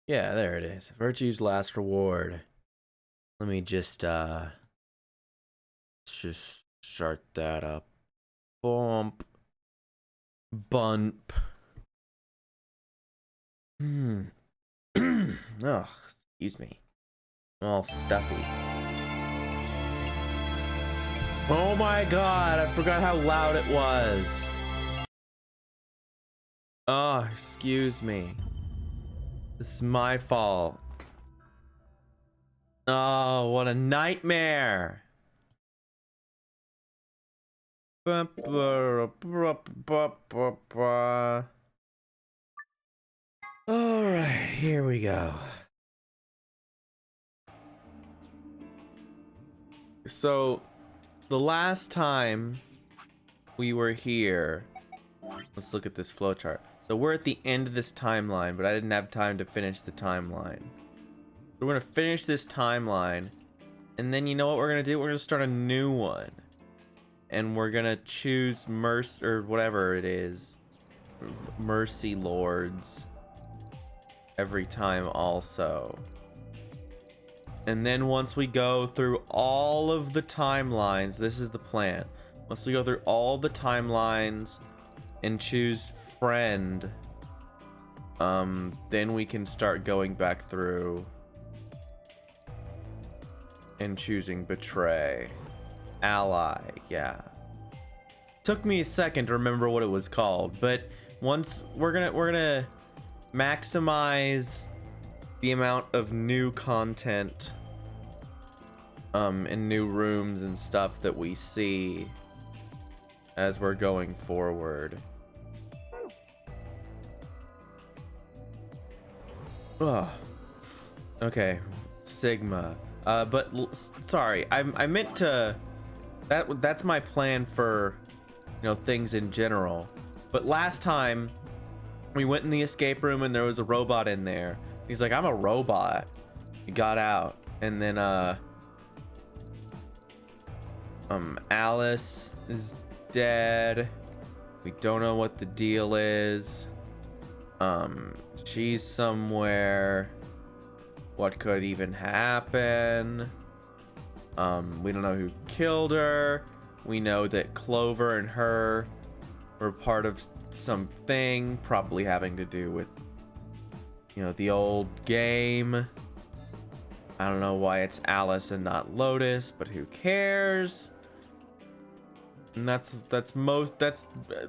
Yeah, there it is. Virtue's last reward. Let me just start that up. Bump. Bump. Oh, excuse me. I'm all stuffy. Oh my god, I forgot how loud it was. Oh, excuse me. This is my fault. Oh, what a nightmare. Alright, here we go. So, the last time we were here, let's look at this flowchart. So we're at the end of this timeline, but I didn't have time to finish the timeline. We're gonna finish this timeline, and then you know what we're gonna do? We're gonna start a new one. And we're gonna choose Mercy, or whatever it is. Mercy Lords. Every time also. And then once we go through all of the timelines, this is the plan. Once we go through all the timelines and choose friend, then we can start going back through and choosing betray. Ally, yeah. Took me a second to remember what it was called, but once we're gonna maximize the amount of new content and new rooms and stuff that we see as we're going forward. Ugh. Okay, Sigma. But sorry, I meant to. That's my plan for, you know, things in general. But last time we went in the escape room and there was a robot in there. He's like, I'm a robot. He got out, and then Alice is dead. We don't know what the deal is. She's somewhere. What could even happen? We don't know who killed her. We know that Clover and her were part of something, probably having to do with, you know, the old game. I don't know why it's Alice and not Lotus, but who cares? And that's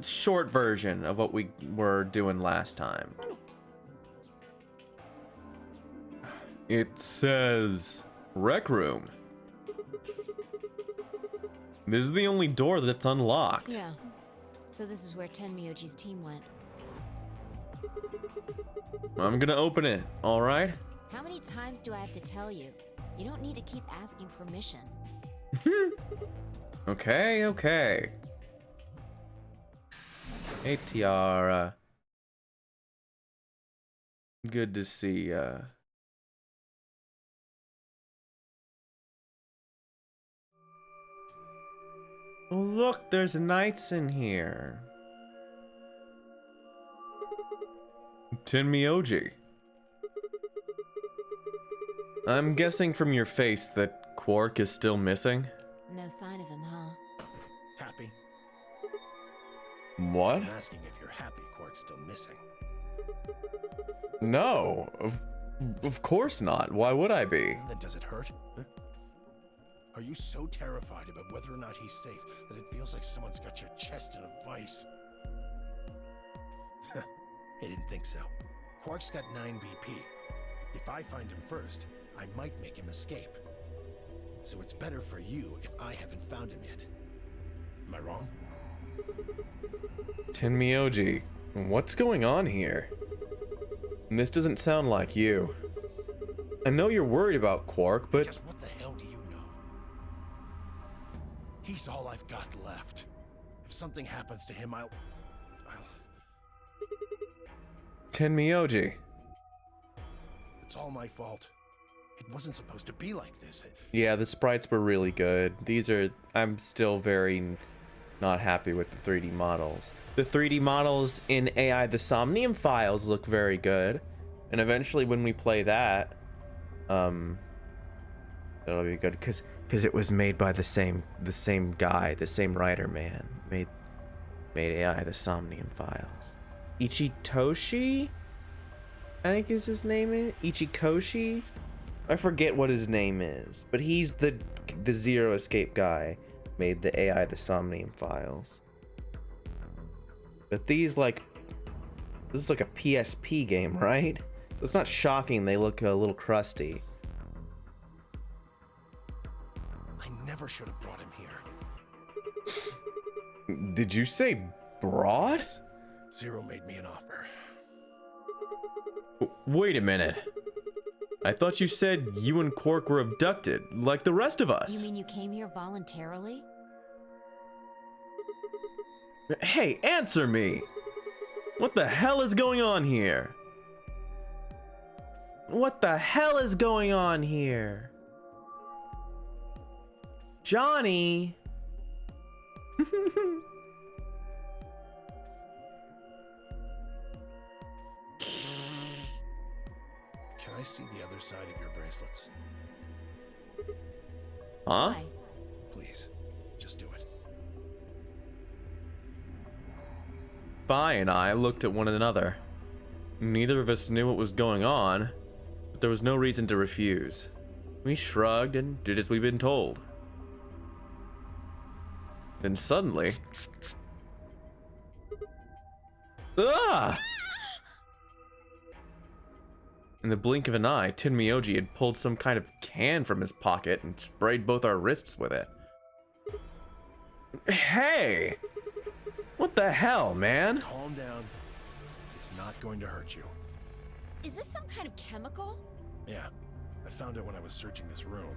short version of what we were doing last time. It says Rec Room. This is the only door that's unlocked. Yeah. So this is where Tenmyoji's team went. I'm gonna open it, alright? How many times do I have to tell you? You don't need to keep asking permission. Okay, okay. Hey, Tiara. Good to see ya. Oh, look, there's knights in here. Tenmyoji. I'm guessing from your face that Quark is still missing? No sign of him, huh? Happy? What? I'm asking if you're happy Quark's still missing. No, of course not. Why would I be? Then does it hurt? Huh? Are you so terrified about whether or not he's safe that it feels like someone's got your chest in a vice? I didn't think so. Quark's got 9 BP. If I find him first, I might make him escape. So it's better for you if I haven't found him yet. Am I wrong? Tenmyoji, what's going on here? And this doesn't sound like you. I know you're worried about Quark, but... Just what the hell do you know? He's all I've got left. If something happens to him, I'll... Tenmyoji. It's all my fault. It wasn't supposed to be like this. Yeah, the sprites were really good. These are... I'm still very not happy with the 3D models. The 3D models in AI The Somnium Files look very good. And eventually when we play that, that'll be good because it was made by the same guy, the same writer, man. Made AI the Somnium Files. Ichitoshi, I think is his name. Ichikoshi, I forget what his name is, but he's the Zero Escape guy. Made the AI the Somnium Files. But these this is like a PSP game, right? So it's not shocking they look a little crusty. I never should have brought him here. Did you say broad? Zero made me an offer. Wait a minute. I thought you said you and Quark were abducted, like the rest of us. You mean you came here voluntarily? Hey, answer me! What the hell is going on here? What the hell is going on here? Johnny! Can I see the other side of your bracelets? Huh? Why? Please, just do it. Bai and I looked at one another. Neither of us knew what was going on, but there was no reason to refuse. We shrugged and did as we'd been told. Then suddenly... Ah! In the blink of an eye, Tenmyoji had pulled some kind of can from his pocket and sprayed both our wrists with it. Hey! What the hell, man? Calm down. It's not going to hurt you. Is this some kind of chemical? Yeah, I found it when I was searching this room.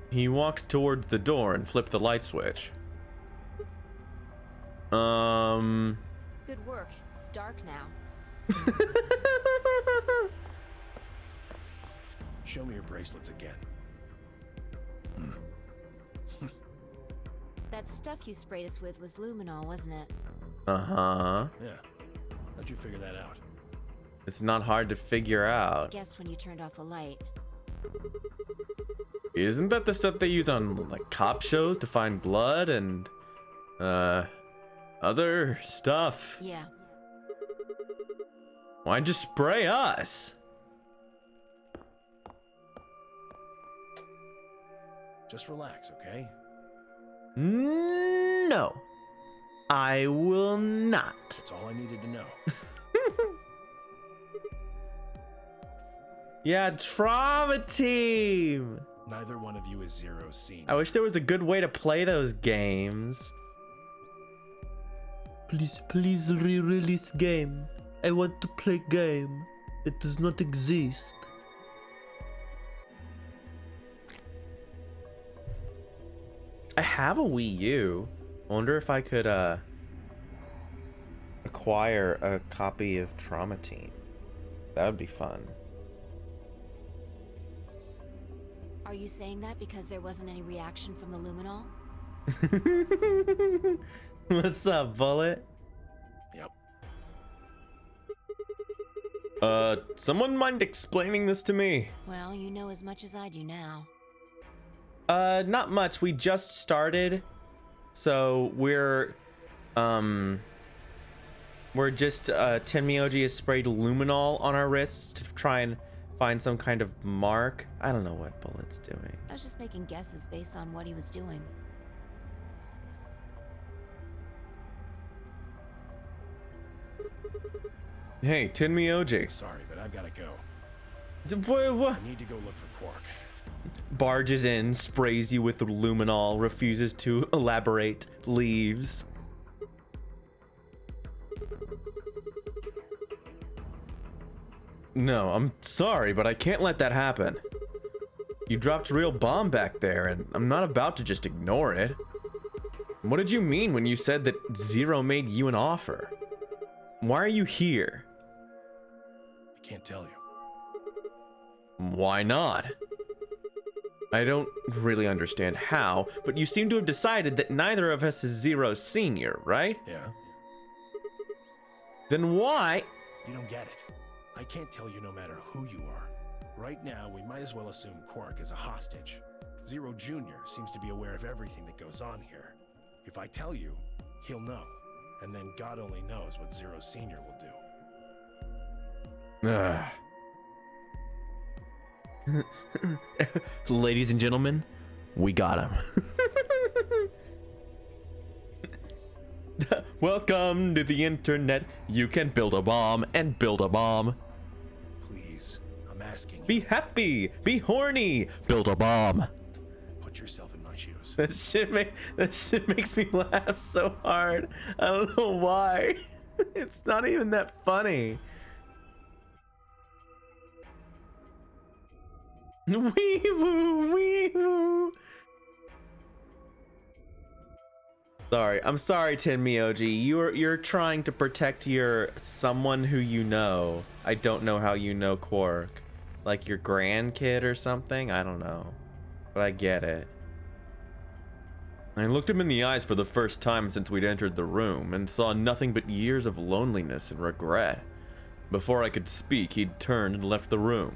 He walked towards the door and flipped the light switch. Good work. It's dark now. Show me your bracelets again. That stuff you sprayed us with was luminol, wasn't it? Uh-huh. Yeah. How'd you figure that out? It's not hard to figure I out. guessed when you turned off the light. Isn't that the stuff they use on, like, cop shows to find blood and, other stuff? Yeah. Why'd you spray us? Just relax, okay? No. I will not. That's all I needed to know. Yeah, Trauma Team. Neither one of you is Zero's senior. I wish there was a good way to play those games. Please re-release game. I want to play game. It does not exist. I have a Wii U. I wonder if I could acquire a copy of Trauma Team. That would be fun. Are you saying that because there wasn't any reaction from the luminol? What's up, Bullet? Yep. Someone mind explaining this to me? Well, you know as much as I do now. Not much. We just started, so we're just Tenmyoji has sprayed luminol on our wrists to try and find some kind of mark. I don't know what Bullet's doing. I was just making guesses based on what he was doing. Hey, Tenmyoji. Sorry, but I've got to go. What? I need to go look for Quark. Barges in, sprays you with luminol, refuses to elaborate, leaves. No, I'm sorry, but I can't let that happen. You dropped a real bomb back there, and I'm not about to just ignore it. What did you mean when you said that Zero made you an offer? Why are you here? I can't tell you. Why not? I don't really understand how, but you seem to have decided that neither of us is Zero's senior, right? Yeah. Then why? You don't get it. I can't tell you no matter who you are. Right now, we might as well assume Quark is a hostage. Zero Jr. seems to be aware of everything that goes on here. If I tell you, he'll know. And then God only knows what Zero Sr. will do. Ladies and gentlemen, we got him. Welcome to the internet. You can build a bomb and build a bomb. Please, I'm asking you. Be happy. Be horny. Build a bomb. Put yourself in my shoes. That shit makes me laugh so hard. I don't know why. It's not even that funny. Wee woo, wee woo. I'm sorry, Tenmyoji. You're trying to protect your someone who you know. I don't know how you know Quark. Like your grandkid or something? I don't know. But I get it. I looked him in the eyes for the first time since we'd entered the room and saw nothing but years of loneliness and regret. Before I could speak, he'd turned and left the room.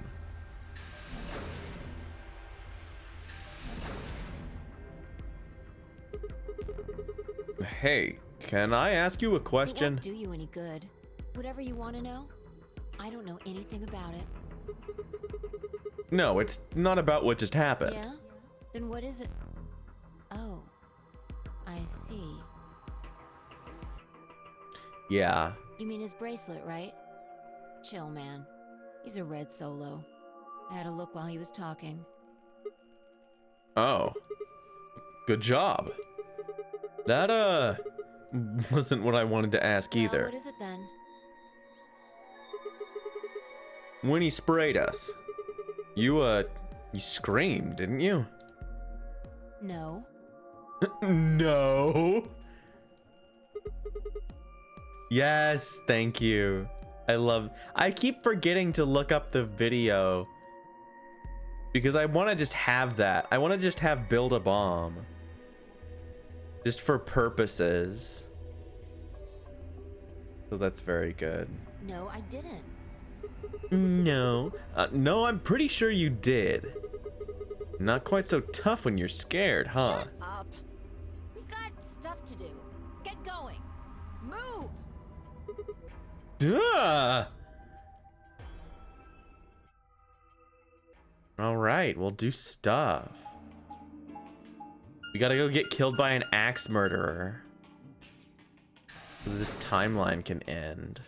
Hey, can I ask you a It question? won't do you any good. Whatever you want to know, I don't know anything about it. No, it's not about what just happened. Yeah? Then what is it? Oh, I see. Yeah. You mean his bracelet, right? Chill, man. He's a red Solo. I had a look while he was talking. Oh. Good job. That, wasn't what I wanted to ask Well, either. what is it then? When he sprayed us, you screamed, didn't you? No. No. Yes, thank you. I keep forgetting to look up the video because I want to just have that. I want to just have build a bomb. Just for purposes. So that's very good. No, I didn't. No. No, I'm pretty sure you did. Not quite so tough when you're scared, huh? Shut up. We've got stuff to do. Get going. Move. Duh! Alright, we'll do stuff. We gotta go get killed by an axe murderer. So this timeline can end.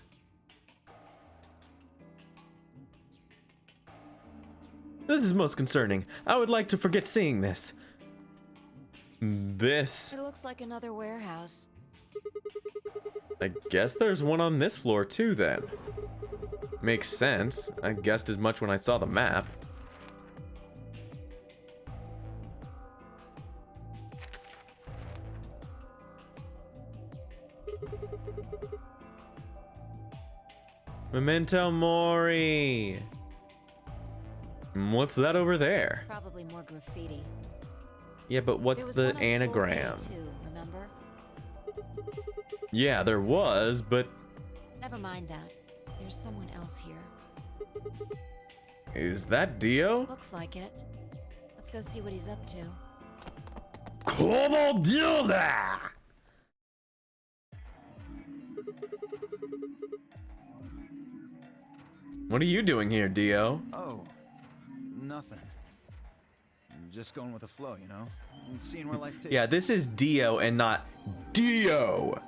This is most concerning. I would like to forget seeing this. This. It looks like another warehouse. I guess there's one on this floor too then. Makes sense. I guessed as much when I saw the map. Memento Mori. What's that over there? Probably more graffiti. Yeah, but what's There was the one on floor A anagram? too, remember? Yeah, there was, but Never mind that. There's someone else here. is that Dio? Looks like it. Let's go see what he's up to. Como do that? What are you doing here, Dio? Oh, nothing. I'm just going with the flow, you know? And seeing where life takes Yeah, this is Dio and not Dio.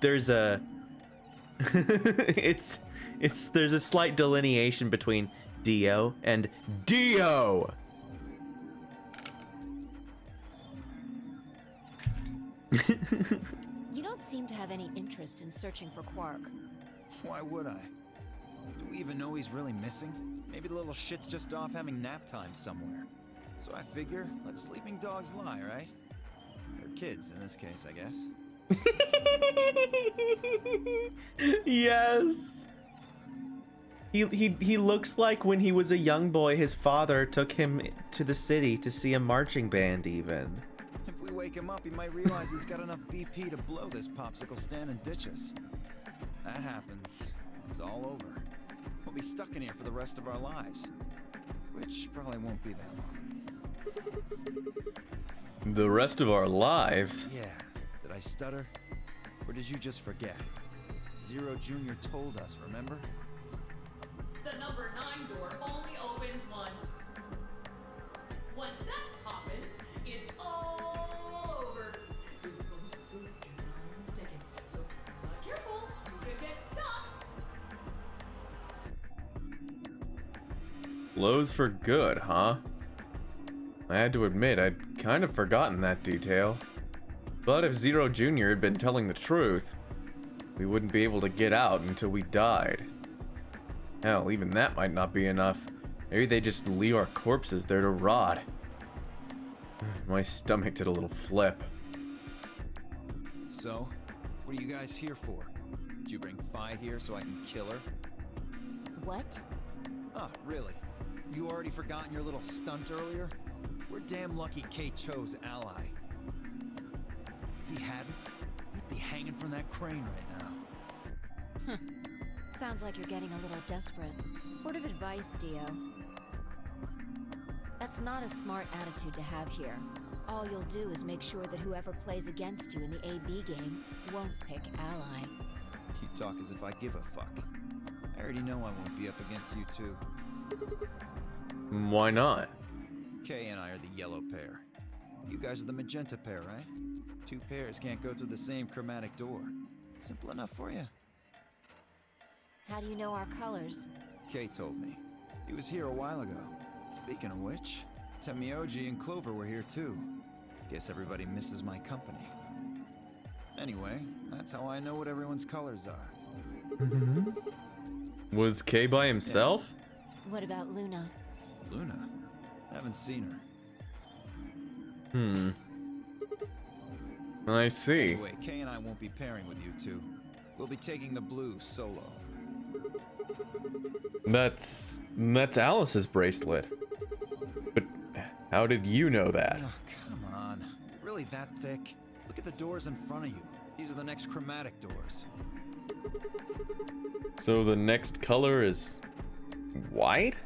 There's a there's a slight delineation between Dio and Dio. You don't seem to have any interest in searching for Quark. Why would I? Do we even know he's really missing? Maybe the little shit's just off having nap time somewhere. So I figure, let sleeping dogs lie, right? Or kids, in this case, I guess. Yes. He looks like when he was a young boy, his father took him to the city to see a marching band even. If we wake him up, he might realize he's got enough BP to blow this popsicle stand and ditch us. That happens. it's all over. We'll be stuck in here for the rest of our lives. Which probably won't be that long. The rest of our lives? Yeah, did I stutter? Or did you just forget? Zero Jr. told us, remember? The number 9 door only opens once. Once that happens, it's all over. It goes through in 9 seconds, so if you're not careful, you can get stuck. Close for good, huh? I had to admit, I'd kind of forgotten that detail. But if Zero Jr. had been telling the truth, we wouldn't be able to get out until we died. Hell, even that might not be enough. Maybe they just leave our corpses there to rot. My stomach did a little flip. So, what are you guys here for? Did you bring Fi here so I can kill her? What? Oh, really? You already forgotten your little stunt earlier? We're damn lucky Kay chose ally. If he hadn't, you'd be hanging from that crane right now. Sounds like you're getting a little desperate. Word of advice, Dio. That's not a smart attitude to have here. All you'll do is make sure that whoever plays against you in the AB game won't pick ally. You talk as if I give a fuck. I already know I won't be up against you two. Why not? Kay and I are the yellow pair. You guys are the magenta pair, right? Two pairs can't go through the same chromatic door. Simple enough for you. How do you know our colors? Kay told me. He was here a while ago. Speaking of which, Temioji and Clover were here too. Guess everybody misses my company. Anyway, that's how I know what everyone's colors are. Was Kay by himself? What about Luna? Luna? Haven't seen her. I see. Anyway, Kay and I won't be pairing with you two. We'll be taking the blue solo. That's Alice's bracelet. But how did you know that? Oh, come on. Really that thick? Look at the doors in front of you. These are the next chromatic doors. So the next color is white?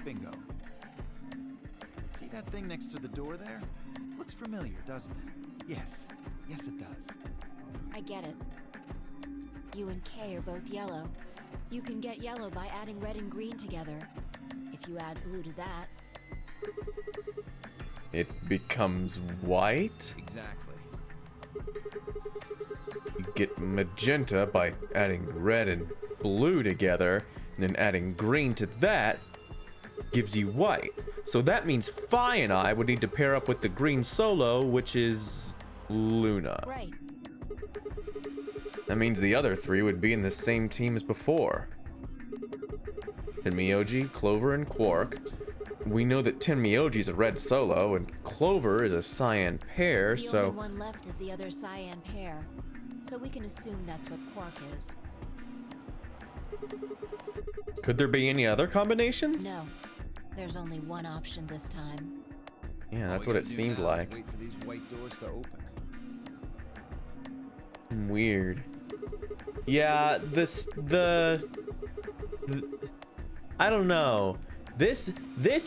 Bingo. See that thing next to the door there? Looks familiar, doesn't it? Yes. Yes, it does. I get it. You and Kay are both yellow. You can get yellow by adding red and green together. If you add blue to that, It becomes white? Exactly. You get magenta by adding red and blue together, and then adding green to that gives you white. So that means Fi and I would need to pair up with the green solo, which is Luna. right. That means the other three would be in the same team as before. Tenmyoji, Clover, and Quark. We know that Tenmyoji's a red solo, and Clover is a cyan pair, The so... only one left is the other cyan pair. So we can assume that's what Quark is. Could there be any other combinations? No. There's only one option this time. Yeah, that's All we what it gotta do seemed now is like. Wait for these white doors to open. Weird. Yeah, I don't know. This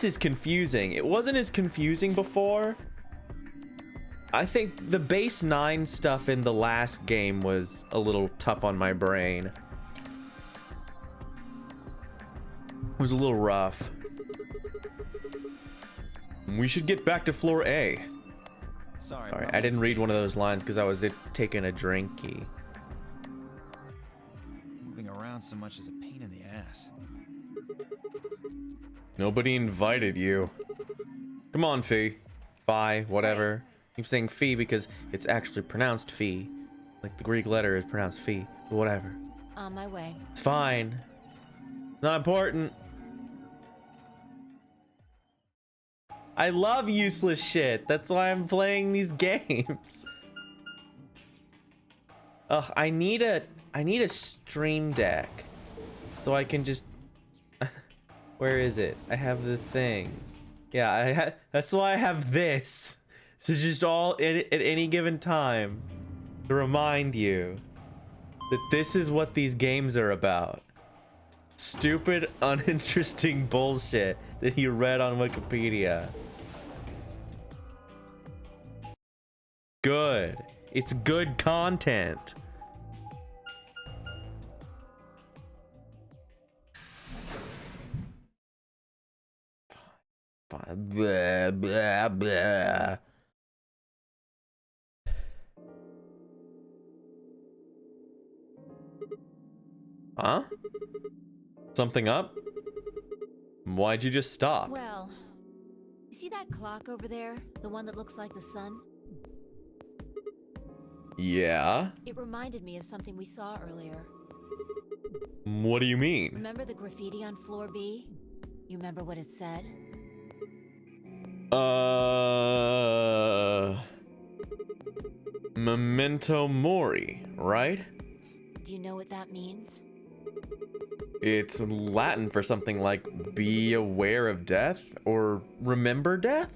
is confusing. It wasn't as confusing before. I think the base 9 stuff in the last game was a little tough on my brain. It was a little rough. We should get back to floor A. Sorry, Alright, I'm I didn't gonna read stay one of those lines because I was taking a drinky. Moving around so much is a pain in the ass. Nobody invited you. Come on, Fee. Fi, whatever. Keep saying Fee because it's actually pronounced Fee. Like the Greek letter is pronounced Fee. But whatever. On my way. It's fine. Not important. I love useless shit. That's why I'm playing these games. Ugh, I need a stream deck. So I can just... Where is it? I have the thing. Yeah, that's why I have this. This is just all at any given time to remind you that this is what these games are about. stupid, uninteresting bullshit that he read on Wikipedia. Good. It's good content. Blah, blah, blah. Huh? Something up? Why'd you just stop? Well, you see that clock over there? The one that looks like the sun? Yeah? It reminded me of something we saw earlier. What do you mean? Remember the graffiti on floor B? You remember what it said? Memento Mori, right? Do you know what that means? It's Latin for something like be aware of death or remember death?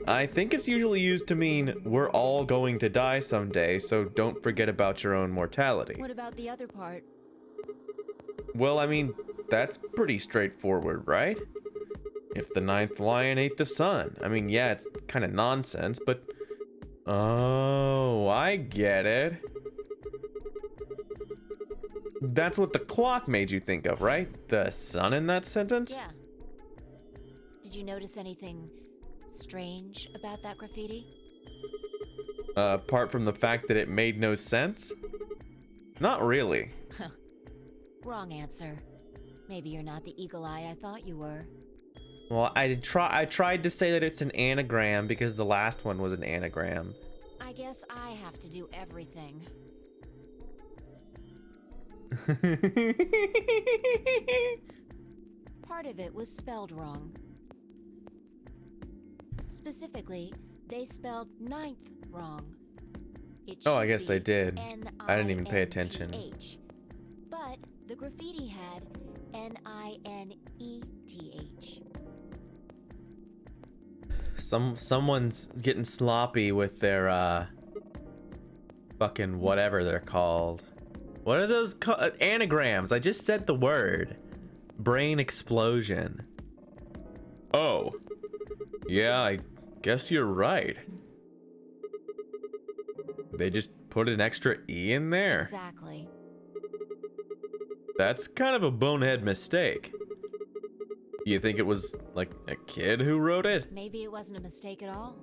I think it's usually used to mean we're all going to die someday, so don't forget about your own mortality. What about the other part? Well, I mean, that's pretty straightforward, right? If the ninth lion ate the sun. I mean, yeah, it's kind of nonsense, but... Oh, I get it. That's what the clock made you think of, right? The sun in that sentence? Yeah. Did you notice anything strange about that graffiti? Apart from the fact that it made no sense? Not really. Wrong answer. Maybe you're not the eagle eye I thought you were. Well, I tried to say that it's an anagram because the last one was an anagram. I guess I have to do everything. Part of it was spelled wrong. Specifically, they spelled ninth wrong. It Oh, I should guess they be did. I didn't even pay attention. N-I-N-T-H. But the graffiti had N-I-N-E-T-H. Someone's getting sloppy with their fucking whatever they're called. What are those anagrams? I just said the word. Brain explosion. Oh. Yeah, I guess you're right. They just put an extra E in there. Exactly. That's kind of a bonehead mistake. You think it was like a kid who wrote it? Maybe it wasn't a mistake at all.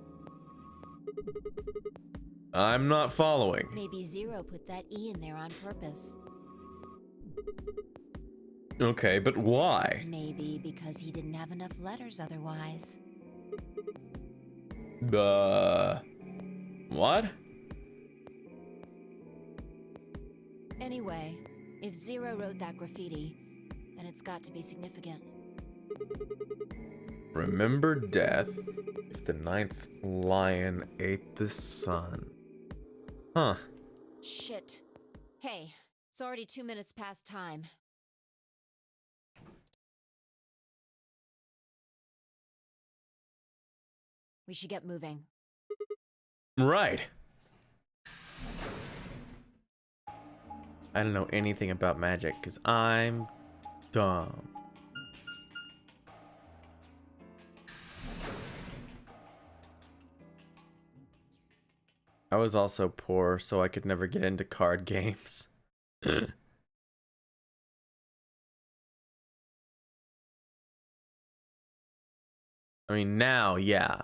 I'm not following. Maybe Zero put that E in there on purpose. Okay, but why? Maybe because he didn't have enough letters otherwise. What? Anyway, if Zero wrote that graffiti, then it's got to be significant. Remember death if the ninth lion ate the sun. Huh. Shit. Hey, it's already 2 minutes past time. We should get moving. Right. I don't know anything about magic because I'm dumb. I was also poor, so I could never get into card games. I mean, now, yeah.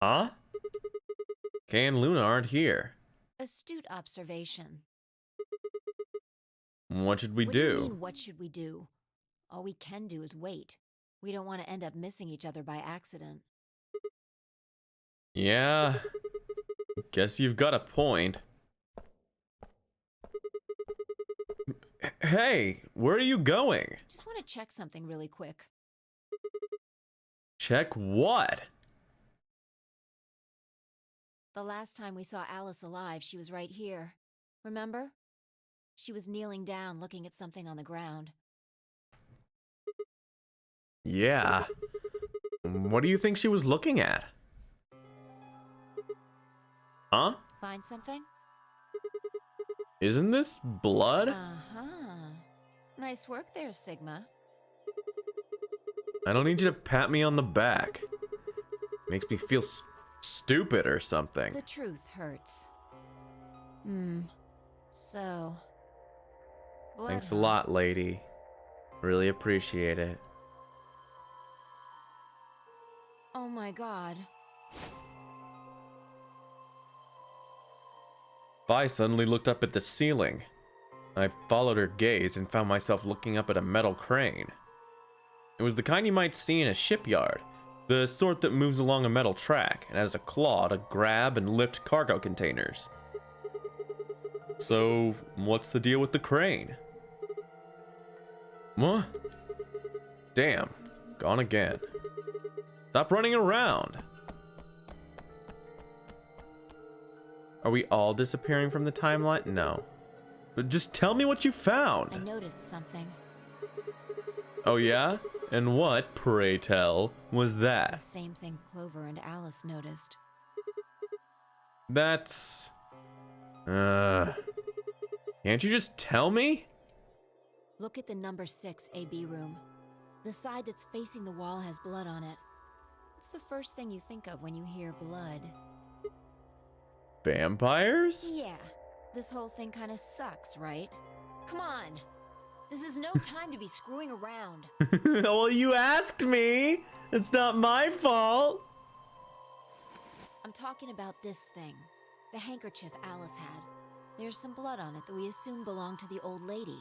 Huh? Kay and Luna aren't here. Astute observation. What should we What do you do? mean, what should we do? All we can do is wait. We don't want to end up missing each other by accident. Yeah. Guess you've got a point. Hey, where are you going? Just want to check something really quick. Check what? The last time we saw Alice alive, she was right here. Remember? She was kneeling down looking at something on the ground. Yeah. What do you think she was looking at? Huh? Find something? Isn't this blood? Uh-huh. Nice work there, Sigma. I don't need you to pat me on the back. Makes me feel stupid or something. The truth hurts. So... blood, Thanks a huh? lot, lady. Really appreciate it. Oh my god. Vi suddenly looked up at the ceiling. I followed her gaze and found myself looking up at a metal crane. It was the kind you might see in a shipyard, the sort that moves along a metal track and has a claw to grab and lift cargo containers. So, what's the deal with the crane? What? Damn, gone again. Stop running around. Are we all disappearing from the timeline? No. But just tell me what you I found. noticed something. Oh yeah? And what, pray tell, was The that? same thing Clover and Alice noticed. That's... Can't you just tell me? Look at the number 6 AB room. The side that's facing the wall has blood on it. What's the first thing you think of when you hear blood? Vampires? Yeah, this whole thing kind of sucks, right? Come on! This is no time to be screwing around. Well, you asked me. It's not my fault. I'm talking about this thing. The handkerchief Alice had. There's some blood on it that we assume belonged to the old lady.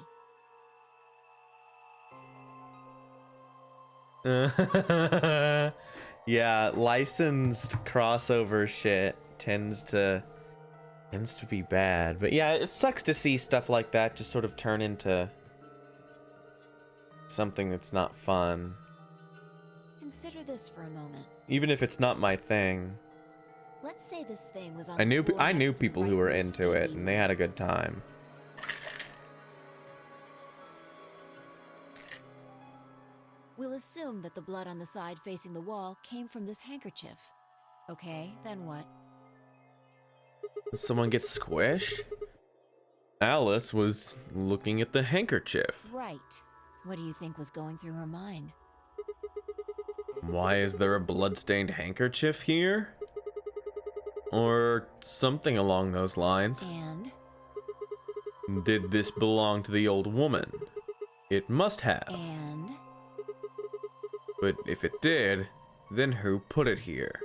Yeah, licensed crossover shit tends to be bad. But yeah, it sucks to see stuff like that just sort of turn into something that's not fun. Consider this for a moment. Even if it's not my thing. Let's say this thing was on I the knew floor I knew next to the people who were rightmost into it AB and they had a good time. We'll assume that the blood on the side facing the wall came from this handkerchief. Okay, then what? Someone gets squished? Alice was looking at the handkerchief. Right. What do you think was going through her mind? Why is there a bloodstained handkerchief here? Or something along those lines. And? Did this belong to the old woman? It must have. And? But if it did, then who put it here?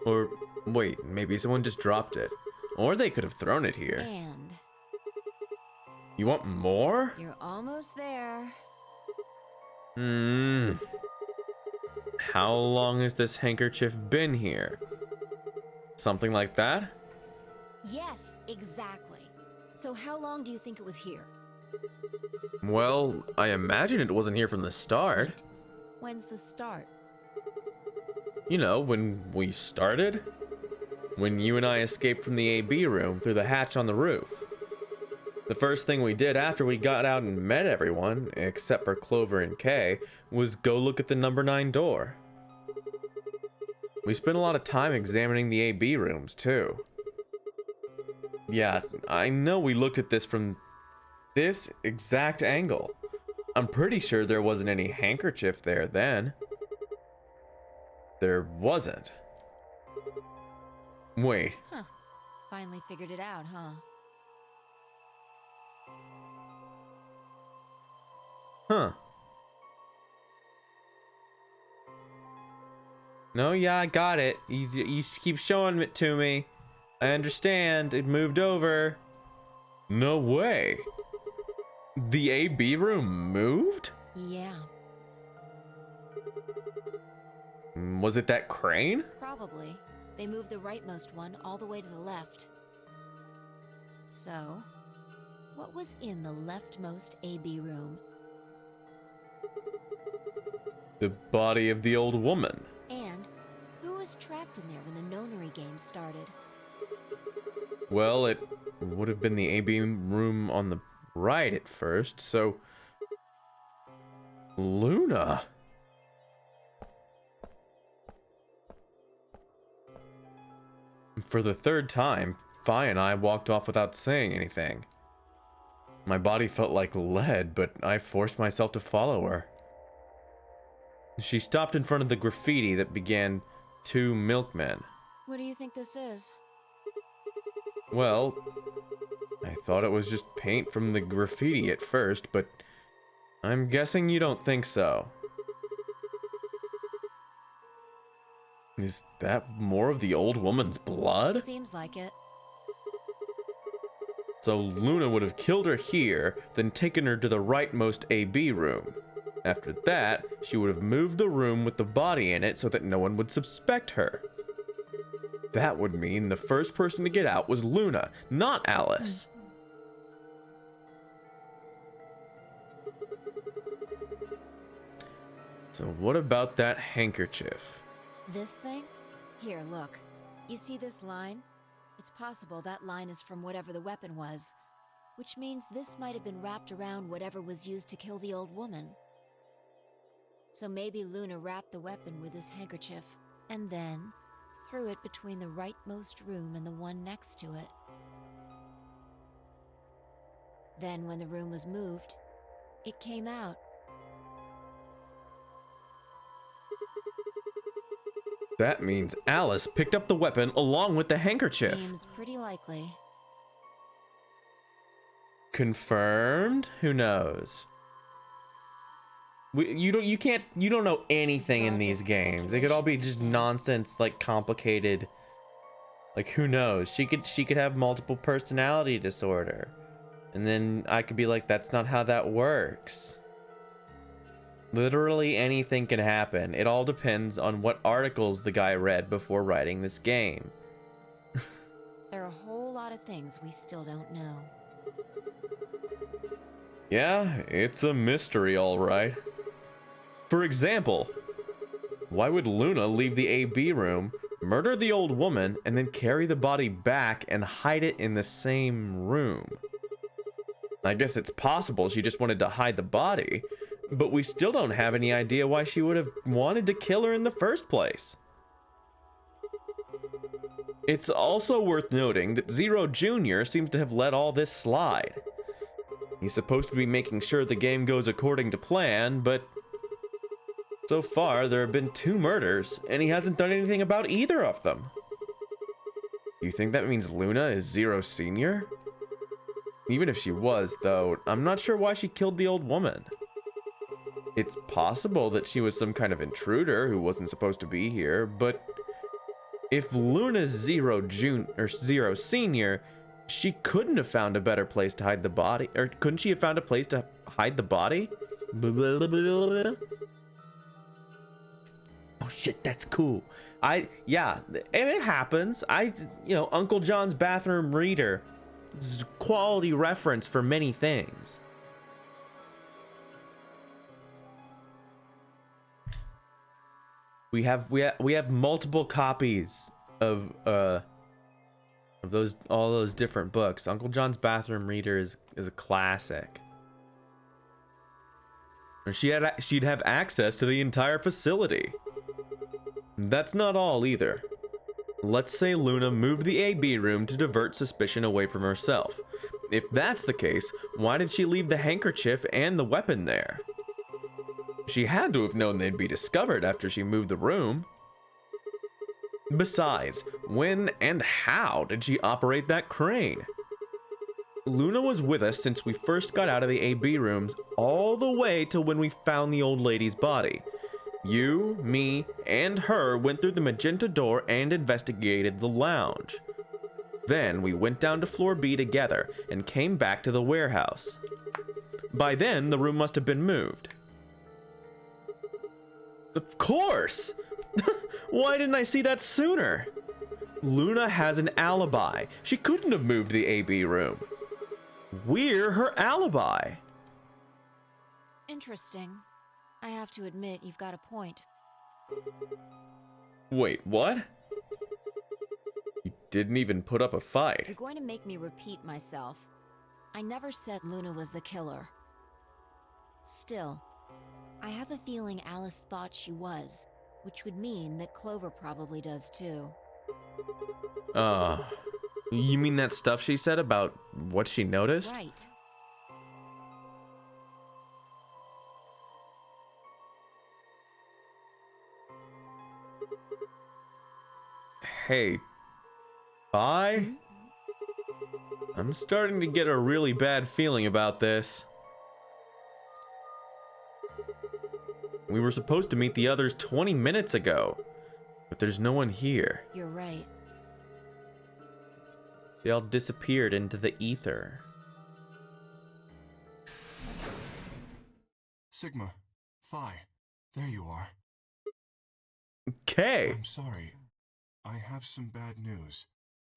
Or wait, maybe someone just dropped it. Or they could have thrown it here. And? You want more? You're almost there. How long has this handkerchief been here? Something like that? Yes, exactly. So how long do you think it was here? Well, I imagine it wasn't here from the start. When's the start? You know, when we started? When you and I escaped from the AB room through the hatch on the roof. The first thing we did after we got out and met everyone, except for Clover and Kay, was go look at the number 9 door. We spent a lot of time examining the AB rooms, too. Yeah, I know we looked at this from this exact angle. I'm pretty sure there wasn't any handkerchief there then. There wasn't. Wait. Huh. Finally figured it out, huh? Huh. No, yeah, I got it. You keep showing it to me. I understand. It moved over. No way. The AB room moved? Yeah, Was it that crane? probably. They moved the rightmost one all the way to the left. So, what was in the leftmost AB room? The body of the old woman. And who was trapped in there when the nonary game started? Well, it would have been the AB room on the right at first, so... Luna. For the third time, Phi and I walked off without saying anything. My body felt like lead, but I forced myself to follow her. She stopped in front of the graffiti that began 2 milkmen. What do you think this is? Well, I thought it was just paint from the graffiti at first, but I'm guessing you don't think so. Is that more of the old woman's blood? Seems like it. So Luna would have killed her here, then taken her to the rightmost AB room. After that, she would have moved the room with the body in it so that no one would suspect her. That would mean the first person to get out was Luna, not Alice. So what about that handkerchief? This thing? Here, look. You see this line? It's possible that line is from whatever the weapon was, which means this might have been wrapped around whatever was used to kill the old woman. So maybe Luna wrapped the weapon with this handkerchief, and then threw it between the rightmost room and the one next to it. Then when the room was moved, it came out. That means Alice picked up the weapon along with the handkerchief. Seems pretty likely. Confirmed? Who knows? You don't know anything in these just games. It could all be just speculation. nonsense, like complicated. Like who knows? She could have multiple personality disorder, and then I could be like, that's not how that works. Literally anything can happen. It all depends on what articles the guy read before writing this game. There are a whole lot of things we still don't know. Yeah, it's a mystery, all right. For example, why would Luna leave the AB room, murder the old woman, and then carry the body back and hide it in the same room? I guess it's possible she just wanted to hide the body, but we still don't have any idea why she would have wanted to kill her in the first place. It's also worth noting that Zero Jr. seems to have let all this slide. He's supposed to be making sure the game goes according to plan, but so far there have been 2 murders, and he hasn't done anything about either of them. Do you think that means Luna is Zero Sr.? Even if she was, though, I'm not sure why she killed the old woman. It's possible that she was some kind of intruder who wasn't supposed to be here, but if Luna's Zero Senior, she couldn't have found a better place to hide the body, or couldn't she have found a place to hide the body? Oh shit, that's cool. Yeah, and it happens. Uncle John's bathroom reader. This is a quality reference for many things. We have multiple copies of all those different books. Uncle John's bathroom reader is a classic. And she'd have access to the entire facility. That's not all either. Let's say Luna moved the AB room to divert suspicion away from herself. If that's the case, why did she leave the handkerchief and the weapon there? She had to have known they'd be discovered after she moved the room. Besides, when and how did she operate that crane? Luna was with us since we first got out of the AB rooms all the way till when we found the old lady's body. You, me, and her went through the magenta door and investigated the lounge. Then we went down to floor B together and came back to the warehouse. By then, the room must have been moved. Of course! Why didn't I see that sooner? Luna has an alibi. She couldn't have moved the AB room. We're her alibi. Interesting. I have to admit, you've got a point. Wait, what? You didn't even put up a fight. You're going to make me repeat myself. I never said Luna was the killer. Still, I have a feeling Alice thought she was, which would mean that Clover probably does too. You mean that stuff she said about what she noticed? Right. Hey, bye? I'm starting to get a really bad feeling about this. We were supposed to meet the others 20 minutes ago, but there's no one here. You're right. They all disappeared into the ether. Sigma, Phi, there you are. Okay. I'm sorry. I have some bad news.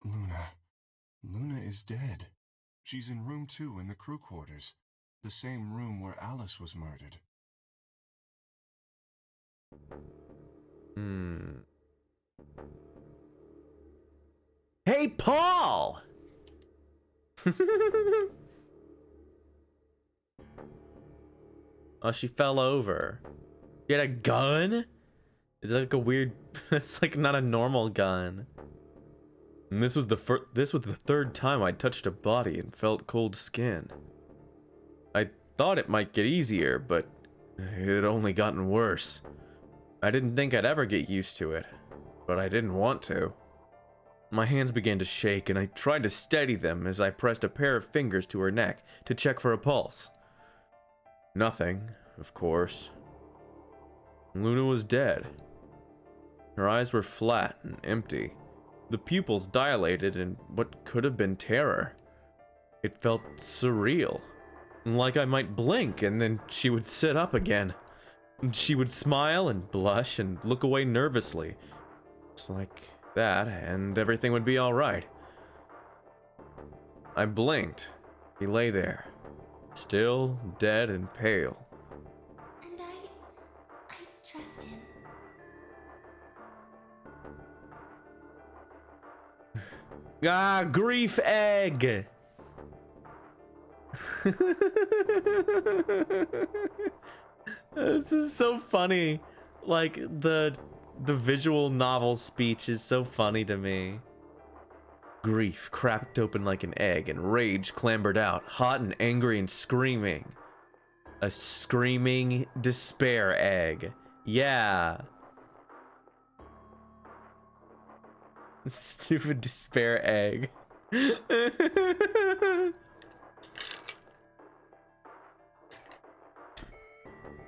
Luna is dead. She's in room 2 in the crew quarters, the same room where Alice was murdered. Hey, Paul! Oh, she fell over. She had a gun? It's like a weird... It's like not a normal gun. And this was the third time I touched a body and felt cold skin. I thought it might get easier, but it had only gotten worse. I didn't think I'd ever get used to it, but I didn't want to. My hands began to shake, and I tried to steady them as I pressed a pair of fingers to her neck to check for a pulse. Nothing, of course. Luna was dead. Her eyes were flat and empty, the pupils dilated in what could have been terror. It felt surreal, like I might blink and then she would sit up again. She would smile and blush and look away nervously. Just like that, and everything would be alright. I blinked. He lay there, still, dead, and pale. And I trust him. Ah, grief egg! This is so funny. Like, the visual novel speech is so funny to me. Grief cracked open like an egg, and rage clambered out, hot and angry and screaming. A screaming despair egg. Yeah. Stupid despair egg.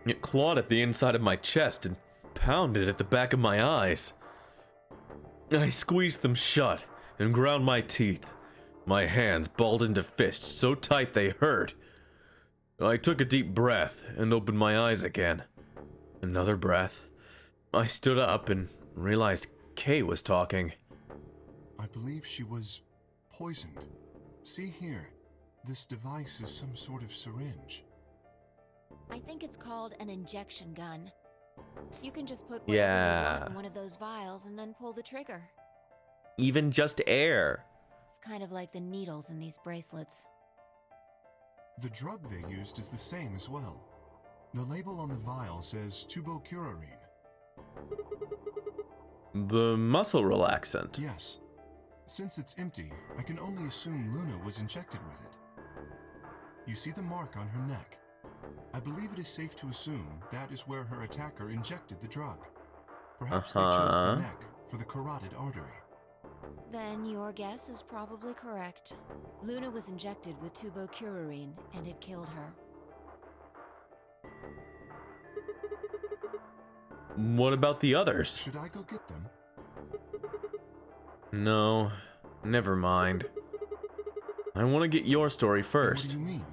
It clawed at the inside of my chest and pounded at the back of my eyes. I squeezed them shut and ground my teeth. My hands balled into fists so tight they hurt. I took a deep breath and opened my eyes again. Another breath. I stood up and realized Kay was talking. I believe she was poisoned. See here, this device is some sort of syringe. I think it's called an injection gun. You can just put whatever you want in one of those vials and then pull the trigger. Even just air. It's kind of like the needles in these bracelets. The drug they used is the same as well. The label on the vial says tubocurarine. The muscle relaxant. Yes. Since it's empty, I can only assume Luna was injected with it. You see the mark on her neck. I believe it is safe to assume that is where her attacker injected the drug. Perhaps they chose the neck for the carotid artery. Then your guess is probably correct. Luna was injected with tubocurarine, and it killed her. What about the others? Should I go get them? No, never mind. I want to get your story first. What do you mean?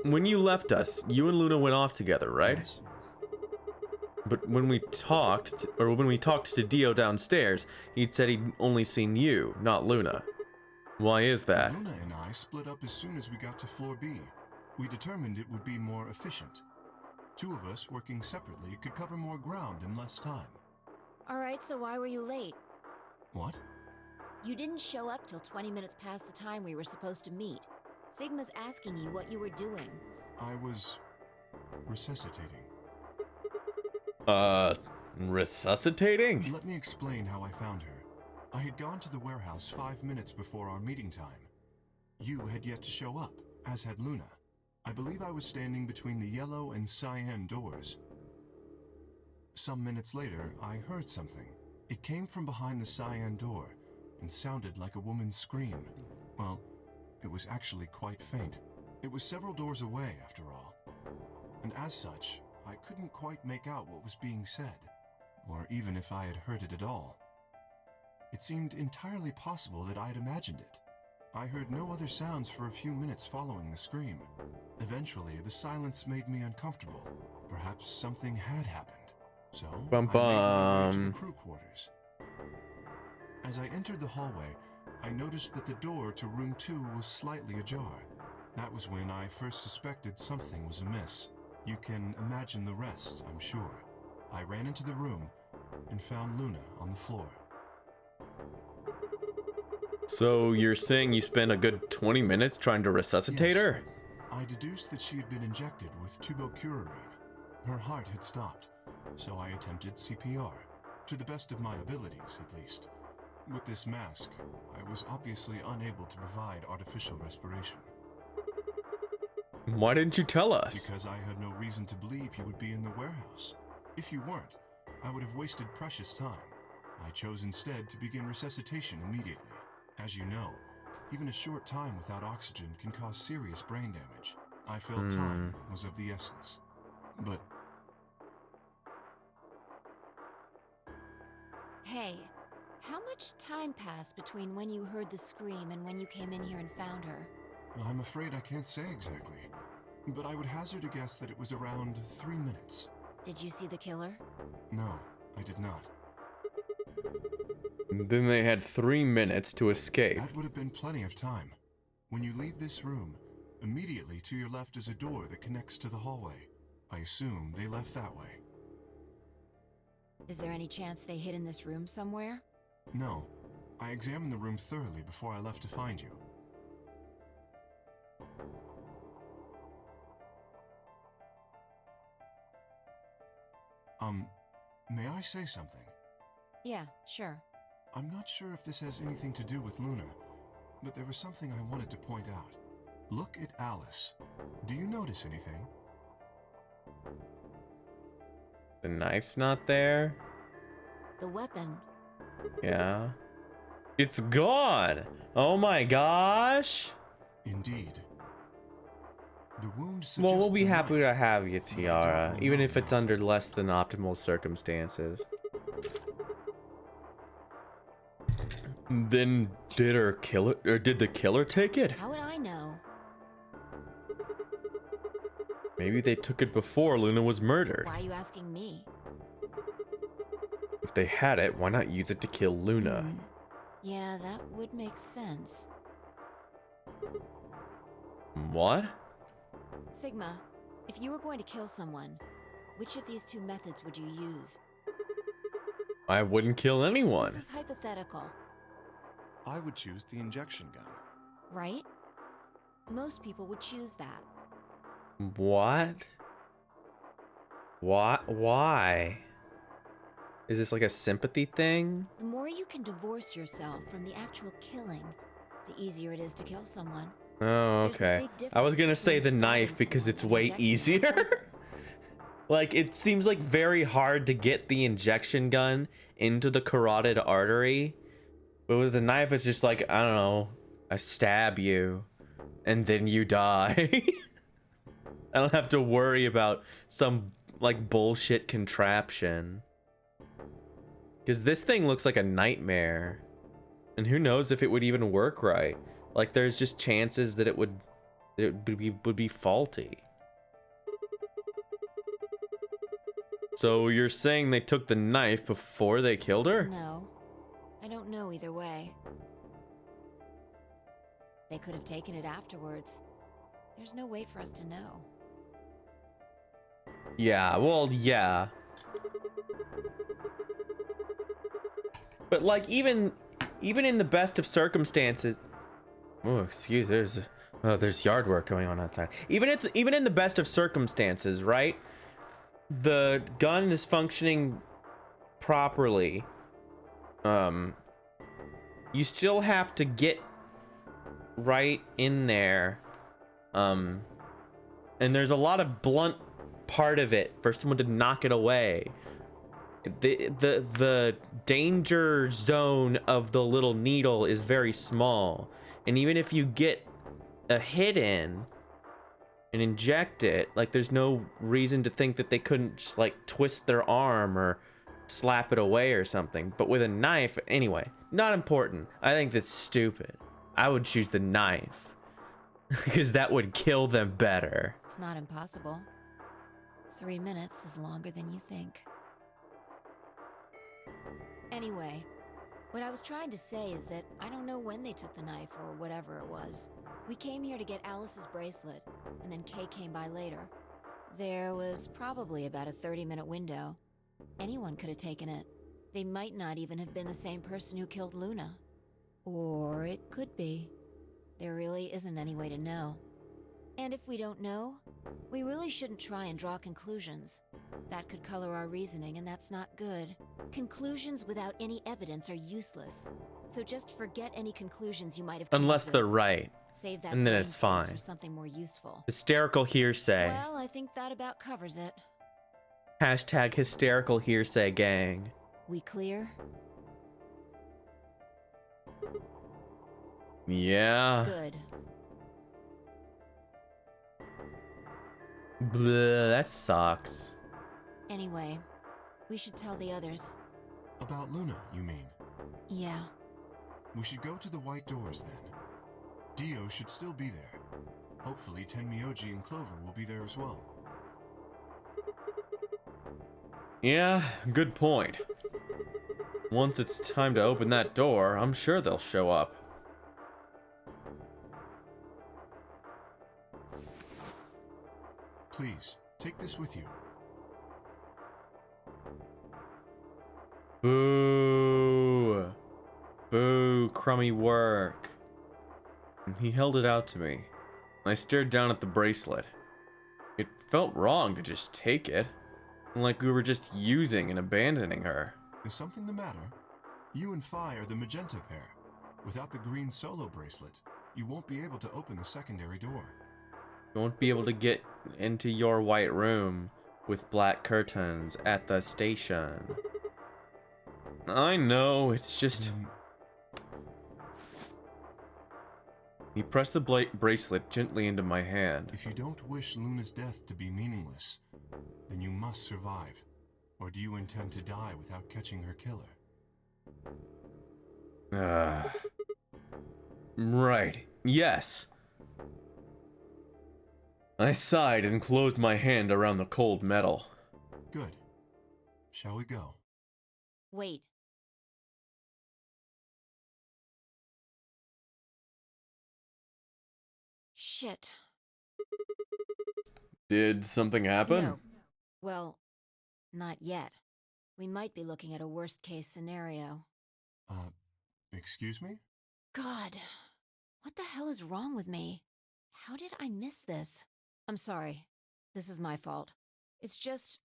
When you left us, you and Luna went off together, right? Yes. But when we talked to Dio downstairs, he'd said he'd only seen you, not Luna. Why is that? Luna and I split up as soon as we got to floor B. We determined it would be more efficient. Two of us working separately could cover more ground in less time. Alright, so why were you late? What? You didn't show up till 20 minutes past the time we were supposed to meet. Sigma's asking you what you were doing. I was resuscitating. Resuscitating? Let me explain how I found her. I had gone to the warehouse 5 minutes before our meeting time. You had yet to show up, as had Luna. I believe I was standing between the yellow and cyan doors. Some minutes later, I heard something. It came from behind the cyan door and sounded like a woman's scream. Well, it was actually quite faint. It was several doors away, after all. And as such, I couldn't quite make out what was being said, or even if I had heard it at all. It seemed entirely possible that I had imagined it. I heard no other sounds for a few minutes following the scream. Eventually, the silence made me uncomfortable. Perhaps something had happened. So, I made my way to the crew quarters. As I entered the hallway, I noticed that the door to room 2 was slightly ajar. That was when I first suspected something was amiss. You can imagine the rest, I'm sure. I ran into the room and found Luna on the floor. So you're saying you spent a good 20 minutes trying to resuscitate Yes. her? I deduced that she had been injected with tubocurarine. Her heart had stopped, so I attempted CPR, to the best of my abilities, at least. With this mask, I was obviously unable to provide artificial respiration. Why didn't you tell us? Because I had no reason to believe you would be in the warehouse. If you weren't, I would have wasted precious time. I chose instead to begin resuscitation immediately. As you know, even a short time without oxygen can cause serious brain damage. I felt time was of the essence. But Hey, how much time passed between when you heard the scream and when you came in here and found her? I'm afraid I can't say exactly. But I would hazard a guess that it was around 3 minutes. Did you see the killer? No, I did not. Then they had 3 minutes to escape. That would have been plenty of time. When you leave this room, immediately to your left is a door that connects to the hallway. I assume they left that way. Is there any chance they hid in this room somewhere? No, I examined the room thoroughly before I left to find you. May I say something? Yeah, sure. I'm not sure if this has anything to do with Luna, but there was something I wanted to point out. Look at Alice. Do you notice anything? The knife's not there? The weapon. Yeah. It's gone! Oh my gosh! Indeed. The wound suggests Well, we'll be a happy knife. to have you, but I Tiara, don't even know if it's now. under less than optimal circumstances. Then did her killer, or did the killer take it? How would I know? Maybe they took it before Luna was murdered. Why are you asking me? If they had it, why not use it to kill Luna? Yeah, that would make sense. What? Sigma, if you were going to kill someone, which of these 2 methods would you use? I wouldn't kill anyone. This is hypothetical, I would choose the injection gun. right? Most people would choose that. What? What? Why? Is this like a sympathy thing? The more you can divorce yourself from the actual killing, the easier it is to kill someone. Oh, There's a okay. big I was difference gonna say the between knife stabbing because someone it's and way injecting them with easier. poison. Like, it seems like very hard to get the injection gun into the carotid artery. But with the knife, it's just like, I don't know, I stab you and then you die. I don't have to worry about some, like, bullshit contraption. Because this thing looks like a nightmare. And who knows if it would even work right. Like, there's just chances that it would be faulty. So you're saying they took the knife before they killed her? No, I don't know either way. They could have taken it afterwards. There's no way for us to know. Yeah, well, yeah. But like even in the best of circumstances, oh, excuse, there's yard work going on outside. Even in the best of circumstances, right? The gun is functioning properly. you still have to get right in there. And there's a lot of blunt part of it for someone to knock it away. The danger zone of the little needle is very small, and even if you get a hit in and inject it, like, there's no reason to think that they couldn't just like twist their arm or slap it away or something. But with a knife, anyway, not important. I think that's stupid. I would choose the knife because that would kill them better. It's not impossible. 3 minutes is longer than you think. Anyway, what I was trying to say is that I don't know when they took the knife or whatever it was. We came here to get Alice's bracelet, and then Kay came by later. There was probably about a 30-minute window. Anyone could have taken it. They might not even have been the same person who killed Luna. Or it could be. There really isn't any way to know. And if we don't know, we really shouldn't try and draw conclusions. That could color our reasoning, and that's not good. Conclusions without any evidence are useless. So just forget any conclusions you might have come Unless up they're with. right. Save that and then brain it's space fine. for something more useful. Hysterical hearsay. Well, I think that about covers it. Hashtag hysterical hearsay gang. We clear? Yeah. Good. Bleh, that sucks. Anyway, we should tell the others. About Luna, you mean? Yeah. We should go to the white doors then. Dio should still be there. Hopefully Tenmyoji and Clover will be there as well. Yeah, good point. Once it's time to open that door, I'm sure they'll show up. Please, take this with you. Boo. Boo, crummy work. He held it out to me. I stared down at the bracelet. It felt wrong to just take it. Like we were just using and abandoning her. Is something the matter? You and Phi are the magenta pair. Without the green solo bracelet, you won't be able to open the secondary door. You won't be able to get into your white room with black curtains at the station. I know, it's just... He pressed the bracelet gently into my hand. If you don't wish Luna's death to be meaningless, then you must survive. Or do you intend to die without catching her killer? Right, yes. I sighed and closed my hand around the cold metal. Good. Shall we go? Wait. Shit. Did something happen? No. Well, not yet. We might be looking at a worst-case scenario. Excuse me? God, what the hell is wrong with me? How did I miss this? I'm sorry. This is my fault. It's just...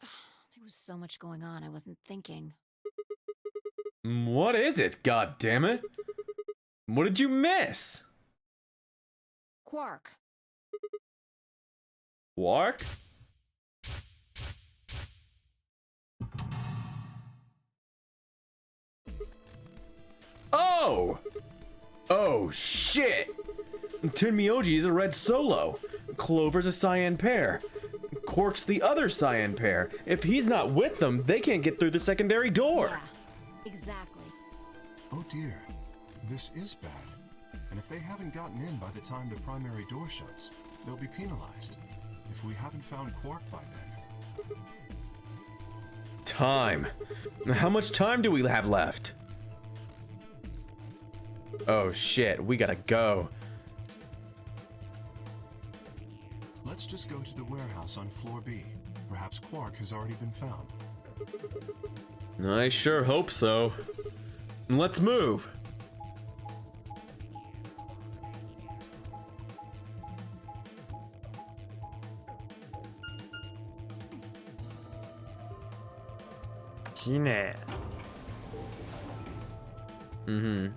there was so much going on, I wasn't thinking. What is it, God damn it? What did you miss? Quark. Quark? Oh! Oh, shit! Tenmyoji is a red solo. Clover's a cyan pair. Quark's the other cyan pair. If he's not with them, they can't get through the secondary door. Yeah, exactly. Oh dear. This is bad. And if they haven't gotten in by the time the primary door shuts, they'll be penalized. If we haven't found Quark by then. Time. How much time do we have left? Oh shit, we gotta go. Let's just go to the warehouse on floor B. Perhaps Quark has already been found. I sure hope so. Let's move. Mm-hmm.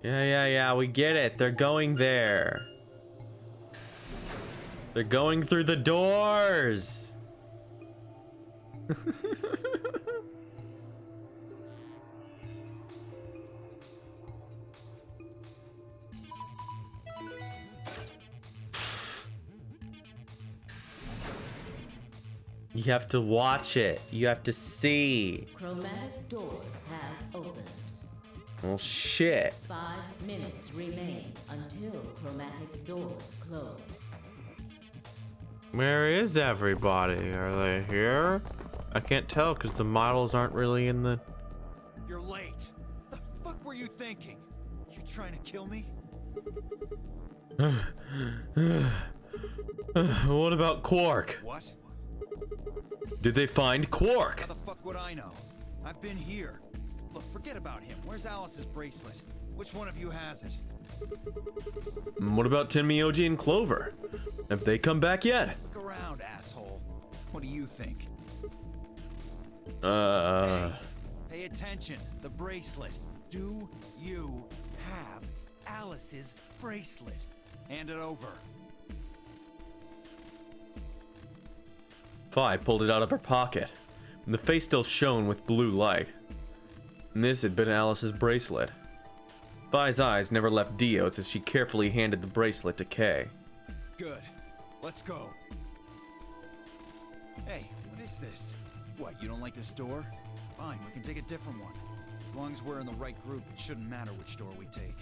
Yeah, we get it. They're going there. They're going through the doors. You have to watch it. You have to see. Chromatic doors have opened. Well, shit. 5 minutes remain until chromatic doors close. Where is everybody? Are they here? I can't tell because the models aren't really in the... You're late. The fuck were you thinking? You trying to kill me? What about Quark? What? Did they find Quark? How the fuck would I know? I've been here. Look, forget about him. Where's Alice's bracelet? Which one of you has it? What about Tenmyoji and Clover? Have they come back yet? Look around, asshole. What do you think? Pay attention. The bracelet. Do you have Alice's bracelet? Hand it over. Fi pulled it out of her pocket, and the face still shone with blue light. And this had been Alice's bracelet. Fi's eyes never left Dio's as she carefully handed the bracelet to Kay. Good. Let's go. Hey, what is this? What, you don't like this door? Fine, we can take a different one. As long as we're in the right group, it shouldn't matter which door we take.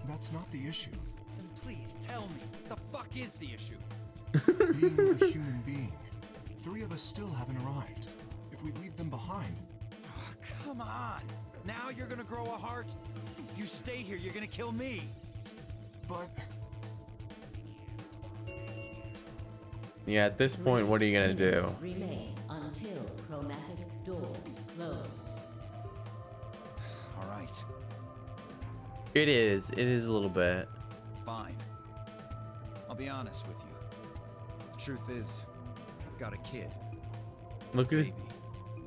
That's not the issue. Then please tell me, what the fuck is the issue? Being a human being. 3 of us still haven't arrived. If we leave them behind... Oh, come on. Now you're gonna grow a heart? If you stay here, you're gonna kill me. But... Yeah, at this point, what are you gonna do? Remain until chromatic doors close. All right, It is a little bit. fine. I'll be honest with you. The truth is, I've got a kid. Look at it. Baby.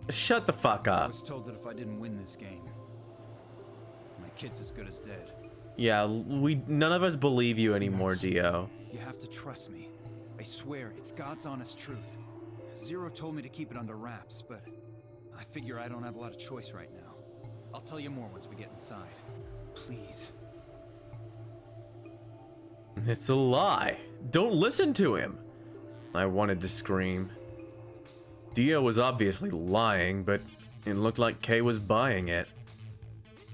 Shut the fuck I up. was told that if I didn't win this game, my kid's as good as dead. Yeah, none of us believe you anymore, Yes. Dio. You have to trust me. I swear, it's God's honest truth. Zero told me to keep it under wraps, but I figure I don't have a lot of choice right now. I'll tell you more once we get inside. Please. It's a lie. Don't listen to him. I wanted to scream. Dio was obviously lying, but it looked like Kay was buying it.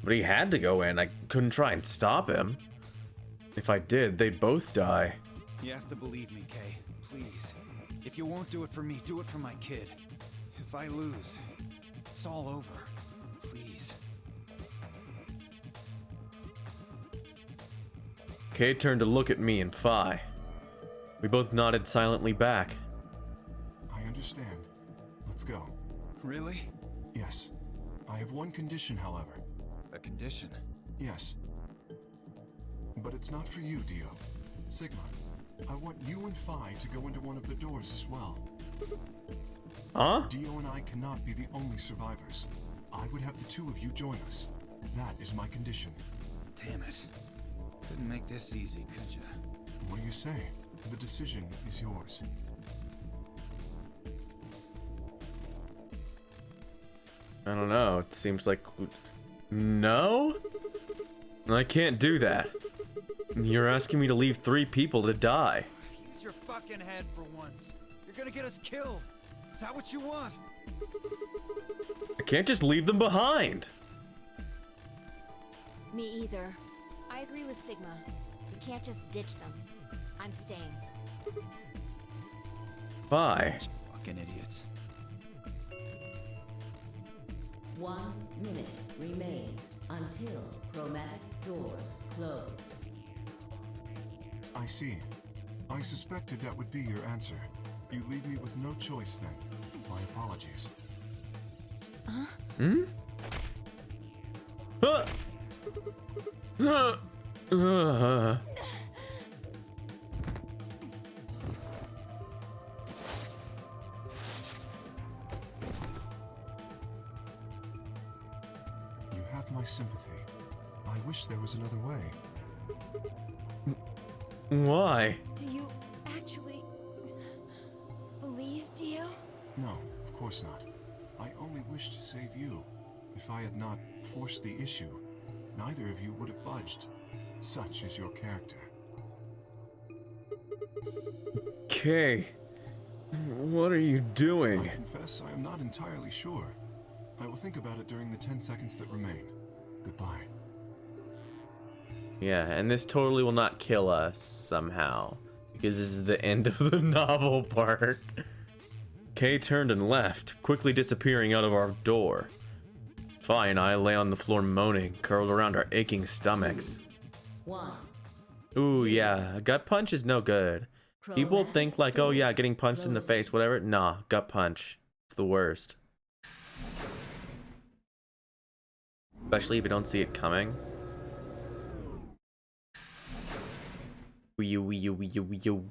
But he had to go in. I couldn't try and stop him. If I did, they'd both die. You have to believe me, Kay. Please. If you won't do it for me, do it for my kid. If I lose, it's all over. Please. Kay turned to look at me and Fi. We both nodded silently back. I understand. Let's go. Really? Yes. I have one condition, however. A condition? Yes. But it's not for you, Dio. Sigma, I want you and Fi to go into one of the doors as well. Huh? Dio and I cannot be the only survivors. I would have the 2 of you join us. That is my condition. Damn it. Couldn't make this easy, could you? What do you say? The decision is yours. I don't know. It seems like... No? I can't do that. You're asking me to leave 3 people to die. Use your fucking head for once. You're gonna get us killed. Is that what you want? I can't just leave them behind. Me either. I agree with Sigma. We can't just ditch them. I'm staying. Bye. Fucking idiots. 1 minute remains until chromatic doors close. I see. I suspected that would be your answer. You leave me with no choice then. My apologies. Hmm? You have my sympathy. I wish there was another way. Why? Do you actually believe Dio? No, of course not. I only wish to save you. If I had not forced the issue, neither of you would have budged. Such is your character. Kay, what are you doing? I confess I am not entirely sure. I will think about it during the 10 seconds that remain. Goodbye. Yeah, and this totally will not kill us somehow, because this is the end of the novel part. Kay turned and left, quickly disappearing out of our door. Fi and I lay on the floor moaning, curled around our aching stomachs. 1. Ooh, yeah, a gut punch is no good. People think like, oh yeah, getting punched in the face, whatever. Nah, gut punch. It's the worst. Especially if you don't see it coming. Wee-you.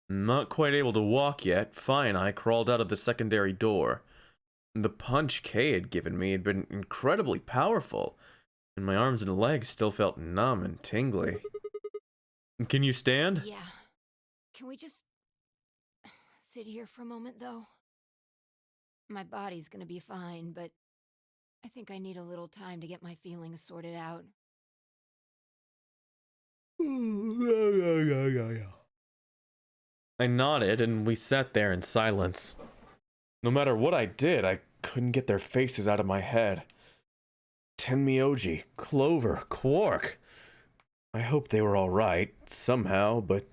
Not quite able to walk yet, Fi and I crawled out of the secondary door. The punch Kay had given me had been incredibly powerful, and my arms and legs still felt numb and tingly. Can you stand? Yeah. Can we just sit here for a moment, though? My body's gonna be fine, but I think I need a little time to get my feelings sorted out. I nodded, and we sat there in silence. No matter what I did, I couldn't get their faces out of my head. Tenmyoji, Clover, Quark. I hoped they were alright, somehow, but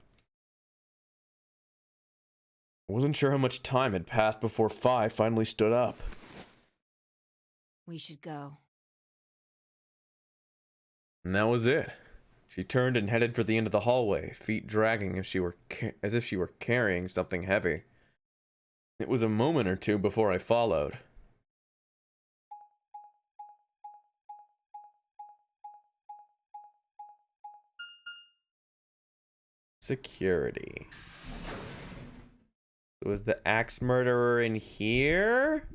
I wasn't sure how much time had passed before Fi finally stood up. We should go. And that was it. She turned and headed for the end of the hallway, feet dragging as if she were carrying something heavy. It was a moment or two before I followed. Security. Was the axe murderer in here?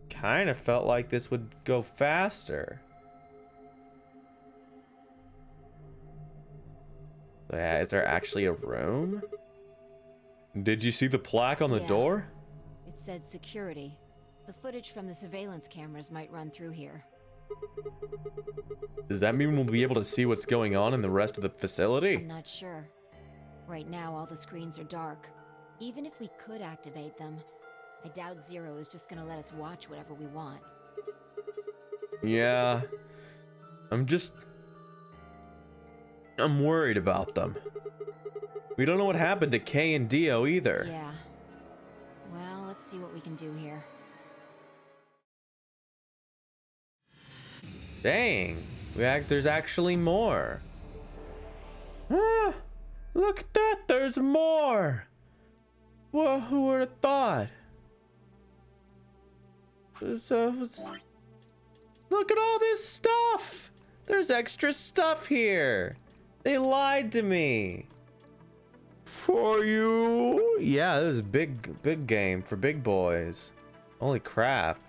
Kind of felt like this would go faster. Yeah, is there actually a room? Did you see the plaque on the Yeah. door? It said security. The footage from the surveillance cameras might run through here. Does that mean we'll be able to see what's going on in the rest of the facility? I'm not sure. Right now, all the screens are dark. Even if we could activate them, I doubt Zero is just gonna let us watch whatever we want. Yeah. I'm worried about them. We don't know what happened to Kay and Dio either. Yeah. Well, let's see what we can do here. Dang. There's actually more. Ah, look at that. There's more. Well, who would have thought? Look at all this stuff. There's extra stuff here. They lied to me. For you? Yeah, this is big game for big boys. Holy crap.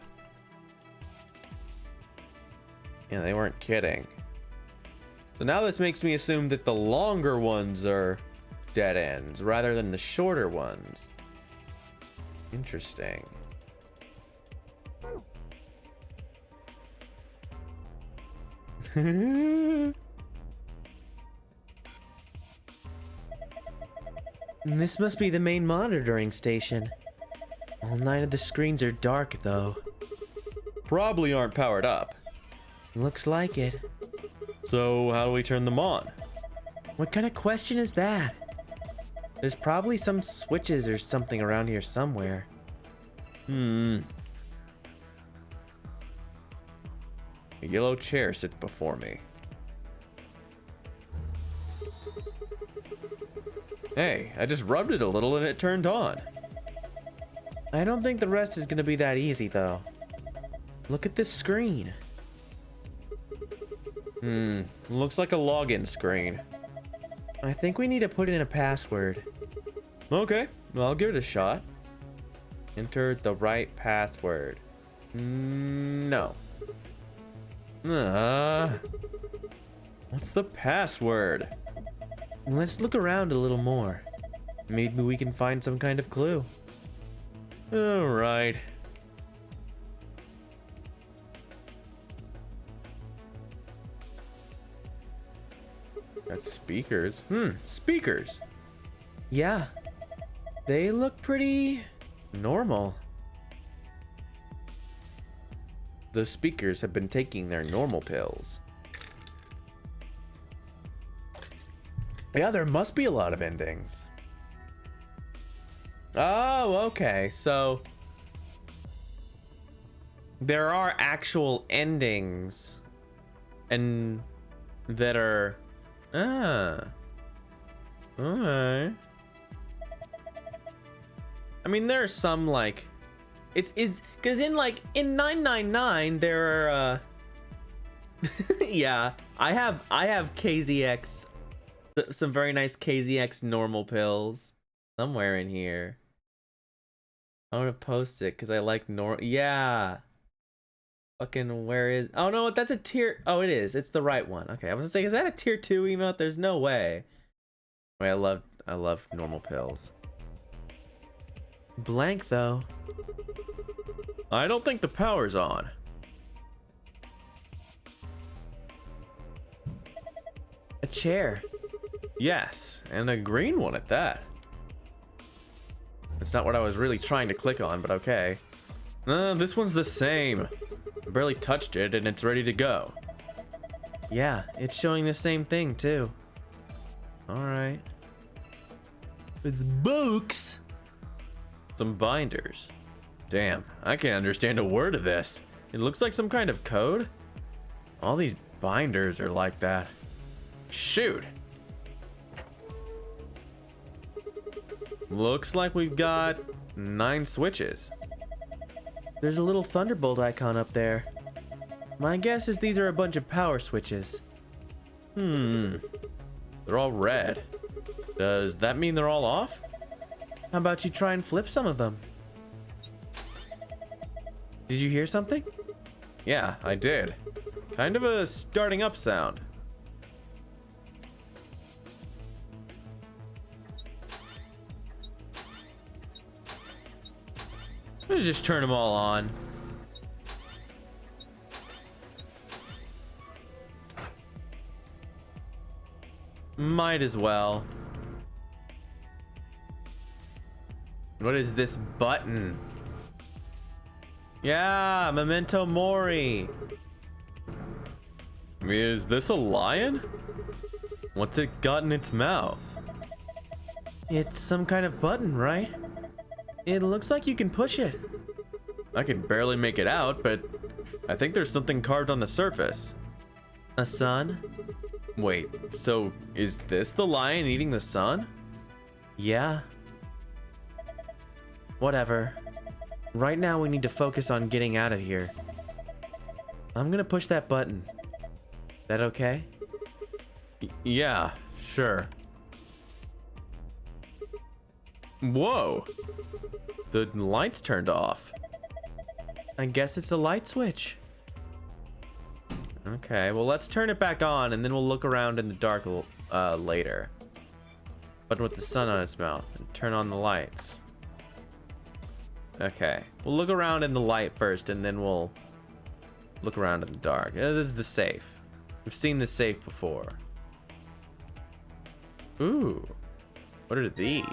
Yeah, they weren't kidding. So now this makes me assume that the longer ones are dead ends rather than the shorter ones. Interesting. This must be the main monitoring station. All 9 of the screens are dark, though. Probably aren't powered up. Looks like it. So, how do we turn them on? What kind of question is that? There's probably some switches or something around here somewhere. A yellow chair sits before me. Hey, I just rubbed it a little and it turned on. I don't think the rest is gonna be that easy though. Look at this screen. Looks like a login screen. I think we need to put in a password. Okay, well, I'll give it a shot. Enter the right password. No. What's the password? Let's look around a little more. Maybe we can find some kind of clue. All right. Got speakers. Speakers. Yeah. They look pretty normal. The speakers have been taking their normal pills. Yeah, there must be a lot of endings. Oh, okay. So there are actual endings and that are alright. I mean, there are some like it's because in 999 there are yeah, I have KZX, some very nice KZX normal pills somewhere in here. I want to post it because I like yeah. Fucking where is? Oh no, that's a tier. Oh, it is. It's the right one. Okay, I was gonna say, is that a tier 2 emote? There's no way. Wait, I love normal pills. Blank though. I don't think the power's on. A chair. Yes, and a green one at that. That's not what I was really trying to click on, but okay. This one's the same. I barely touched it and it's ready to go. Yeah, it's showing the same thing too. Alright. With books. Some binders. Damn, I can't understand a word of this. It looks like some kind of code. All these binders are like that. Shoot. Looks like we've got 9 switches. There's a little Thunderbolt icon up there. My guess is these are a bunch of power switches. They're all red. Does that mean they're all off? How about you try and flip some of them? Did you hear something? Yeah, I did. Kind of a starting up sound. Let's just turn them all on. Might as well. What is this button? Yeah, Memento Mori. Is this a lion? What's it got in its mouth? It's some kind of button, right? It looks like you can push it. I can barely make it out, but I think there's something carved on the surface. A sun? Wait, so is this the lion eating the sun? Yeah. Whatever. Right now we need to focus on getting out of here. I'm gonna push that button. That okay? Yeah, sure. Whoa! The lights turned off. I guess it's a light switch. Okay, well let's turn it back on and then we'll look around in the dark later. Button with the sun on its mouth and turn on the lights. Okay, we'll look around in the light first and then we'll look around in the dark. This is the safe. We've seen this safe before. Ooh, what are these?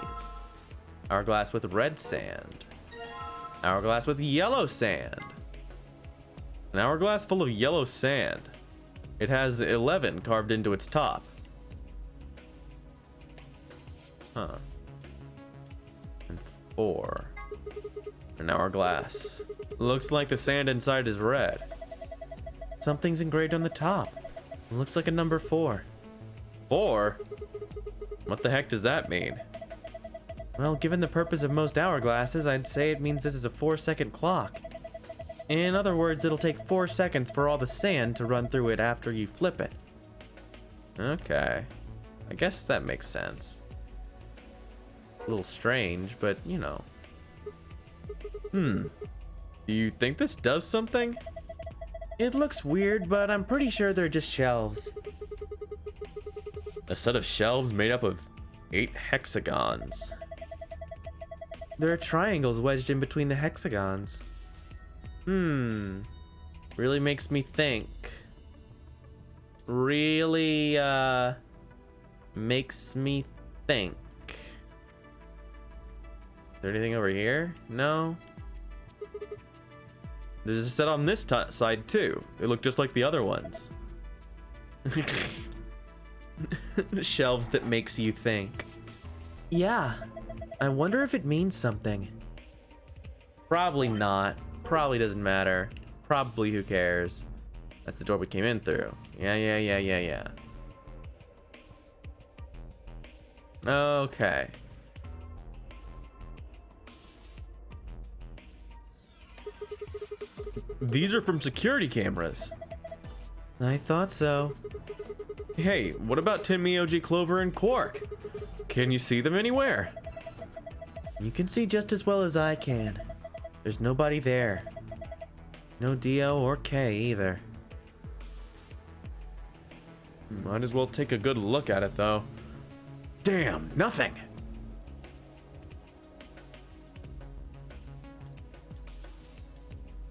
Hourglass with red sand. Hourglass with yellow sand. An hourglass full of yellow sand. It has 11 carved into its top. Huh. And 4. An hourglass. Looks like the sand inside is red. Something's engraved on the top. It looks like a number 4. 4? What the heck does that mean? Well, given the purpose of most hourglasses, I'd say it means this is a 4-second clock. In other words, it'll take 4 seconds for all the sand to run through it after you flip it. Okay. I guess that makes sense. A little strange, but you know. Do you think this does something? It looks weird, but I'm pretty sure they're just shelves. A set of shelves made up of 8 hexagons. There are triangles wedged in between the hexagons. Really makes me think. Really, makes me think. Is there anything over here? No. There's a set on this side too. They look just like the other ones. The shelves that makes you think. Yeah. I wonder if it means something. Probably not. Probably doesn't matter. Probably who cares. That's the door we came in through. Yeah. Okay. These are from security cameras. I thought so. Hey, what about Timmy, OG, Clover, and Quark? Can you see them anywhere? You can see just as well as I can. There's nobody there. No Dio or K either. Might as well take a good look at it though. Damn, nothing.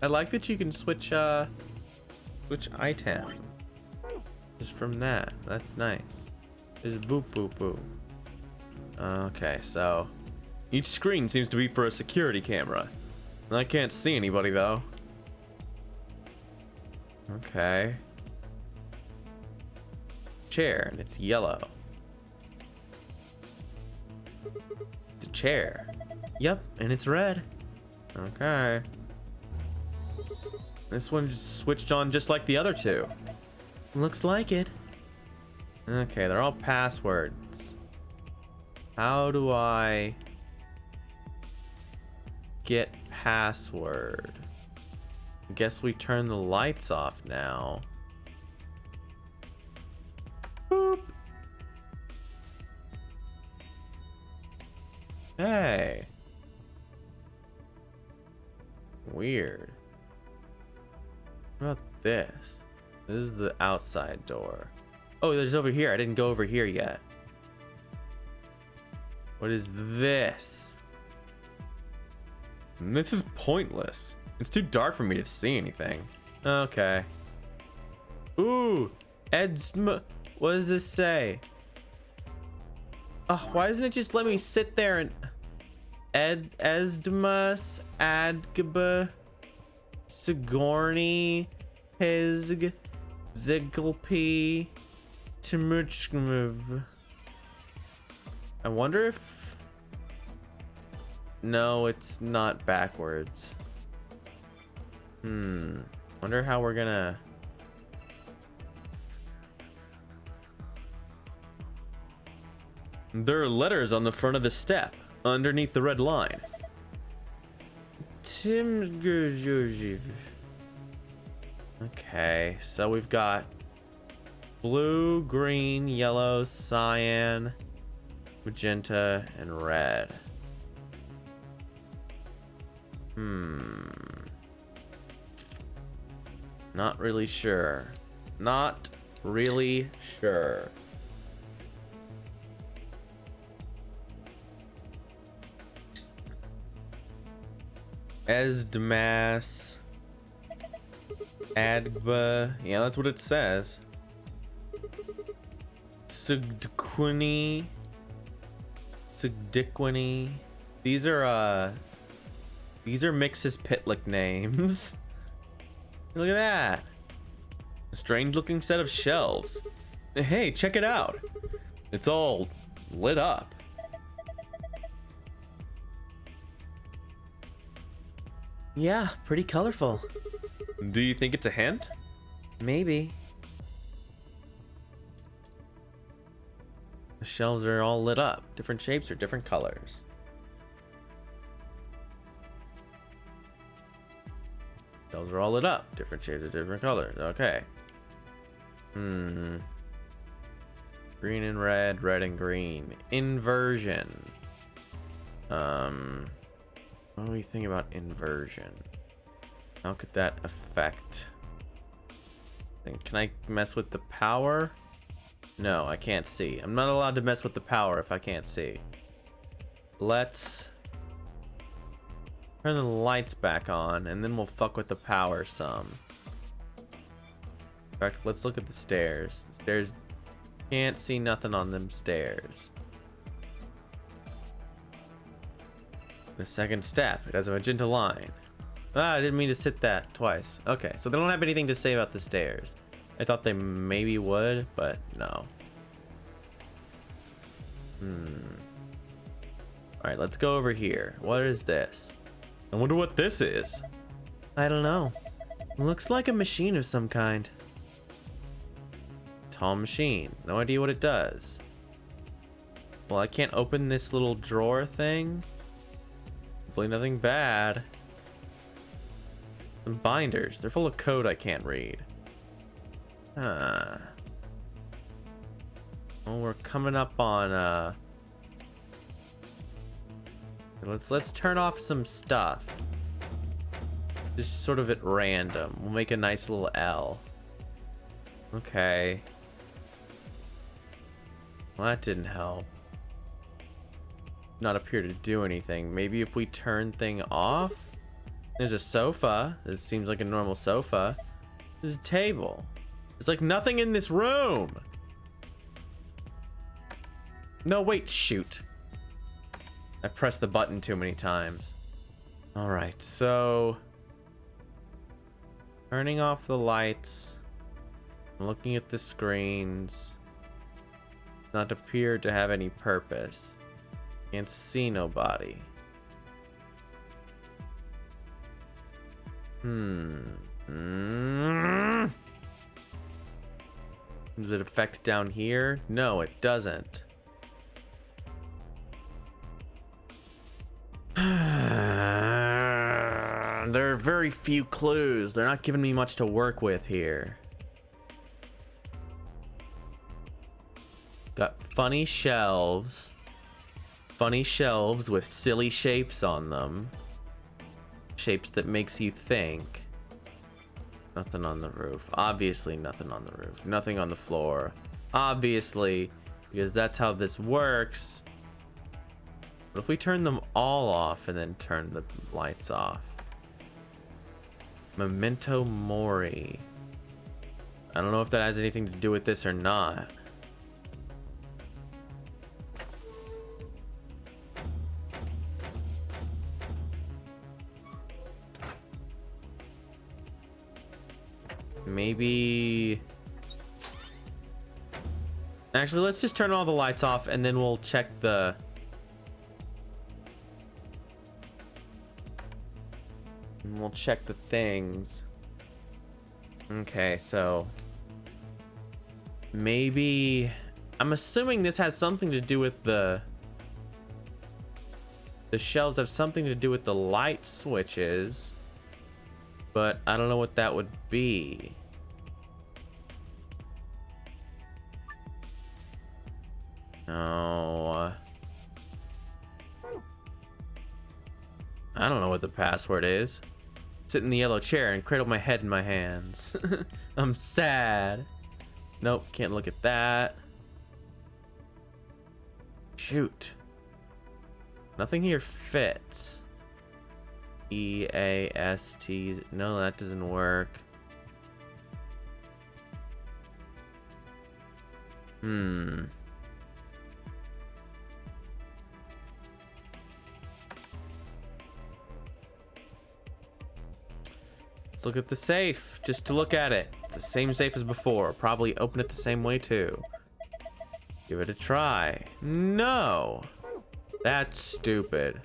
I like that you can switch item. Just from that. That's nice. There's boop boop boop. Okay, so each screen seems to be for a security camera. I can't see anybody though. Okay. Chair, and it's yellow. It's a chair. Yep, and it's red. Okay. This one just switched on just like the other two. Looks like it. Okay, they're all passwords. How do I get password? Guess we turn the lights off now. Boop. Hey. Weird. What about this? This is the outside door. Oh, there's over here. I didn't go over here yet. What is this? This is pointless. It's too dark for me to see anything. Okay. Ooh, Edsma. What does this say? Oh, why doesn't it just let me sit there and Esdmas Adgba Sigourney Hizg Zigglepy Timuchmov. I wonder if... No, it's not backwards. Wonder how we're gonna... There are letters on the front of the step, underneath the red line. Tim... Okay, so we've got blue, green, yellow, cyan, magenta, and red. Not really sure. Not really sure. Esdmas Adgba. Yeah, that's what it says. Sugdiquini. These are Mix's Pitlick names. Look at that. A strange looking set of shelves. Hey, check it out. It's all lit up. Yeah, pretty colorful. Do you think it's a hint? Maybe. The shelves are all lit up. Different shapes or different colors. Shelves are all lit up. Different shades of different colors. Okay. Green and red, red and green. Inversion. What do we think about inversion? How could that affect? Can I mess with the power? No, I can't see. I'm not allowed to mess with the power if I can't see. Let's turn the lights back on, and then we'll fuck with the power some. In fact, let's look at the stairs. The stairs, can't see nothing on them stairs. The second step, it has a magenta line. Ah, I didn't mean to sit that twice. Okay, so they don't have anything to say about the stairs. I thought they maybe would, but no. Alright, let's go over here. What is this? I wonder what this is. I don't know. Looks like a machine of some kind. Tall machine. No idea what it does. Well, I can't open this little drawer thing. Hopefully nothing bad. Some binders. They're full of code I can't read. Well, we're coming up on let's turn off some stuff. Just sort of at random. We'll make a nice little L. Okay. Well, that didn't help. Not appear to do anything. Maybe if we turn thing off. There's a sofa. This seems like a normal sofa. There's a table. There's like nothing in this room. No, wait, shoot. I pressed the button too many times. All right, so turning off the lights, looking at the screens, not appear to have any purpose. Can't see nobody. Does it affect down here? No, it doesn't. There are very few clues. They're not giving me much to work with here. Got funny shelves. Funny shelves with silly shapes on them. Shapes that makes you think. Nothing on the roof. Obviously nothing on the roof. Nothing on the floor. Obviously, because that's how this works. But if we turn them all off and then turn the lights off. Memento Mori. I don't know if that has anything to do with this or not. Maybe... Actually, let's just turn all the lights off and then we'll check the... We'll check the things. Okay, so... Maybe... I'm assuming this has something to do with the... The shelves have something to do with the light switches. But I don't know what that would be. No. I don't know what the password is. Sit in the yellow chair and cradle my head in my hands. I'm sad. Nope, can't look at that. Shoot. Nothing here fits. EAST. No, that doesn't work. Let's look at the safe, just to look at it. It's the same safe as before. Probably open it the same way too. Give it a try. No! That's stupid.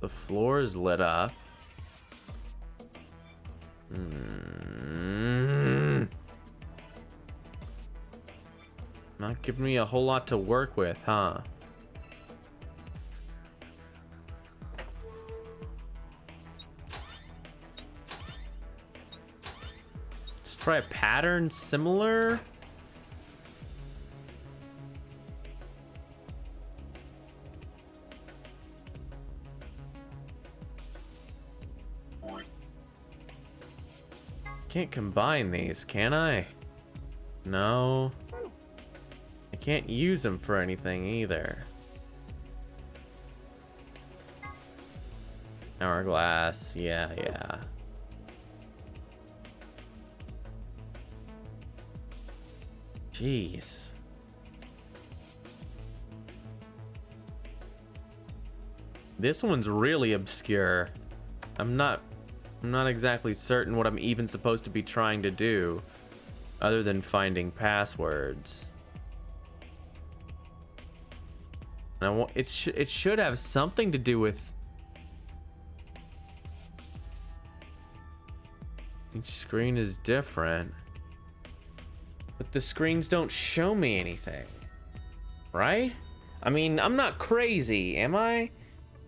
The floor is lit up. Not giving me a whole lot to work with, huh? Let's try a pattern similar. Can't combine these, can I? No. I can't use them for anything either. Hourglass, yeah. Jeez. This one's really obscure. I'm not exactly certain what I'm even supposed to be trying to do other than finding passwords. And it should have something to do with each screen is different, but the screens don't show me anything, right? I mean, I'm not crazy, am I?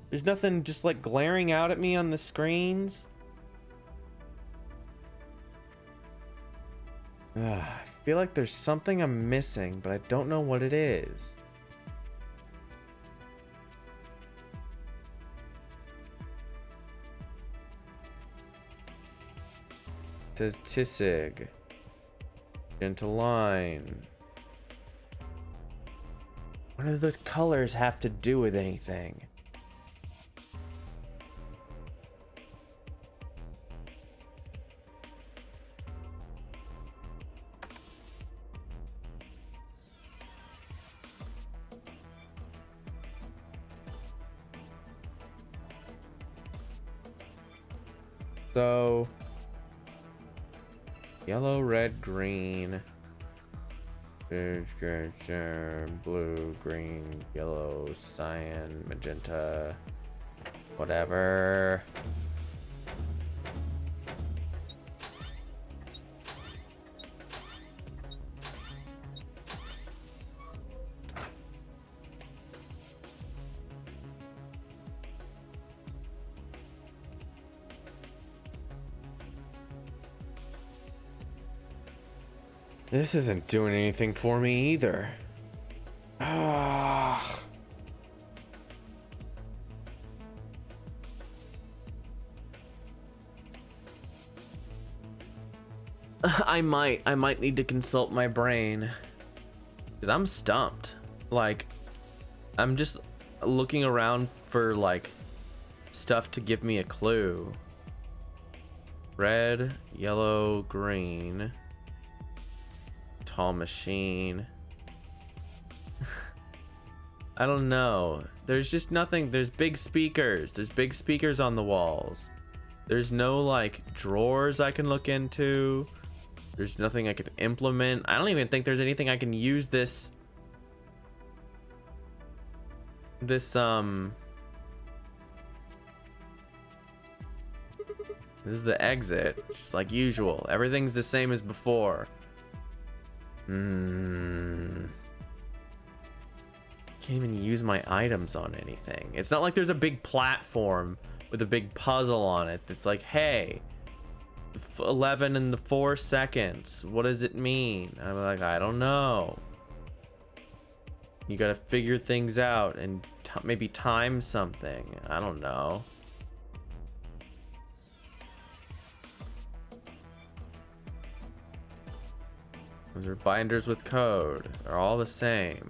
There's nothing just like glaring out at me on the screens. I feel like there's something I'm missing, but I don't know what it is. It says Tissig. Gentle line. What do the colors have to do with anything? So, yellow, red, green, blue, green, yellow, cyan, magenta, whatever. This isn't doing anything for me either. Ah. I might need to consult my brain, because I'm stumped. Like, I'm just looking around for like stuff to give me a clue. Red, yellow, green. Tall machine. I don't know. There's just nothing. There's big speakers. There's big speakers on the walls. There's no like drawers I can look into. There's nothing I could implement. I don't even think there's anything I can use this This is the exit, just like usual. Everything's the same as before. Can't even use my items on anything. It's not like there's a big platform with a big puzzle on it that's like, hey, 11 and the 4 seconds, what does it mean? I'm like, I don't know. You gotta figure things out and maybe time something. I don't know. Those are binders with code. They're all the same.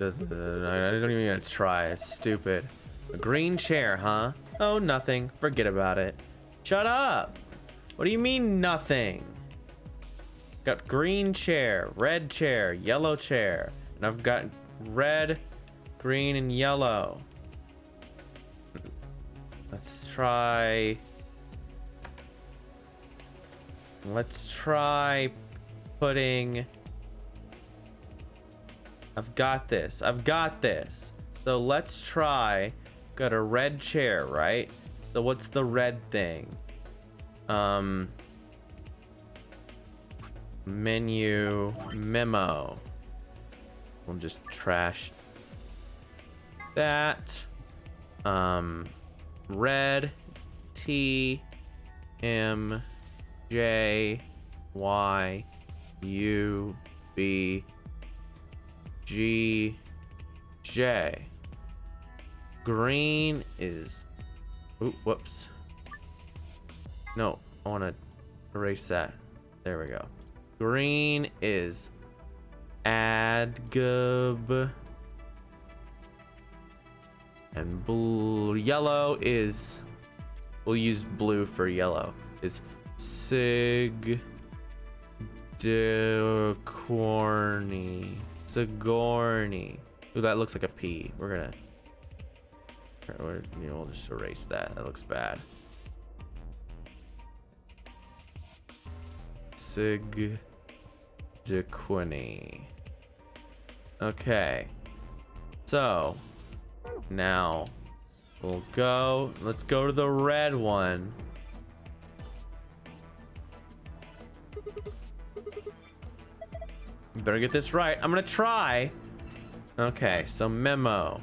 I don't even gonna try. It's stupid. A green chair, huh? Oh, nothing. Forget about it. Shut up. What do you mean nothing? Got green chair, red chair, yellow chair, and I've got red, green, and yellow. Let's try putting... I've got this. So let's try. Got a red chair, right? So what's the red thing? Menu memo. We'll just trash that. Red T M J Y U B G J. Green is, ooh, whoops. No, I want to erase that. There we go. Green is Adgub. And blue, yellow is, we'll use blue for yellow, is Sigourney. Sigourney. Ooh, that looks like a P. We'll just erase that. That looks bad. Sigourney. Okay. So now we'll go. Let's go to the red one. You better get this right. I'm gonna try. Okay, so memo.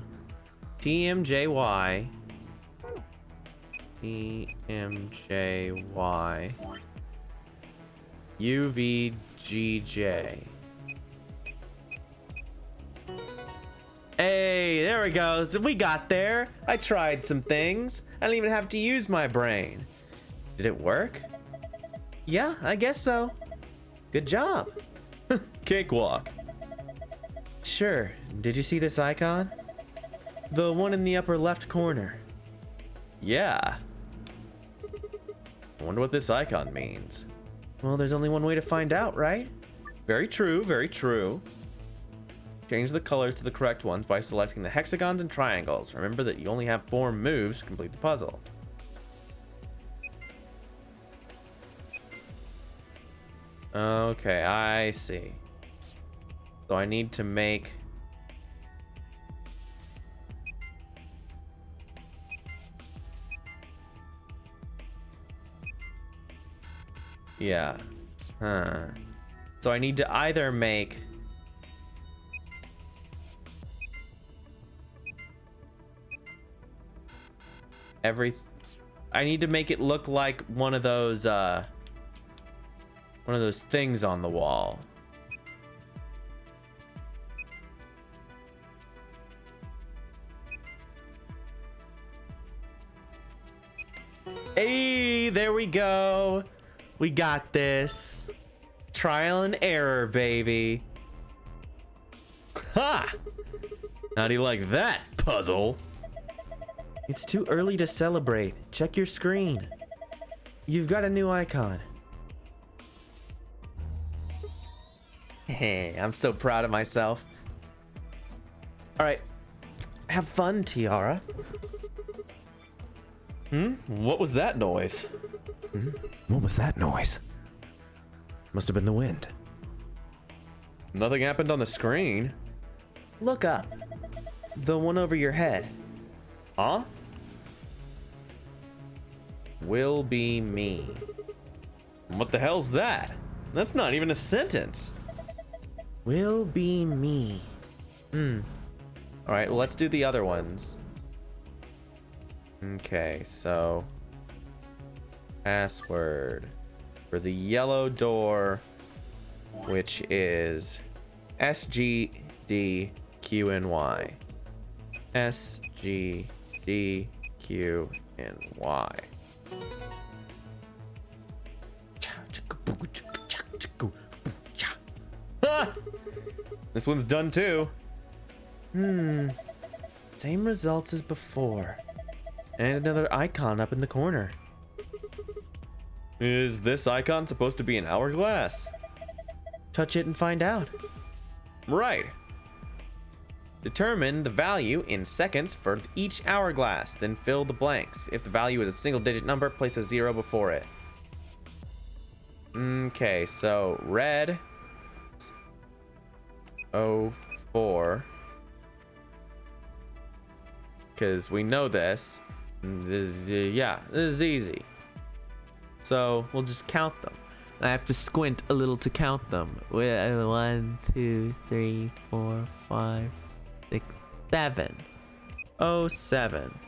TMJY. TMJY. UVGJ. Hey, there we go. So we got there. I tried some things. I didn't even have to use my brain. Did it work? Yeah, I guess so. Good job. Cakewalk. Sure. Did you see this icon? The one in the upper left corner. Yeah. I wonder what this icon means. Well, there's only one way to find out, right? Very true, very true. Change the colors to the correct ones by selecting the hexagons and triangles. Remember that you only have 4 moves to complete the puzzle. Okay, I see. So I need to make... Yeah. Huh. So I need to either make... I need to make it look like one of those things on the wall. Hey, there we go. We got this. Trial and error, baby. Ha! How do you like that, puzzle? It's too early to celebrate. Check your screen. You've got a new icon. Hey, I'm so proud of myself. All right, have fun, Tiara. What was that noise? What was that noise? Must have been the wind. Nothing happened on the screen. Look up. The one over your head. Huh? Will be me. What the hell's that? That's not even a sentence. Will be me. All right, well, let's do the other ones. Okay, so password for the yellow door, which is SGDQNY. SGDQNY. Ah! This one's done too. Same results as before. And another icon up in the corner. Is this icon supposed to be an hourglass? Touch it and find out. Right. Determine the value in seconds for each hourglass, then fill the blanks. If the value is a single-digit number, place a 0 before it. Okay, so red 04 because we know this. Yeah, this is easy. So we'll just count them. I have to squint a little to count them. 1, 2, 3, 4, 5, 6, 7. Oh, 7.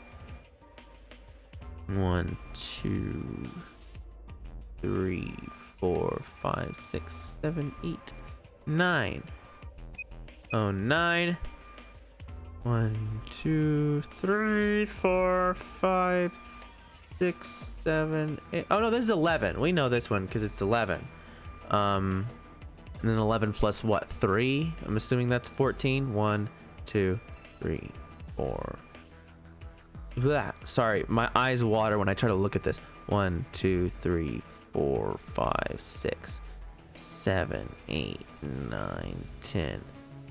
1, 2, 3, 4, 5, 6, 7, 8, 9. Oh, 9. 1, 2, 3, 4, 5, 6, 7, 8. Oh no, this is 11. We know this one because it's 11. And then 11 plus what? 3? I'm assuming that's 14. 1, 2, 3, 4. Blah. Sorry, my eyes water when I try to look at this. 1, 2, 3, 4, 5, 6, 7, 8, 9, 10,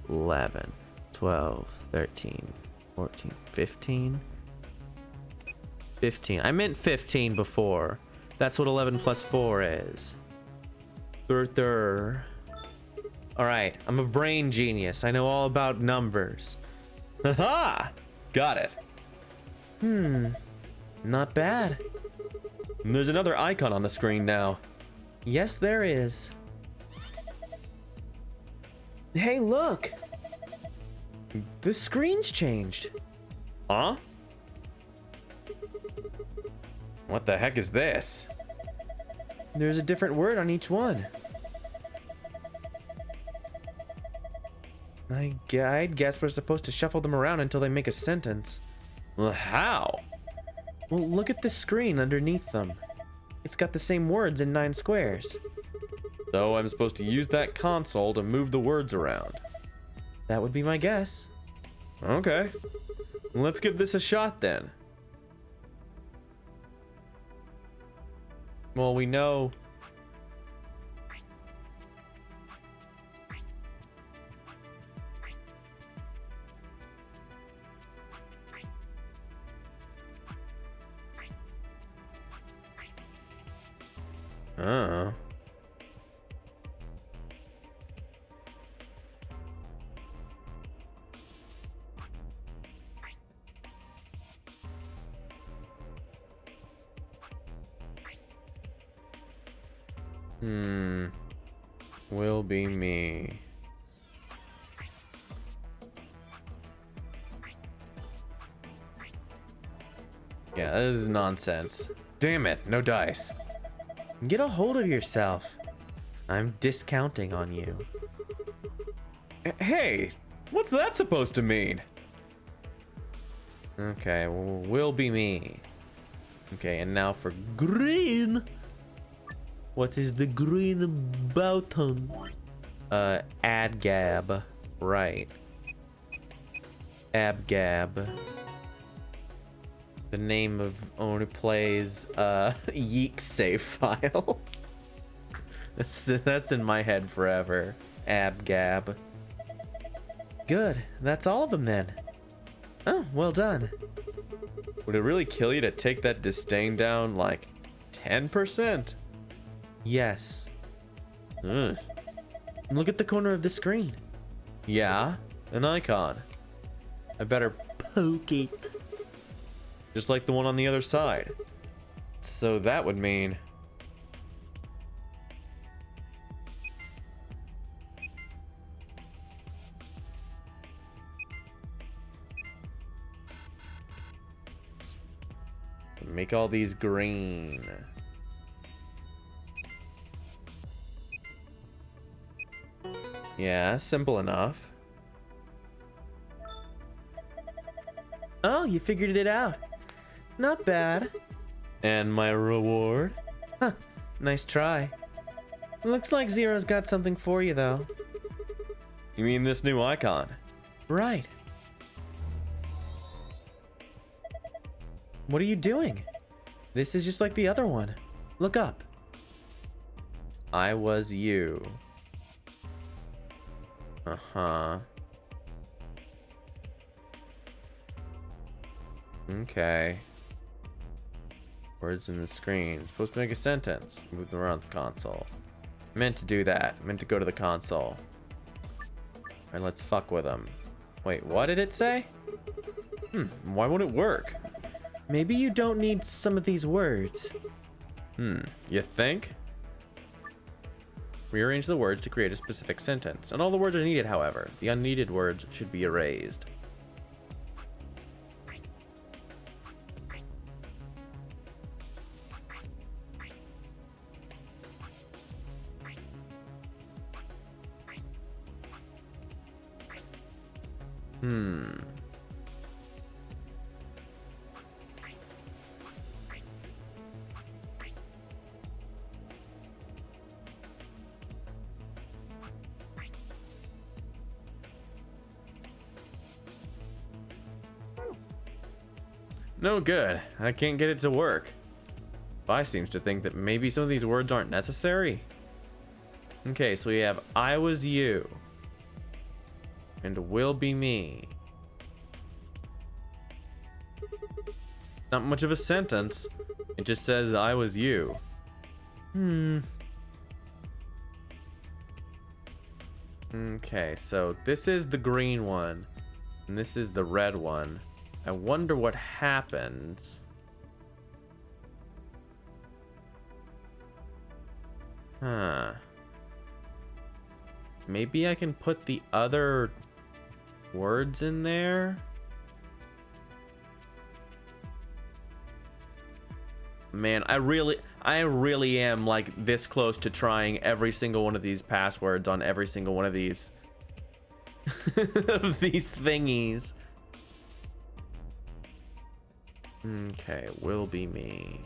11, 12, 13, 14, 15. 15. I meant 15 before. That's what 11 plus 4 is. Alright, I'm a brain genius. I know all about numbers. Haha! Got it. Not bad. And there's another icon on the screen now. Yes, there is. Hey, look! The screen's changed. Huh? What the heck is this? There's a different word on each one. I'd guess we're supposed to shuffle them around until they make a sentence. Well, how? Well, look at the screen underneath them. It's got the same words in 9 squares. So I'm supposed to use that console to move the words around. That would be my guess. Okay. Let's give this a shot then. Well, we know. Oh. Will be me. Yeah, this is nonsense. Damn it, no dice. Get a hold of yourself. I'm discounting on you. Hey, what's that supposed to mean? Okay, well, will be me. Okay, and now for green. What is the green button? AdGab. Right. AbGab. The name of owner plays Yeek save file. That's in my head forever. AbGab. Good. That's all of them then. Oh, well done. Would it really kill you to take that disdain down like 10%? Yes. Ugh. Look at the corner of the screen. Yeah, an icon. I better poke it. Just like the one on the other side. So that would mean... make all these green. Yeah, simple enough. Oh, you figured it out. Not bad. And my reward? Huh, nice try. Looks like Zero's got something for you, though. You mean this new icon? Right. What are you doing? This is just like the other one. Look up. I was you. Uh-huh. Okay. Words in the screen. Supposed to make a sentence. Move them around the console. Meant to do that. Meant to go to the console. Alright, let's fuck with them. Wait, what did it say? Why won't it work? Maybe you don't need some of these words. You think? Rearrange the words to create a specific sentence. And all the words are needed, however. The unneeded words should be erased. No good. I can't get it to work. Vi seems to think that maybe some of these words aren't necessary. Okay, so we have I was you. And will be me. Not much of a sentence. It just says I was you. Okay, so this is the green one. And this is the red one. I wonder what happens. Maybe I can put the other words in there? Man, I really am like this close to trying every single one of these passwords on every single one of these of these thingies. Okay, will be me.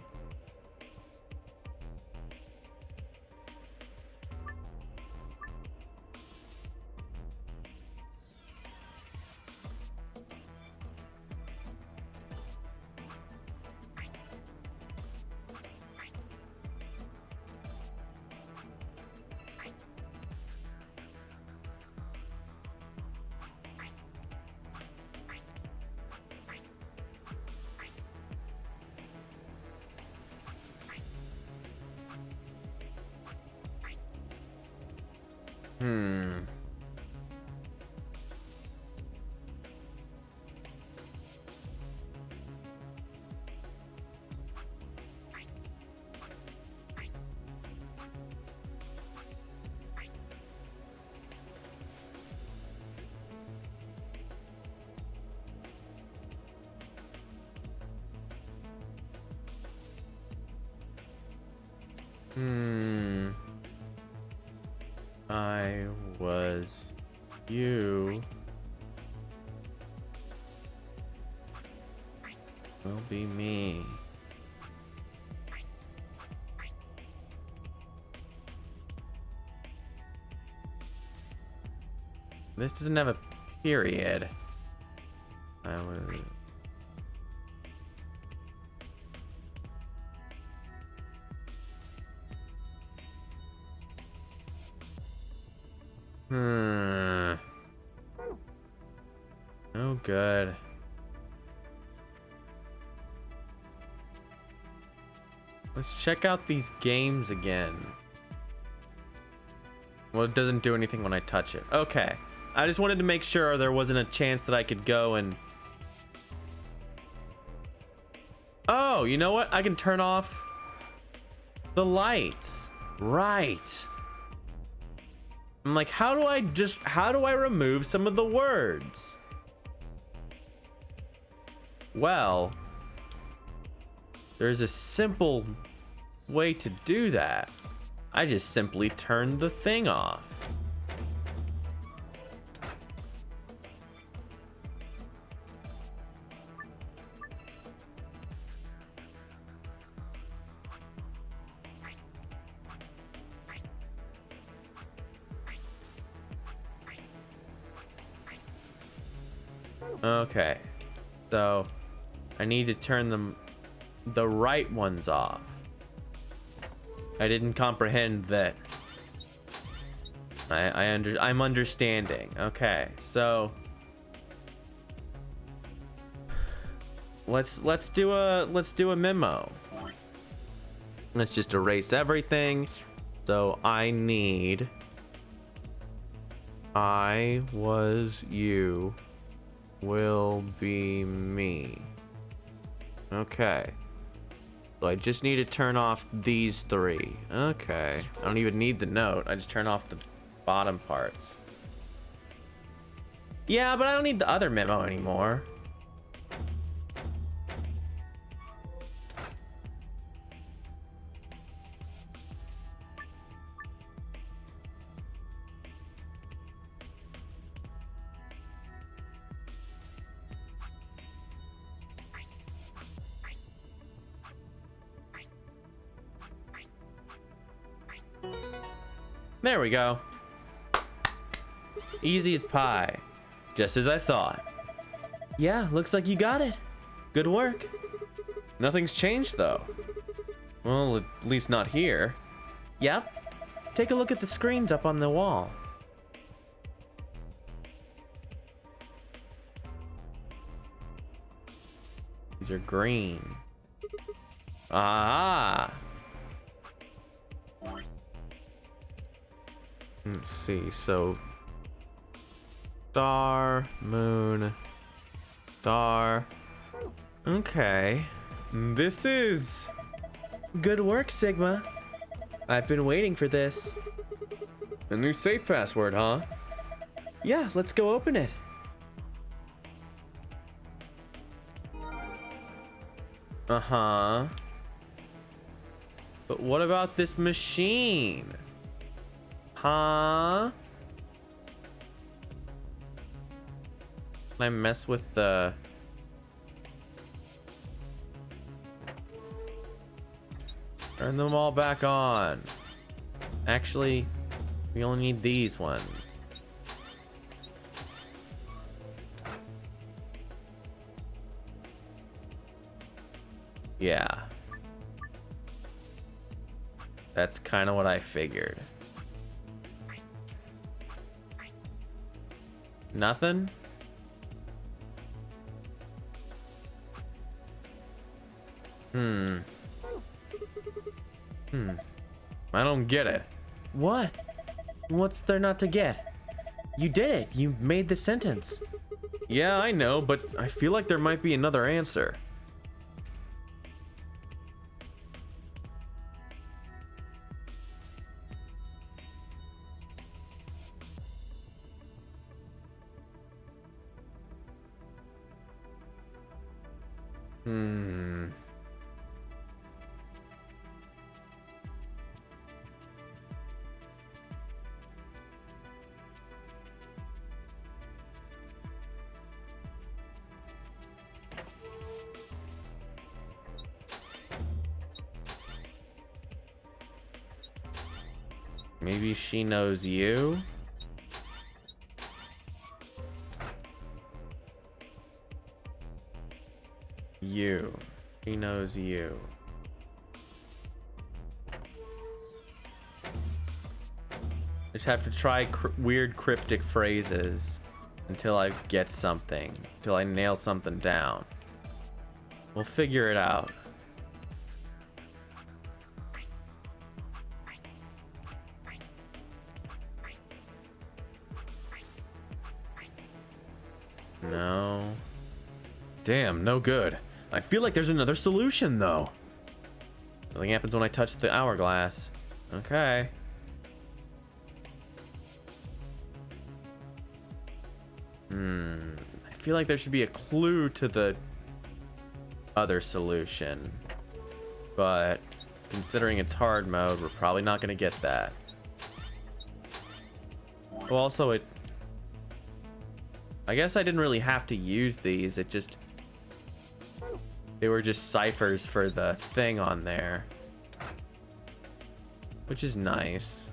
I was you. Will be me. This doesn't have a period. I was. Oh, good. Let's check out these games again. Well, it doesn't do anything when I touch it. Okay. I just wanted to make sure there wasn't a chance that I could go and... Oh, you know what? I can turn off the lights. Right. I'm like, how do I remove some of the words? Well, there's a simple way to do that. I just simply turn the thing off. Okay, so I need to turn the right ones off. I didn't comprehend that. I'm understanding. Okay, so let's do a memo. Let's just erase everything. So I was you. will be me. Okay. So I just need to turn off these 3. Okay. I don't even need the note. I just turn off the bottom parts. Yeah, but I don't need the other memo anymore. There we go. Easy as pie. Just as I thought. Yeah, looks like you got it. Good work. Nothing's changed though. Well, at least not here. Yep. Take a look at the screens up on the wall. These are green. Ah. Let's see, so star, moon, star. Okay. This is good work, Sigma. I've been waiting for this. A new safe password, huh? Yeah, let's go open it. Uh-huh. But what about this machine? Huh? Can I mess with the... Turn them all back on. Actually, we only need these ones. Yeah. That's kind of what I figured. Nothing? I don't get it. What? What's there not to get? You did it. You made the sentence. Yeah, I know, but I feel like there might be another answer. Maybe she knows you? You. She knows you. Just have to try weird cryptic phrases until I get something, until I nail something down. We'll figure it out. No. Damn, no good. I feel like there's another solution, though. Nothing happens when I touch the hourglass. Okay. I feel like there should be a clue to the other solution. But considering it's hard mode, we're probably not going to get that. Well, also, I guess I didn't really have to use these. It just... They were just ciphers for the thing on there. Which is nice.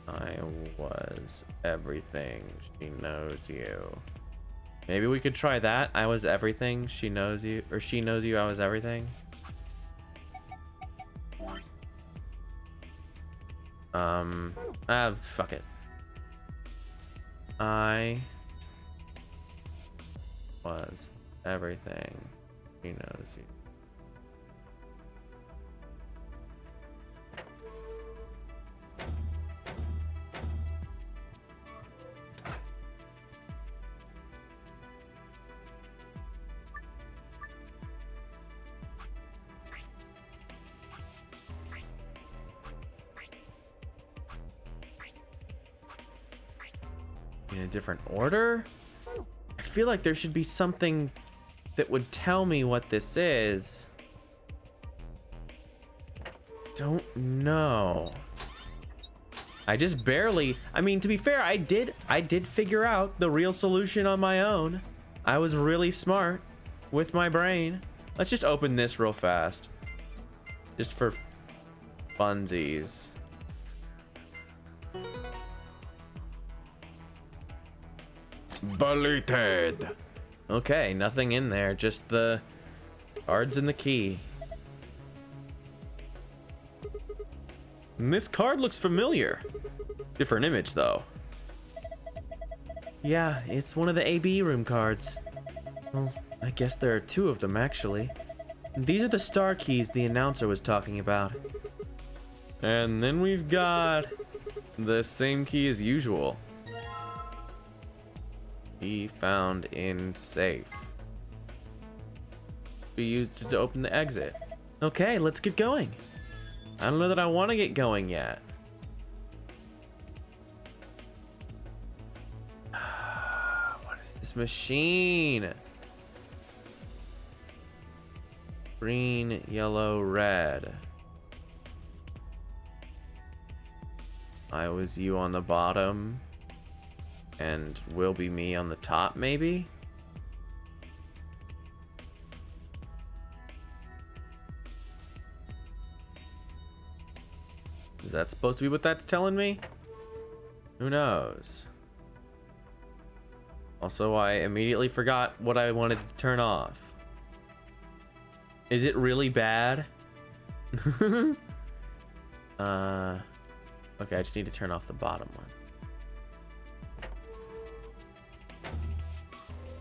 I was everything. She knows you. Maybe we could try that. I was everything. She knows you. Or she knows you. I was everything. Fuck it. I was everything. She knows you. in a different order? I feel like there should be something that would tell me what this is. Don't know. I just barely, I mean, to be fair, I did figure out the real solution on my own. I was really smart with my brain. Let's just open this real fast. Just for funsies. Deleted. Okay, nothing in there, just the cards and the key. And this card looks familiar. Different image though. Yeah, it's one of the AB room cards. Well, I guess there are two of them actually. These are the star keys the announcer was talking about. And then we've got the same key as usual. Key found in safe. Be used to open the exit. Okay, let's get going. I don't know that I want to get going yet. What is this machine? Green, yellow, red. I was you on the bottom. And will be me on the top, maybe? Is that supposed to be what that's telling me? Who knows? Also, I immediately forgot what I wanted to turn off. Is it really bad? Okay, I just need to turn off the bottom one.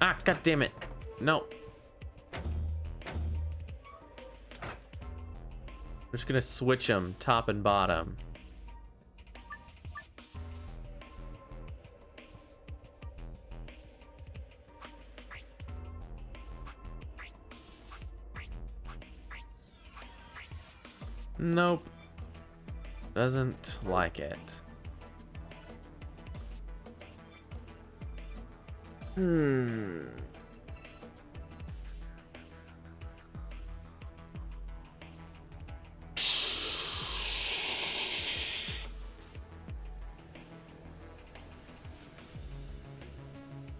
Ah, god damn it. No. We're just gonna switch them top and bottom. Nope. Doesn't like it.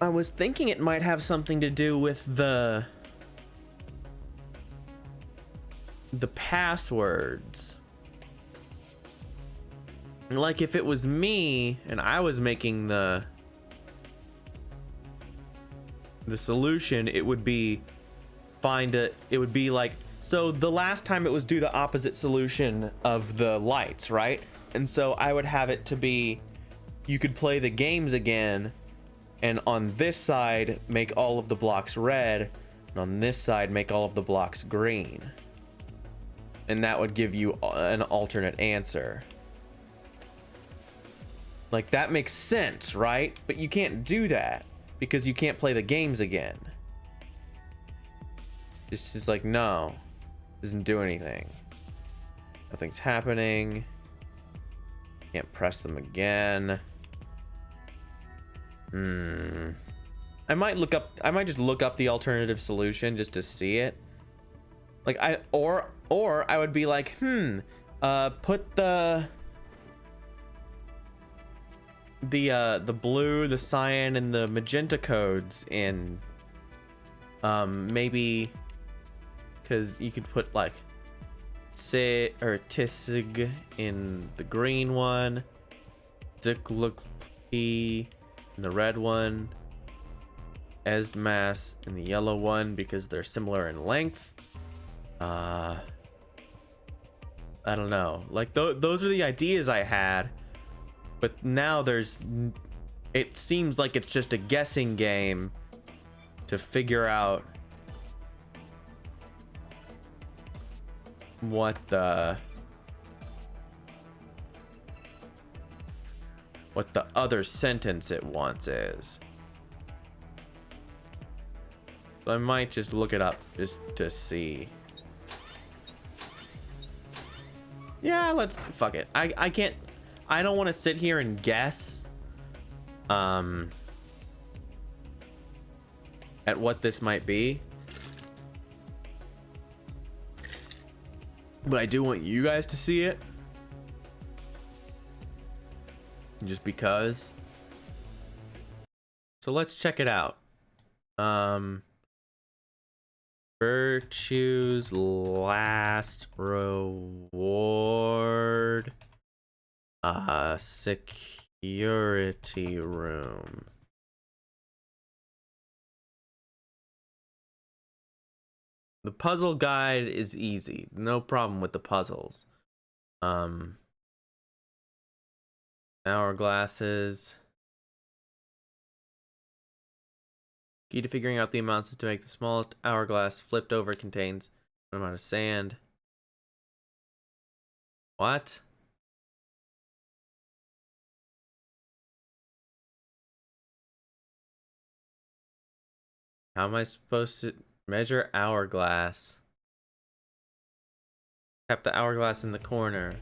I was thinking it might have something to do with the passwords. Like if it was me and I was making the solution, it would be it would be like, so the last time it was do the opposite solution of the lights, right? And so I would have it to be, you could play the games again, and on this side make all of the blocks red, and on this side make all of the blocks green, and that would give you an alternate answer. Like that makes sense, right? But you can't do that because you can't play the games again. It's just like, no, doesn't do anything. Nothing's happening. Can't press them again. I might just look up the alternative solution just to see it. Like or I would be like, put the blue, the cyan, and the magenta codes in. Maybe because you could put like Tisig in the green one, Zikluk in the red one, Esdmas in the yellow one because they're similar in length. I don't know. Like those are the ideas I had, but now it seems like it's just a guessing game to figure out what the other sentence it wants is. So I might just look it up just to see. Yeah, fuck it. I don't want to sit here and guess. at what this might be. But I do want you guys to see it. Just because. So let's check it out. Virtue's last reward. Security room. The puzzle guide is easy. No problem with the puzzles. Hourglasses. Key to figuring out the amounts is to make the smallest hourglass flipped over contains an amount of sand. What? How am I supposed to measure hourglass? Tap the hourglass in the corner.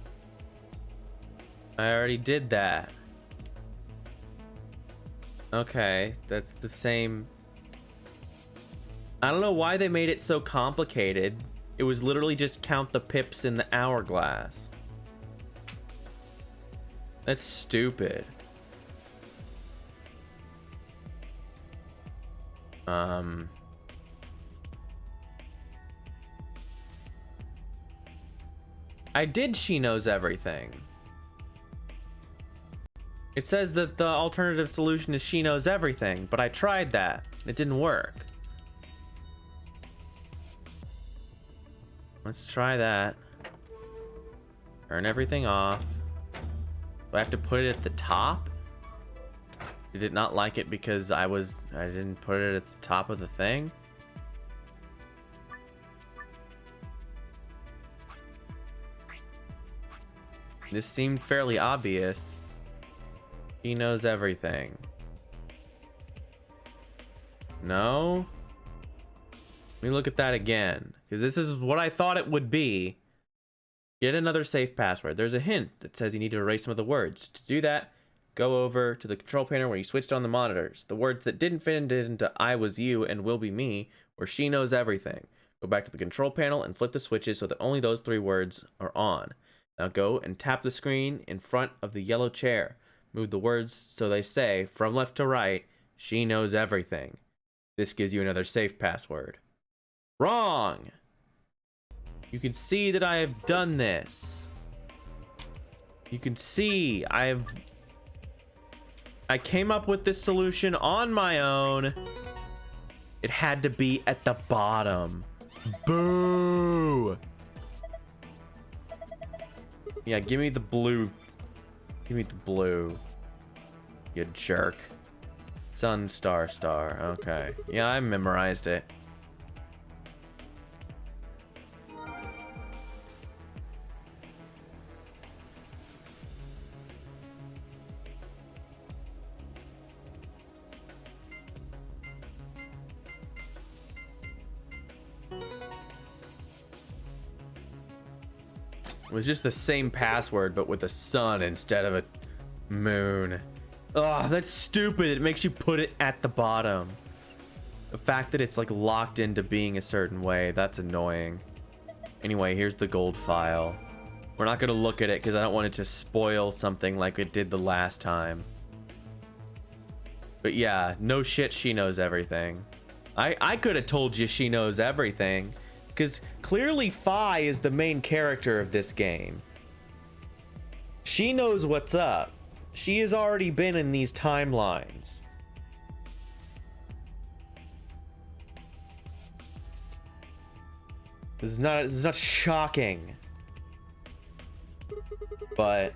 I already did that. Okay, that's the same. I don't know why they made it so complicated. It was literally just count the pips in the hourglass. That's stupid. I did She Knows Everything. It says that the alternative solution is She Knows Everything, but I tried that. It didn't work. Let's try that. Turn everything off. Do I have to put it at the top? Did it not like it because I didn't put it at the top of the thing? This seemed fairly obvious. She knows everything. No? Let me look at that again, because this is what I thought it would be. Get another safe password. There's a hint that says you need to erase some of the words. To do that, go over to the control panel where you switched on the monitors. The words that didn't fit into I was you and will be me, or She Knows Everything. Go back to the control panel and flip the switches so that only those three words are on. Now go and tap the screen in front of the yellow chair. Move the words so they say, from left to right, She Knows Everything. This gives you another safe password. Wrong! You can see that I have done this. You can see I came up with this solution on my own. It had to be at the bottom. Boo! Yeah, give me the blue. Give me the blue. You jerk. Sun, star, star. Okay. Yeah, I memorized it. It was just the same password, but with a sun instead of a moon. Oh, that's stupid. It makes you put it at the bottom. The fact that it's like locked into being a certain way, that's annoying. Anyway, here's the gold file. We're not gonna look at it because I don't want it to spoil something like it did the last time. But yeah, no shit, She Knows Everything. I could have told you She Knows Everything. Because clearly Fi is the main character of this game. She knows what's up. She has already been in these timelines. This is not shocking. But,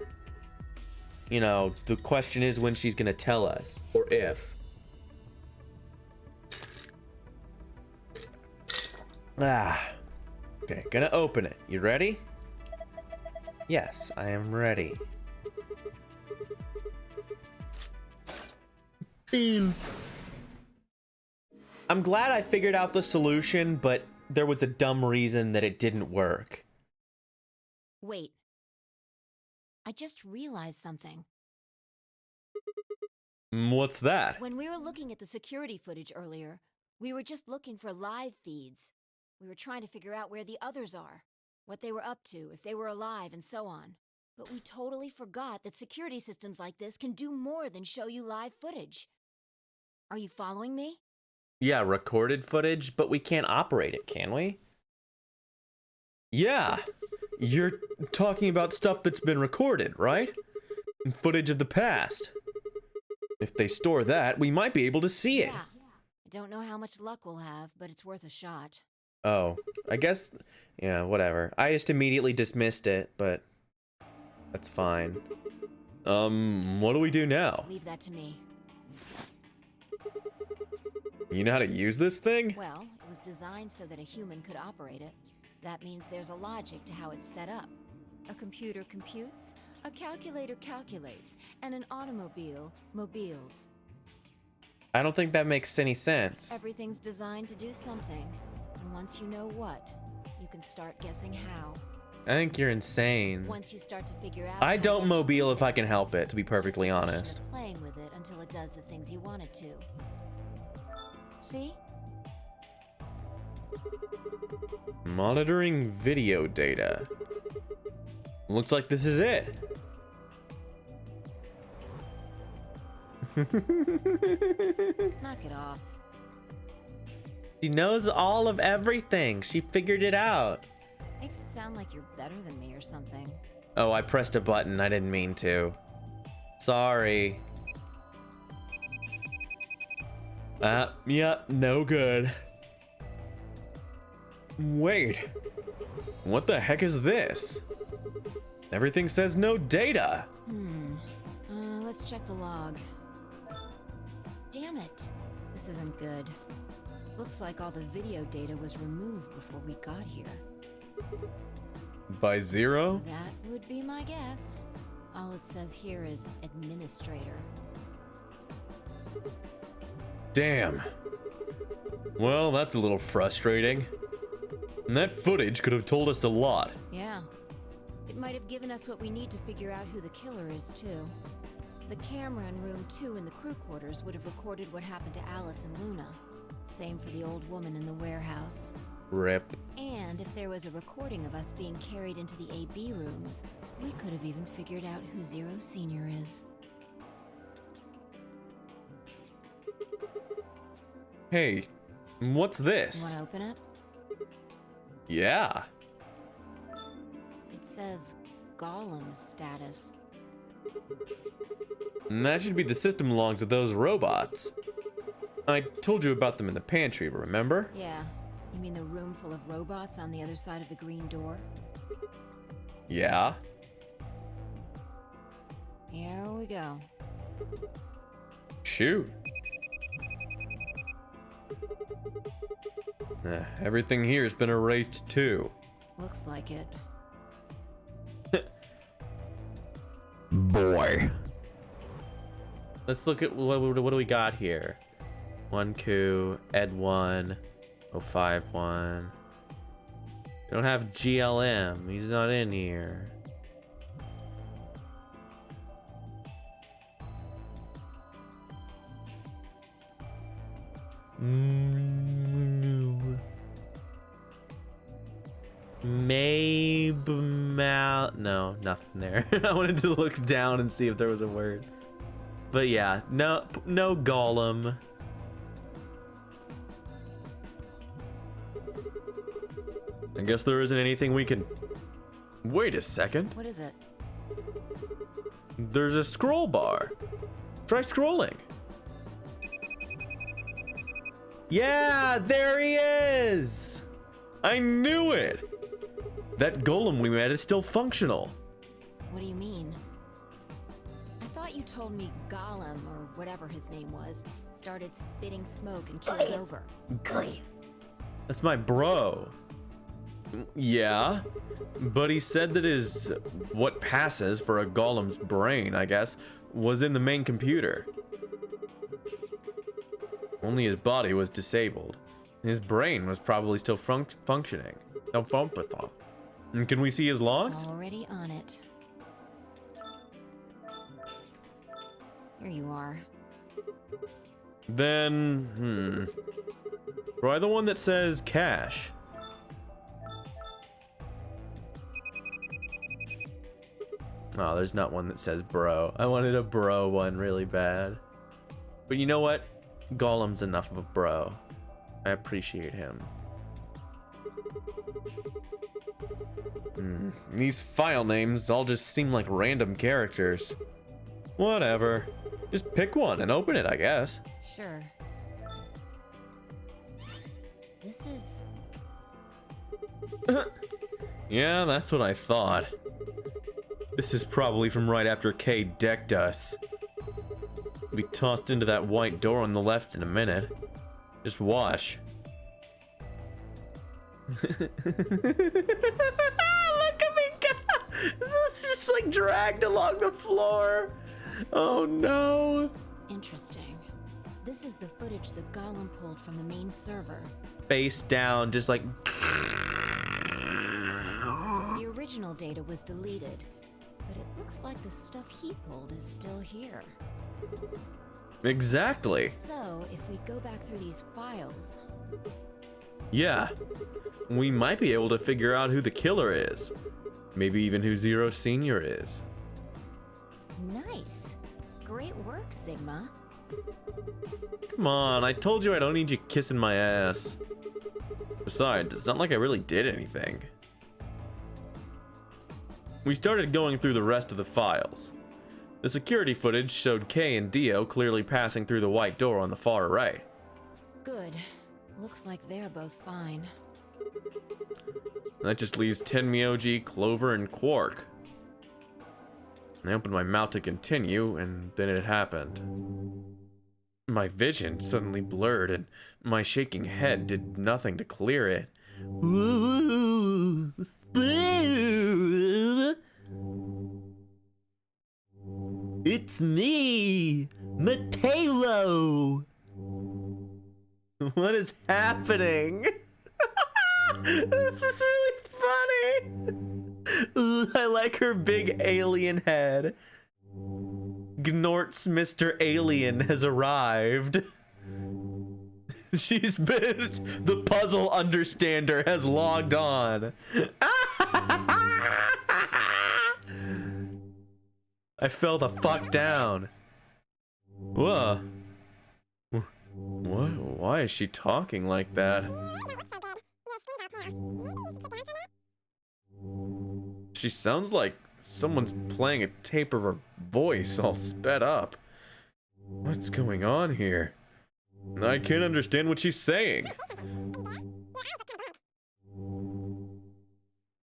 you know, the question is when she's gonna tell us. Or if. Okay, gonna open it. You ready? Yes, I am ready. I'm glad I figured out the solution, but there was a dumb reason that it didn't work. Wait. I just realized something. What's that? When we were looking at the security footage earlier, We were just looking for live feeds. We were trying to figure out where the others are, what they were up to, if they were alive, and so on. But we totally forgot that security systems like this can do more than show you live footage. Are you following me? Yeah, recorded footage, but we can't operate it, can we? Yeah, you're talking about stuff that's been recorded, right? And footage of the past. If they store that, we might be able to see it. Yeah. I don't know how much luck we'll have, but it's worth a shot. Oh, I guess, yeah, whatever. I just immediately dismissed it, but that's fine. What do we do now? Leave that to me. You know how to use this thing? Well, it was designed so that a human could operate it. That means there's a logic to how it's set up. A computer computes, a calculator calculates, and an automobile mobiles. I don't think that makes any sense. Everything's designed to do something. And once you know what, you can start guessing how. I think you're insane. Once you start to figure out I how don't to mobile do if I can things, help it, to be it's just a perfectly question of honest. playing with it until it does the things you want it to. See? Monitoring video data. Looks like this is it. Knock it off. She knows all of everything. She figured it out. Makes it sound like you're better than me or something. Oh, I pressed a button. I didn't mean to. Sorry. Yeah, no good. Wait. What the heck is this? Everything says no data. Let's check the log. Damn it. This isn't good. Looks like all the video data was removed before we got here. By zero? That would be my guess. All it says here is administrator. Damn. Well, that's a little frustrating. And that footage could have told us a lot. Yeah. It might have given us what we need to figure out who the killer is, too. The camera in room 2 in the crew quarters would have recorded what happened to Alice and Luna. Same for the old woman in the warehouse. Rip. And if there was a recording of us being carried into the AB rooms, we could have even figured out who Zero Senior is. Hey, what's this? Want to open it? Yeah. It says Gollum status. And that should be the system logs of those robots. I told you about them in the pantry, remember? Yeah. You mean the room full of robots on the other side of the green door? Yeah. Here we go. Shoot. Everything here's been erased too. Looks like it. Boy. Let's look at what do we got here. 1Q, Ed1, 051. We don't have GLM. He's not in here. Maybe no, nothing there. I wanted to look down and see if there was a word. But yeah, no Gollum. I guess there isn't anything we can... Wait a second. What is it? There's a scroll bar. Try scrolling. Yeah, there he is. I knew it. That golem we met is still functional. What do you mean? I thought you told me Gollum, or whatever his name was, started spitting smoke and killed over. That's my bro. Yeah, but he said that what passes for a golem's brain, I guess, was in the main computer. Only his body was disabled. His brain was probably still functioning. And can we see his logs? Already on it. Here you are. Then, Try the one that says cash. Oh, there's not one that says bro. I wanted a bro one really bad. But you know what? Gollum's enough of a bro. I appreciate him. These file names all just seem like random characters. Whatever. Just pick one and open it, I guess. Sure. This is... Yeah, that's what I thought. This is probably from right after Kay decked us. We'll be tossed into that white door on the left in a minute. Just watch. Look at me go! This is just like dragged along the floor. Oh no. interesting. This is the footage that Gollum pulled from the main server. Face down, just like... The original data was deleted, but it looks like the stuff he pulled is still here. Exactly. So, if we go back through these files... Yeah. We might be able to figure out who the killer is. Maybe even who Zero Senior is. Nice. Great work, Sigma. Come on, I told you I don't need you kissing my ass. Besides, it's not like I really did anything. We started going through the rest of the files. The security footage showed Kay and Dio clearly passing through the white door on the far right. Good. Looks like they're both fine. That just leaves Tenmyoji, Clover, and Quark. I opened my mouth to continue, and then it happened. My vision suddenly blurred, and my shaking head did nothing to clear it. It's me, Mateo. What is happening? This is really funny. Ooh, I like her big alien head. Gnort's Mr. Alien has arrived. She's been... The puzzle understander has logged on. I fell the fuck down. Whoa. What? Why is she talking like that? She sounds like someone's playing a tape of her voice all sped up. What's going on here? I can't understand what she's saying.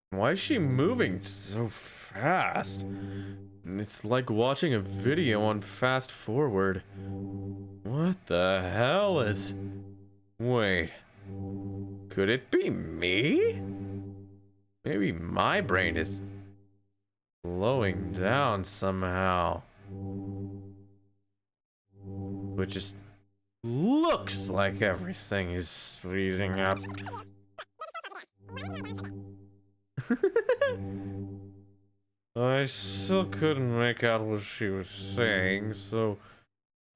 Why is she moving so fast? It's like watching a video on fast forward. What the hell is... Wait. Could it be me? Maybe my brain is slowing down somehow. It just looks like everything is speeding up. I still couldn't make out what she was saying, so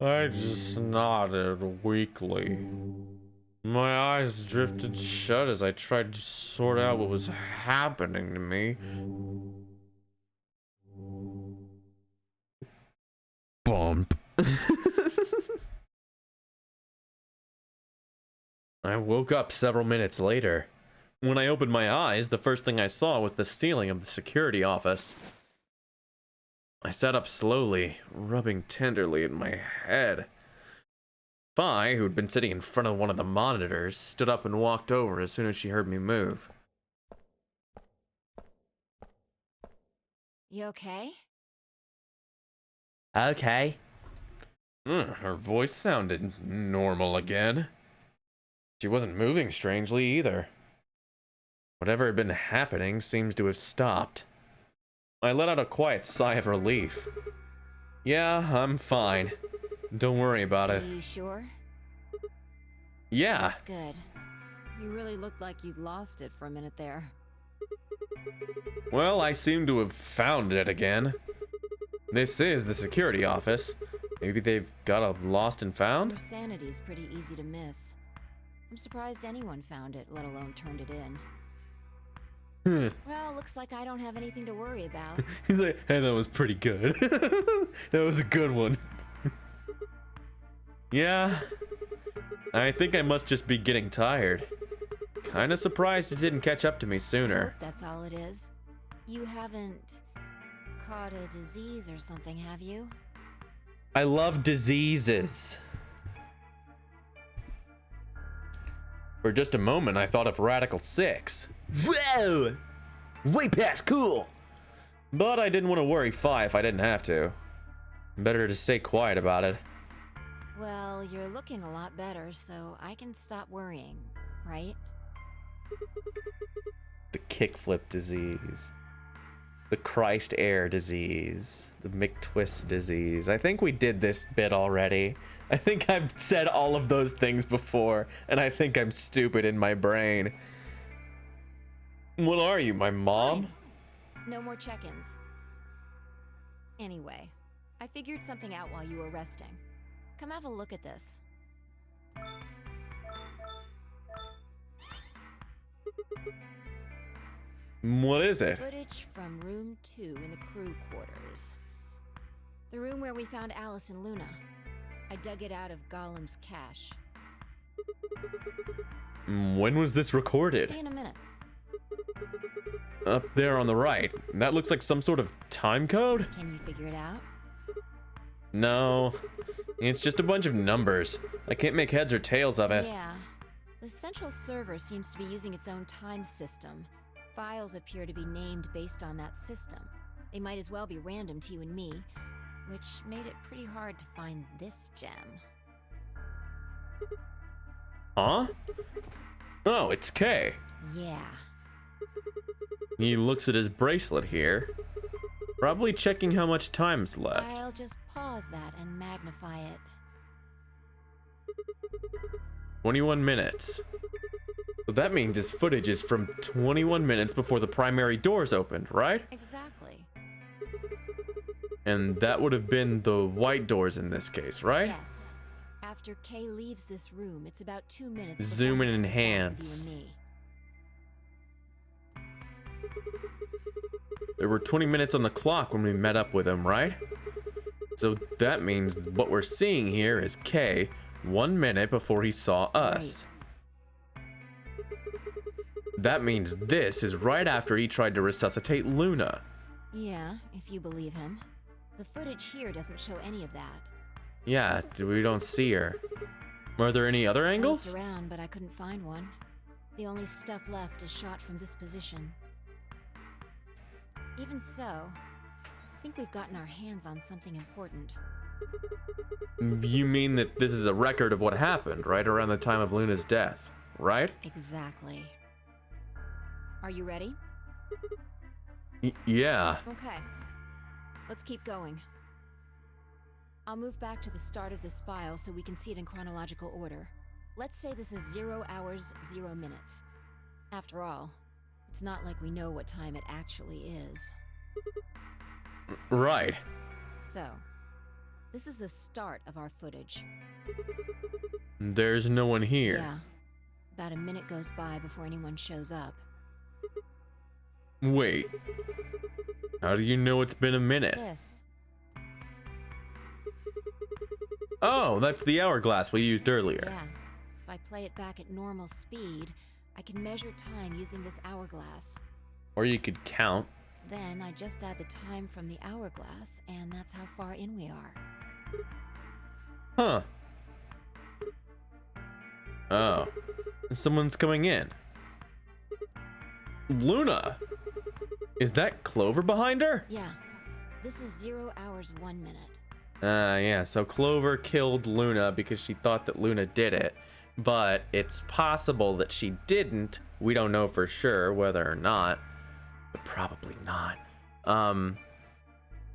I just nodded weakly. My eyes drifted shut as I tried to sort out what was happening to me. Bump. I woke up several minutes later. When I opened my eyes, the first thing I saw was the ceiling of the security office. I sat up slowly, rubbing tenderly at my head. Phi, who'd been sitting in front of one of the monitors, stood up and walked over as soon as she heard me move. You okay? Okay. Her voice sounded normal again. She wasn't moving strangely either. Whatever had been happening seems to have stopped. I let out a quiet sigh of relief. Yeah, I'm fine. Don't worry about it. Are you sure? Yeah. That's good. You really looked like you'd lost it for a minute there. Well, I seem to have found it again. This is the security office. Maybe they've got a lost and found? Your sanity's pretty easy to miss. I'm surprised anyone found it, let alone turned it in. Well, looks like I don't have anything to worry about. He's like, hey, that was pretty good. That was a good one. Yeah, I think I must just be getting tired. Kinda surprised it didn't catch up to me I sooner. hope that's all it is. You haven't caught a disease or something, have you? I love diseases. For just a moment, I thought of Radical 6. Whoa! Way past cool! But I didn't want to worry Fi if I didn't have to. Better to stay quiet about it. Well, you're looking a lot better, so I can stop worrying, right? The kickflip disease. The Christ Air disease. The McTwist disease. I think we did this bit already. I think I've said all of those things before, and I think I'm stupid in my brain. What are you, my mom? Fine. No more check-ins. Anyway, I figured something out while you were resting. Come have a look at this. What is it? Footage from room 2 in the crew quarters. The room where we found Alice and Luna. I dug it out of Gollum's cache. When was this recorded? See you in a minute. Up there on the right. That looks like some sort of time code? Can you figure it out? No. It's just a bunch of numbers. I can't make heads or tails of it. Yeah. The central server seems to be using its own time system. Files appear to be named based on that system. They might as well be random to you and me, which made it pretty hard to find this gem. Huh? Oh, it's K. Yeah. He looks at his bracelet here. Probably checking how much time's left. I'll just pause that and magnify it. 21 minutes. So that means his footage is from 21 minutes before the primary doors opened, right? Exactly. And that would have been the white doors in this case, right? Yes. After Kay leaves this room, it's about 2 minutes. before Zoom he and comes back with enhance. you and me. There were 20 minutes on the clock when we met up with him, right? So that means what we're seeing here is K 1 minute before he saw us. That means this is right after he tried to resuscitate Luna. Yeah, if you believe him. The footage here doesn't show any of that. Yeah, we don't see her. Are there any other I angles? looked around, but I couldn't find one. The only stuff left is shot from this position. Even so, I think we've gotten our hands on something important. You mean that this is a record of what happened right around the time of Luna's death, right? Exactly. Are you ready? Yeah. Okay. Let's keep going. I'll move back to the start of this file so we can see it in chronological order. Let's say this is 0 hours, 0 minutes. After all, it's not like we know what time it actually is. Right. So, this is the start of our footage. There's no one here. Yeah. About a minute goes by before anyone shows up. Wait. How do you know it's been a minute? This. Oh, that's the hourglass we used earlier. Yeah. If I play it back at normal speed, I can measure time using this hourglass. Or you could count. Then I just add the time from the hourglass, and that's how far in we are. Huh. Oh. Someone's coming in. Luna! Is that Clover behind her? Yeah. This is 0 hours, 1 minute. Yeah, so Clover killed Luna because she thought that Luna did it. But it's possible that she didn't. We don't know for sure whether or not. But probably not.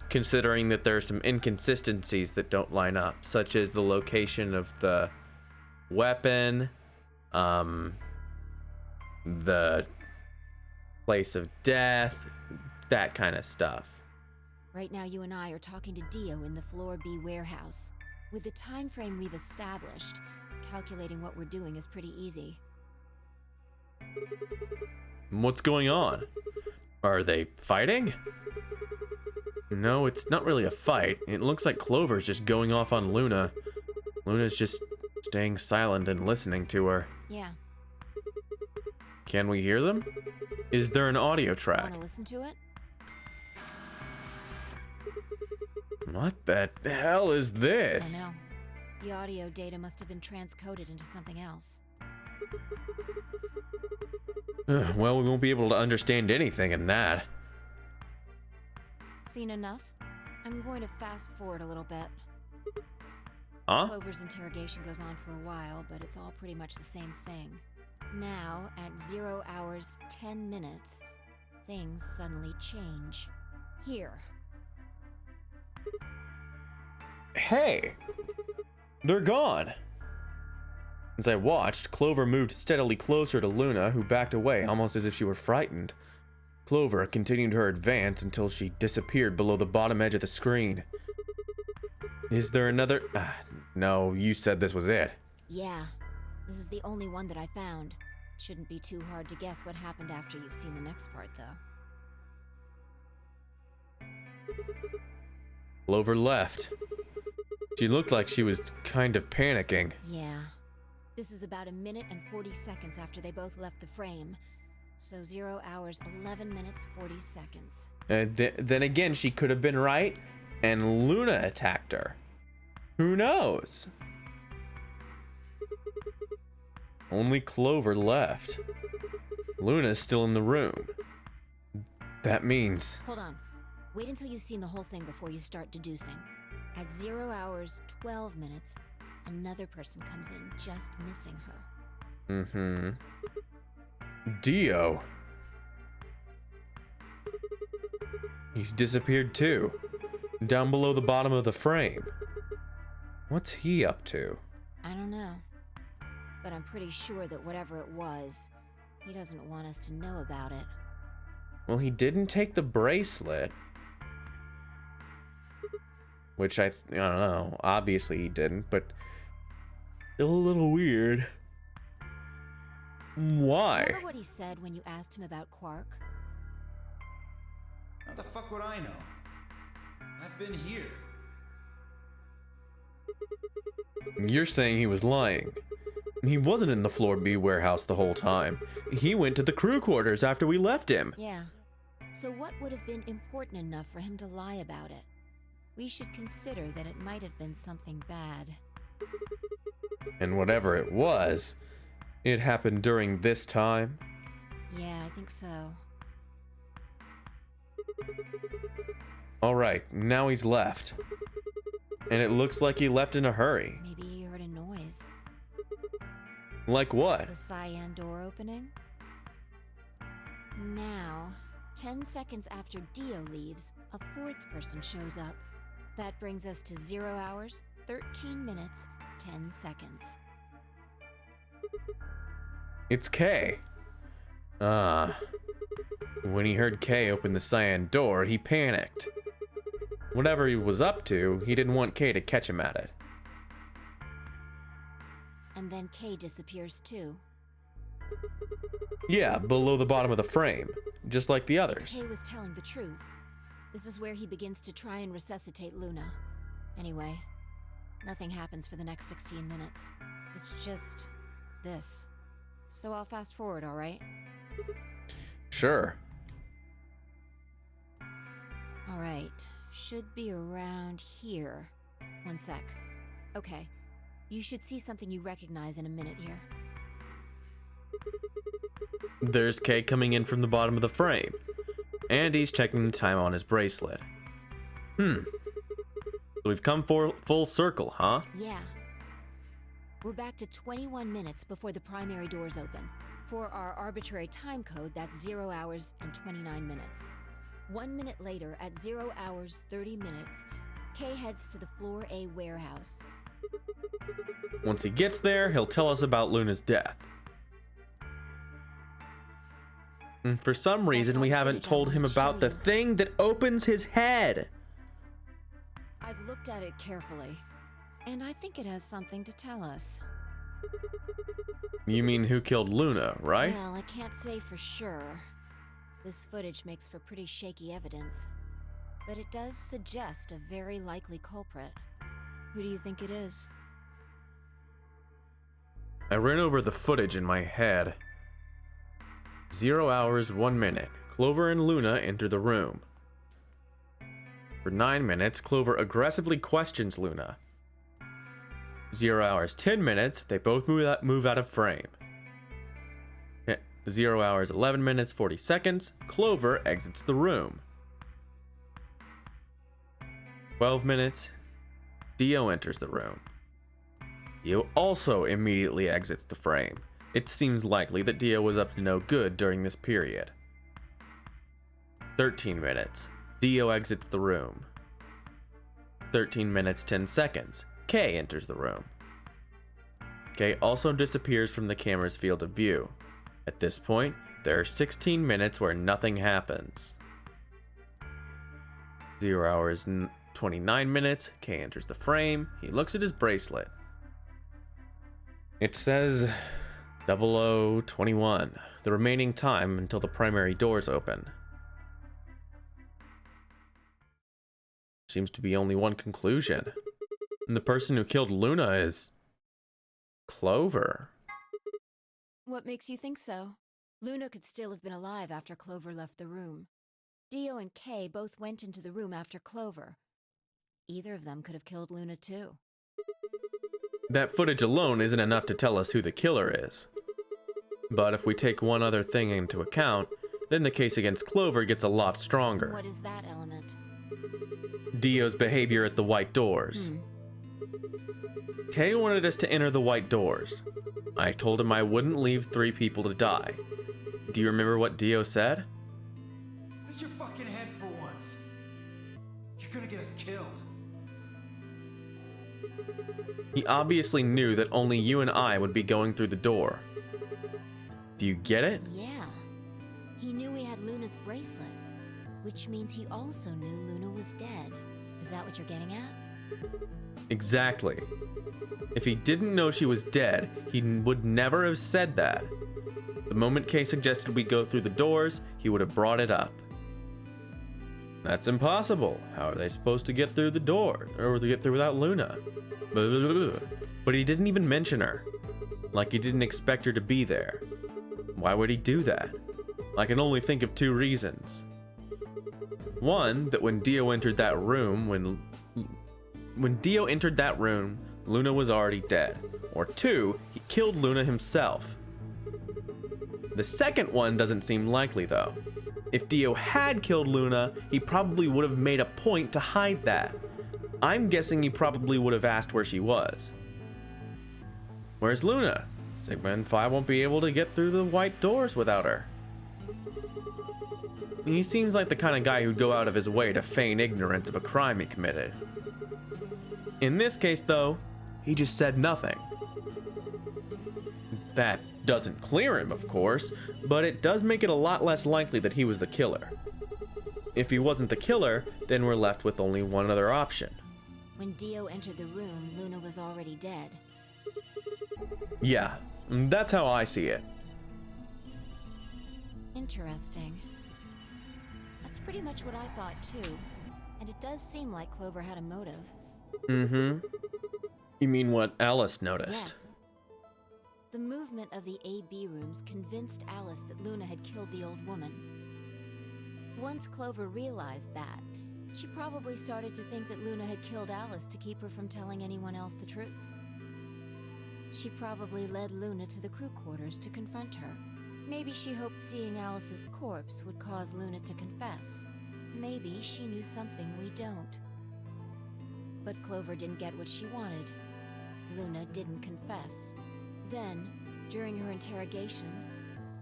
Considering that there are some inconsistencies that don't line up, such as the location of the weapon, the place of death, that kind of stuff. Right now, you and I are talking to Dio in the Floor B warehouse. With the time frame we've established, calculating what we're doing is pretty easy. What's going on? Are they fighting? No, it's not really a fight. It looks like Clover's just going off on Luna. Luna's just staying silent and listening to her. Yeah. Can we hear them? Is there an audio track? Want to listen to it? What the hell is I this? know. The audio data must have been transcoded into something else. Well, we won't be able to understand anything in that. Seen enough? I'm going to fast forward a little bit. Huh? Clover's interrogation goes on for a while, but it's all pretty much the same thing. Now, at 0 hours 10 minutes, things suddenly change. Here. Hey! They're gone! As I watched, Clover moved steadily closer to Luna, who backed away almost as if she were frightened. Clover continued her advance until she disappeared below the bottom edge of the screen. Is there another? No, you said this was it. Yeah. This is the only one that I found. Shouldn't be too hard to guess what happened after you've seen the next part, though. Clover left. She looked like she was kind of panicking. Yeah. This is about 1 minute and 40 seconds after they both left the frame. So 0 hours 11 minutes 40 seconds. Then again, she could have been right, and Luna attacked her. Who knows? Only Clover left. Luna's still in the room. That means... Hold on. Wait until you've seen the whole thing before you start deducing. At 0 hours 12 minutes, another person comes in just missing her. Mm-hmm. Dio. He's disappeared too. Down below the bottom of the frame. What's he up to? I don't know. But I'm pretty sure that whatever it was, he doesn't want us to know about it. Well, he didn't take the bracelet. Which I don't know. Obviously he didn't, but still a little weird. Why? Remember what he said when you asked him about Quark? How the fuck would I know? I've been here. You're saying he was lying. He wasn't in the Floor B warehouse the whole time. He went to the crew quarters after we left him. Yeah. So what would have been important enough for him to lie about it? We should consider that it might have been something bad. And whatever it was, it happened during this time. Yeah, I think so. Alright, now he's left. And it looks like he left in a hurry. Maybe he heard a noise. Like what? The cyan door opening? Now, 10 seconds after Dio leaves, a fourth person shows up. That brings us to 0 hours, 13 minutes, 10 seconds. It's Kay. When he heard Kay open the cyan door, he panicked. Whatever he was up to, he didn't want Kay to catch him at it. And then Kay disappears too. Yeah, below the bottom of the frame, just like the others. Kay was telling the truth. This is where he begins to try and resuscitate Luna. Anyway, nothing happens for the next 16 minutes. It's just this. So I'll fast forward, all right? Sure. All right. Should be around here. One sec. Okay. You should see something you recognize in a minute here. There's Kay coming in from the bottom of the frame. And he's checking the time on his bracelet. So we've come full circle, huh? Yeah. We're back to 21 minutes before the primary doors open. For our arbitrary time code, that's 0 hours and 29 minutes. 1 minute later, at 0 hours 30 minutes, Kay heads to the Floor A warehouse. Once he gets there, he'll tell us about Luna's death. And for some reason, we haven't told him about the thing that opens his head. I've looked at it carefully, and I think it has something to tell us. You mean who killed Luna, right? Well, I can't say for sure. This footage makes for pretty shaky evidence. But it does suggest a very likely culprit. Who do you think it is? I ran over the footage in my head. 0 hours, 1 minute. Clover and Luna enter the room. For 9 minutes, Clover aggressively questions Luna. 0 hours, 10 minutes, they both move out of frame. 0 hours, 11 minutes, 40 seconds, Clover exits the room. 12 minutes, Dio enters the room. Dio also immediately exits the frame. It seems likely that Dio was up to no good during this period. 13 minutes, Dio exits the room. 13 minutes, 10 seconds, Kay enters the room. Kay also disappears from the camera's field of view. At this point, there are 16 minutes where nothing happens. 0 hours, 29 minutes, Kay enters the frame. He looks at his bracelet. It says 0021, the remaining time until the primary doors open. Seems to be only one conclusion. And the person who killed Luna is Clover. What makes you think so? Luna could still have been alive after Clover left the room. Dio and Kay both went into the room after Clover. Either of them could have killed Luna too. That footage alone isn't enough to tell us who the killer is. But if we take one other thing into account, then the case against Clover gets a lot stronger. What is that element? Dio's behavior at the white doors. Kay wanted us to enter the white doors. I told him I wouldn't leave 3 people to die. Do you remember what Dio said? Use your fucking head for once. You're gonna get us killed. He obviously knew that only you and I would be going through the door. Do you get it? Yeah. He knew he had Luna's bracelet, which means he also knew Luna was dead. Is that what you're getting at? Exactly. If he didn't know she was dead, he would never have said that. The moment Kay suggested we go through the doors, he would have brought it up. That's impossible. How are they supposed to get through the door? Or to get through without Luna? But he didn't even mention her. Like he didn't expect her to be there. Why would he do that? I can only think of 2 reasons. One, that when Dio entered that room, when Dio entered that room, Luna was already dead. Or 2, he killed Luna himself. The second one doesn't seem likely though. If Dio had killed Luna, he probably would have made a point to hide that. I'm guessing he probably would have asked where she was. Where's Luna? Sigma and Phi won't be able to get through the white doors without her. He seems like the kind of guy who'd go out of his way to feign ignorance of a crime he committed. In this case, though, he just said nothing. That doesn't clear him, of course, but it does make it a lot less likely that he was the killer. If he wasn't the killer, then we're left with only one other option. When Dio entered the room, Luna was already dead. Yeah, that's how I see it. Interesting. That's pretty much what I thought too. And it does seem like Clover had a motive. Mm-hmm. You mean what Alice noticed? Yes. The movement of the A-B rooms convinced Alice that Luna had killed the old woman. Once Clover realized that, she probably started to think that Luna had killed Alice to keep her from telling anyone else the truth. She probably led Luna to the crew quarters to confront her. Maybe she hoped seeing Alice's corpse would cause Luna to confess. Maybe she knew something we don't. But Clover didn't get what she wanted. Luna didn't confess. Then, during her interrogation,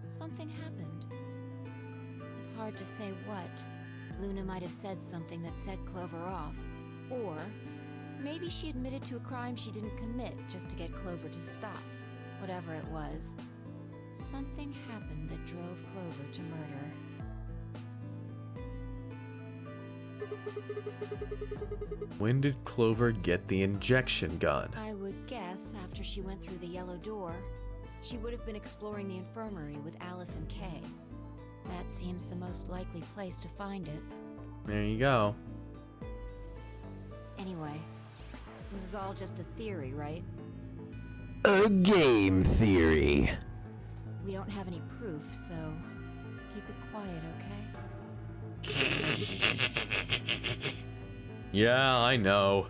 something happened. It's hard to say what. Luna might have said something that set Clover off. Or maybe she admitted to a crime she didn't commit just to get Clover to stop. Whatever it was, something happened that drove Clover to murder. When did Clover get the injection gun? I would guess after she went through the yellow door, she would have been exploring the infirmary with Alice and Kay. That seems the most likely place to find it. There you go. Anyway, this is all just a theory, right? A game theory. We don't have any proof, so keep it quiet, okay? Yeah, I know.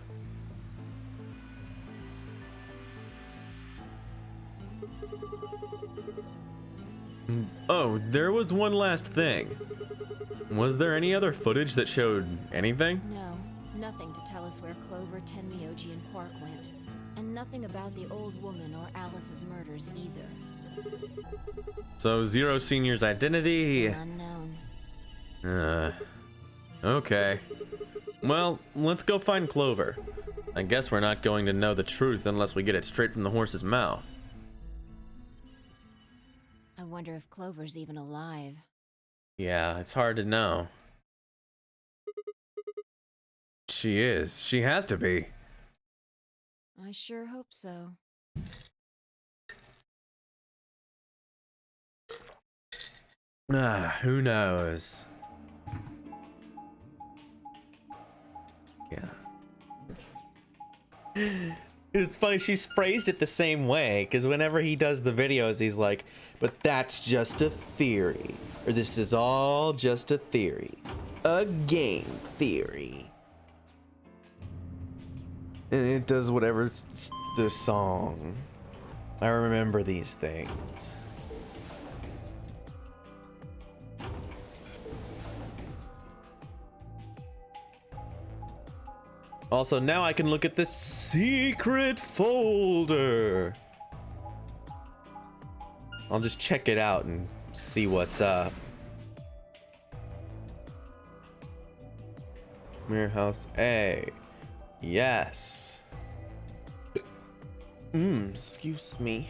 Oh, there was one last thing. Was there any other footage that showed anything? No, nothing to tell us where Clover, Tenmyoji, and Quark went. And nothing about the old woman or Alice's murders either. So Zero Senior's identity. Still unknown. Okay. Well, let's go find Clover. I guess we're not going to know the truth unless we get it straight from the horse's mouth. I wonder if Clover's even alive. Yeah, it's hard to know. She is. She has to be. I sure hope so. Who knows? Yeah. It's funny, she's phrased it the same way, because whenever he does the videos, he's like, but that's just a theory. Or this is all just a theory. A game theory. And it does whatever the song. I remember these things. Also, now I can look at the secret folder. I'll just check it out and see what's up. Mirror House A. Yes. Excuse me.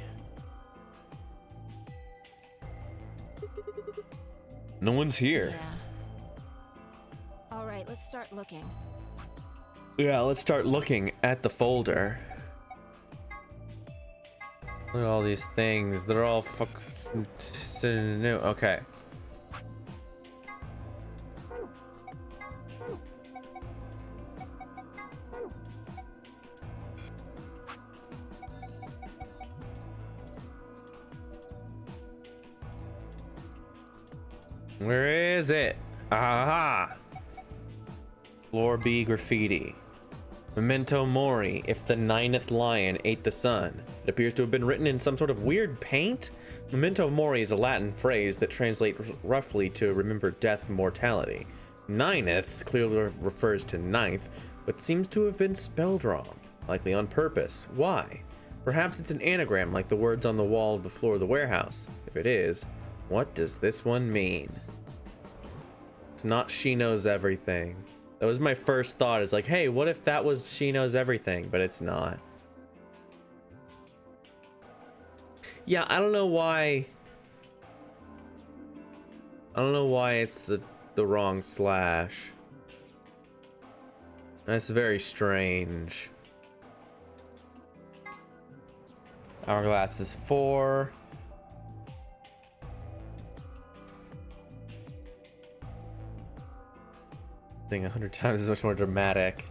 No one's here. Yeah. All right, let's start looking. Yeah, let's start looking at the folder. Look at all these things. They're all new. Okay. Where is it? Aha! Floor B graffiti. Memento Mori, if the 9th lion ate the sun. It appears to have been written in some sort of weird paint. Memento Mori is a Latin phrase that translates roughly to remember death and mortality. 9th clearly refers to 9th, but seems to have been spelled wrong, likely on purpose. Why? Perhaps it's an anagram like the words on the wall of the floor of the warehouse. If it is, what does this one mean? It's not She Knows Everything. That was my first thought, is like, hey, what if that was She Knows Everything? But it's not. Yeah, I don't know why. I don't know why it's the wrong slash. That's very strange. Hourglass is 4. Thing 100 times is much more dramatic.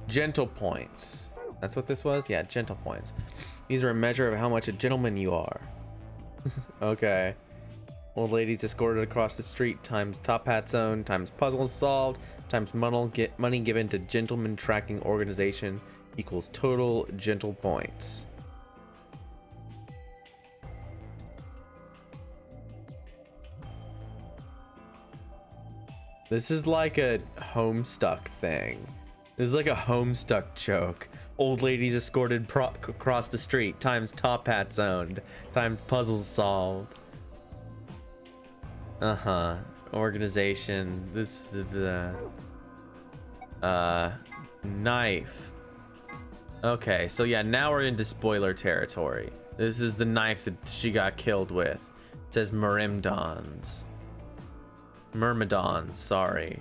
Gentle points. That's what this was? Yeah, gentle points. These are a measure of how much a gentleman you are. Okay. Old ladies escorted across the street times top hat zone times puzzles solved times money given to gentleman tracking organization equals total gentle points. This is like a Homestuck thing. This is like a Homestuck joke. Old ladies escorted across the street times top hats owned times puzzles solved. Organization. This is the knife. Okay, so yeah, now we're into spoiler territory. This is the knife that she got killed with. It says Merimdons. Myrmidon, sorry.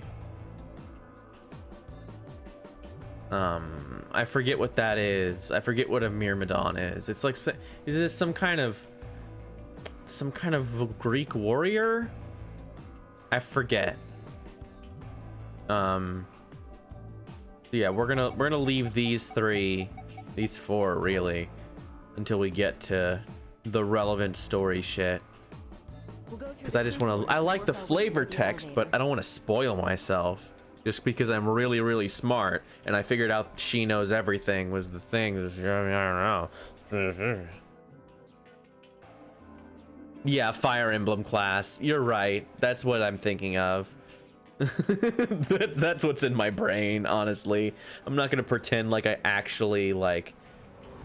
I forget what that is. I forget what a Myrmidon is. It's like, is this some kind of Greek warrior? I forget. Yeah, we're gonna leave these four really, until we get to the relevant story shit. Because I just want to. I like the flavor text, but I don't want to spoil myself. Just because I'm really, really smart and I figured out she knows everything was the thing. I don't know. Yeah, Fire Emblem class. You're right. That's what I'm thinking of. That's what's in my brain, honestly. I'm not gonna pretend like I actually like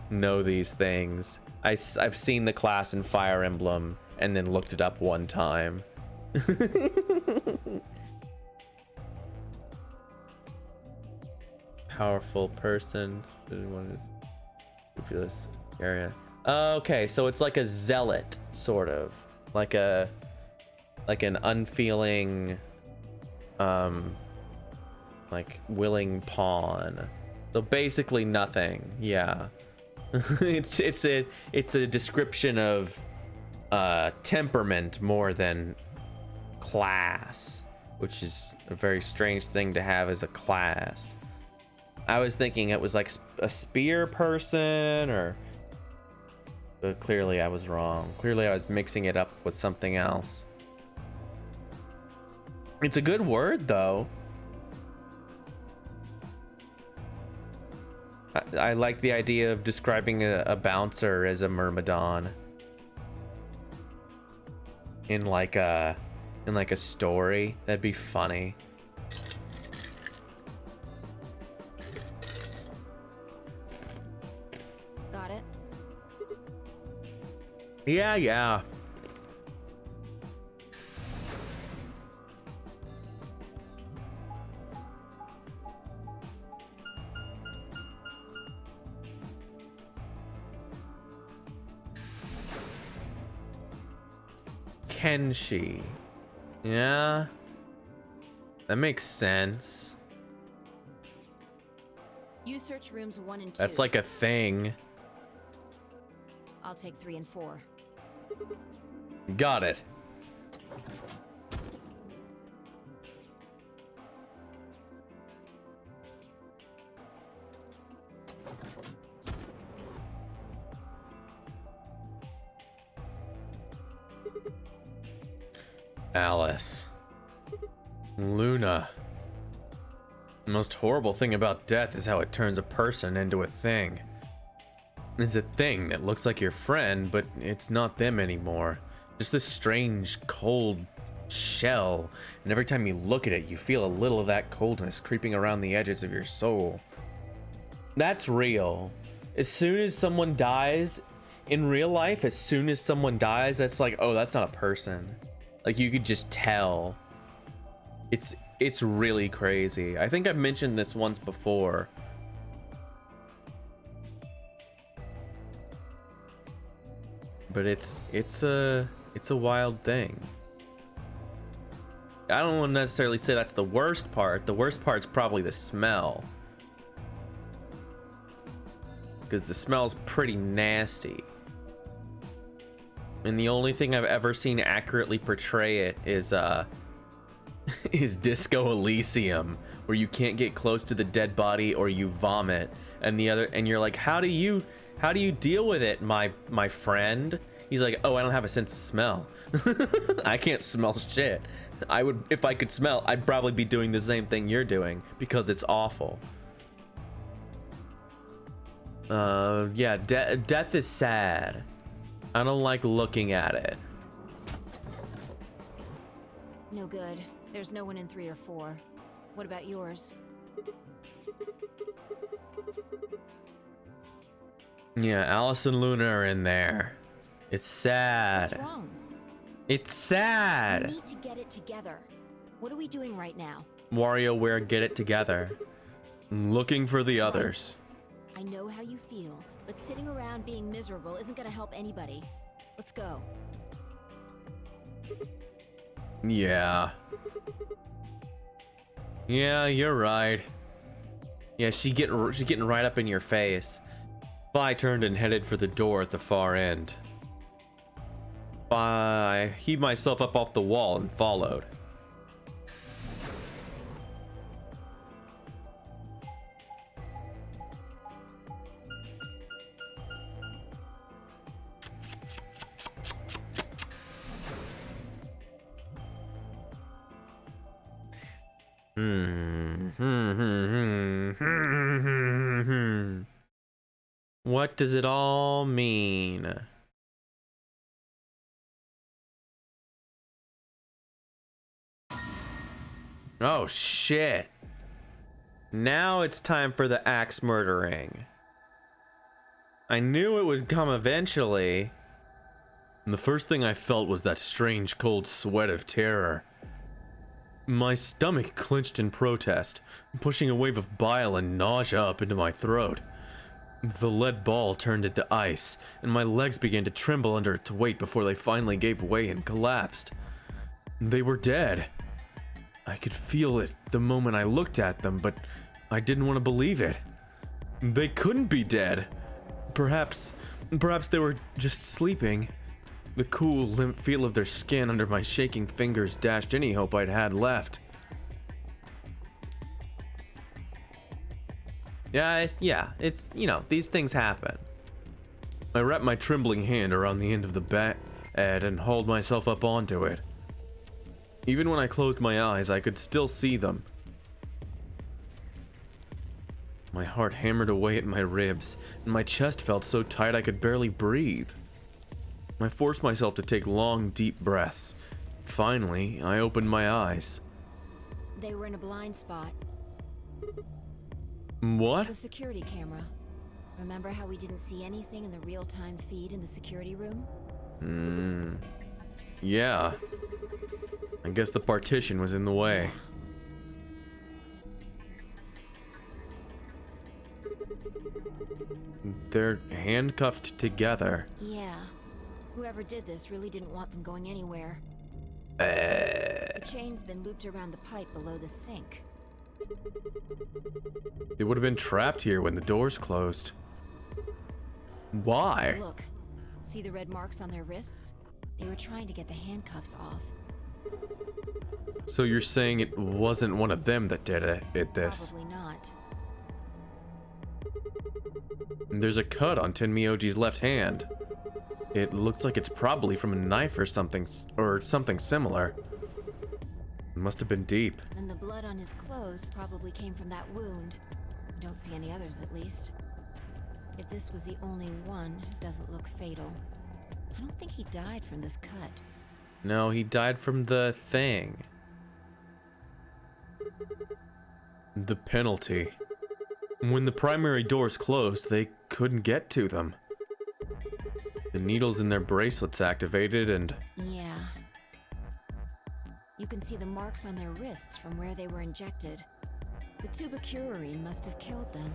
know these things. I've seen the class in Fire Emblem and then looked it up one time. Powerful person. Scrupulous area. Okay, so it's like a zealot, sort of. Like an unfeeling, like willing pawn. So basically nothing. Yeah. it's a description of temperament more than class, which is a very strange thing to have as a class. I was thinking it was like a spear person, but clearly I was wrong. Clearly I was mixing it up with something else. It's a good word though. I like the idea of describing a bouncer as a Myrmidon in like a story. That'd be funny. Got it. Yeah. Kenshi. Yeah. That makes sense. You search rooms 1 and 2. That's like a thing. I'll take 3 and 4. Got it. Alice. Luna. The most horrible thing about death is how it turns a person into a thing. It's a thing that looks like your friend, but it's not them anymore. Just this strange, cold shell. And every time you look at it, you feel a little of that coldness creeping around the edges of your soul. That's real. As soon as someone dies, in real life, that's like, oh, that's not a person. Like, you could just tell. It's really crazy. I think I've mentioned this once before. But it's a wild thing. I don't want to necessarily say that's the worst part. The worst part's probably the smell. Because the smell's pretty nasty. And the only thing I've ever seen accurately portray it is Disco Elysium, where you can't get close to the dead body or you vomit, and you're like, how do you deal with it, my friend? He's like, oh, I don't have a sense of smell. I can't smell shit. If I could smell, I'd probably be doing the same thing you're doing, because it's awful. Yeah, death is sad. I don't like looking at it. No good. There's no one in 3 or 4. What about yours? Yeah, Alice and Luna are in there. It's sad. What's wrong? It's sad. We need to get it together. What are we doing right now? WarioWare, get it together. I'm looking for the others. I know how you feel, but sitting around being miserable isn't gonna help anybody. Let's go. Yeah. Yeah, you're right. Yeah, she's getting right up in your face. I turned and headed for the door at the far end. I heaved myself up off the wall and followed. What does it all mean? Oh shit. Now it's time for the axe murdering. I knew it would come eventually. And the first thing I felt was that strange cold sweat of terror. My stomach clenched in protest, pushing a wave of bile and nausea up into my throat. The lead ball turned into ice, and my legs began to tremble under its weight before they finally gave way and collapsed. They were dead. I could feel it the moment I looked at them, but I didn't want to believe it. They couldn't be dead. Perhaps they were just sleeping. The cool, limp feel of their skin under my shaking fingers dashed any hope I'd had left. Yeah, it's, you know, these things happen. I wrapped my trembling hand around the end of the bed and hauled myself up onto it. Even when I closed my eyes, I could still see them. My heart hammered away at my ribs, and my chest felt so tight I could barely breathe. I forced myself to take long, deep breaths. Finally, I opened my eyes. They were in a blind spot. What? The security camera. Remember how we didn't see anything in the real-time feed in the security room? Yeah. I guess the partition was in the way. They're handcuffed together. Yeah. Whoever did this really didn't want them going anywhere. The chain's been looped around the pipe below the sink. They would have been trapped here when the doors closed. Why? Look. See the red marks on their wrists? They were trying to get the handcuffs off. So you're saying it wasn't one of them that did this? Probably not. There's a cut on Tenmyoji's left hand. It looks like it's probably from a knife or something similar. It must have been deep. And the blood on his clothes probably came from that wound. I don't see any others, at least. If this was the only one, it doesn't look fatal. I don't think he died from this cut. No, he died from the thing. The penalty. When the primary doors closed, they couldn't get to them. The needles in their bracelets activated and... Yeah. You can see the marks on their wrists from where they were injected. The tubicurine must have killed them.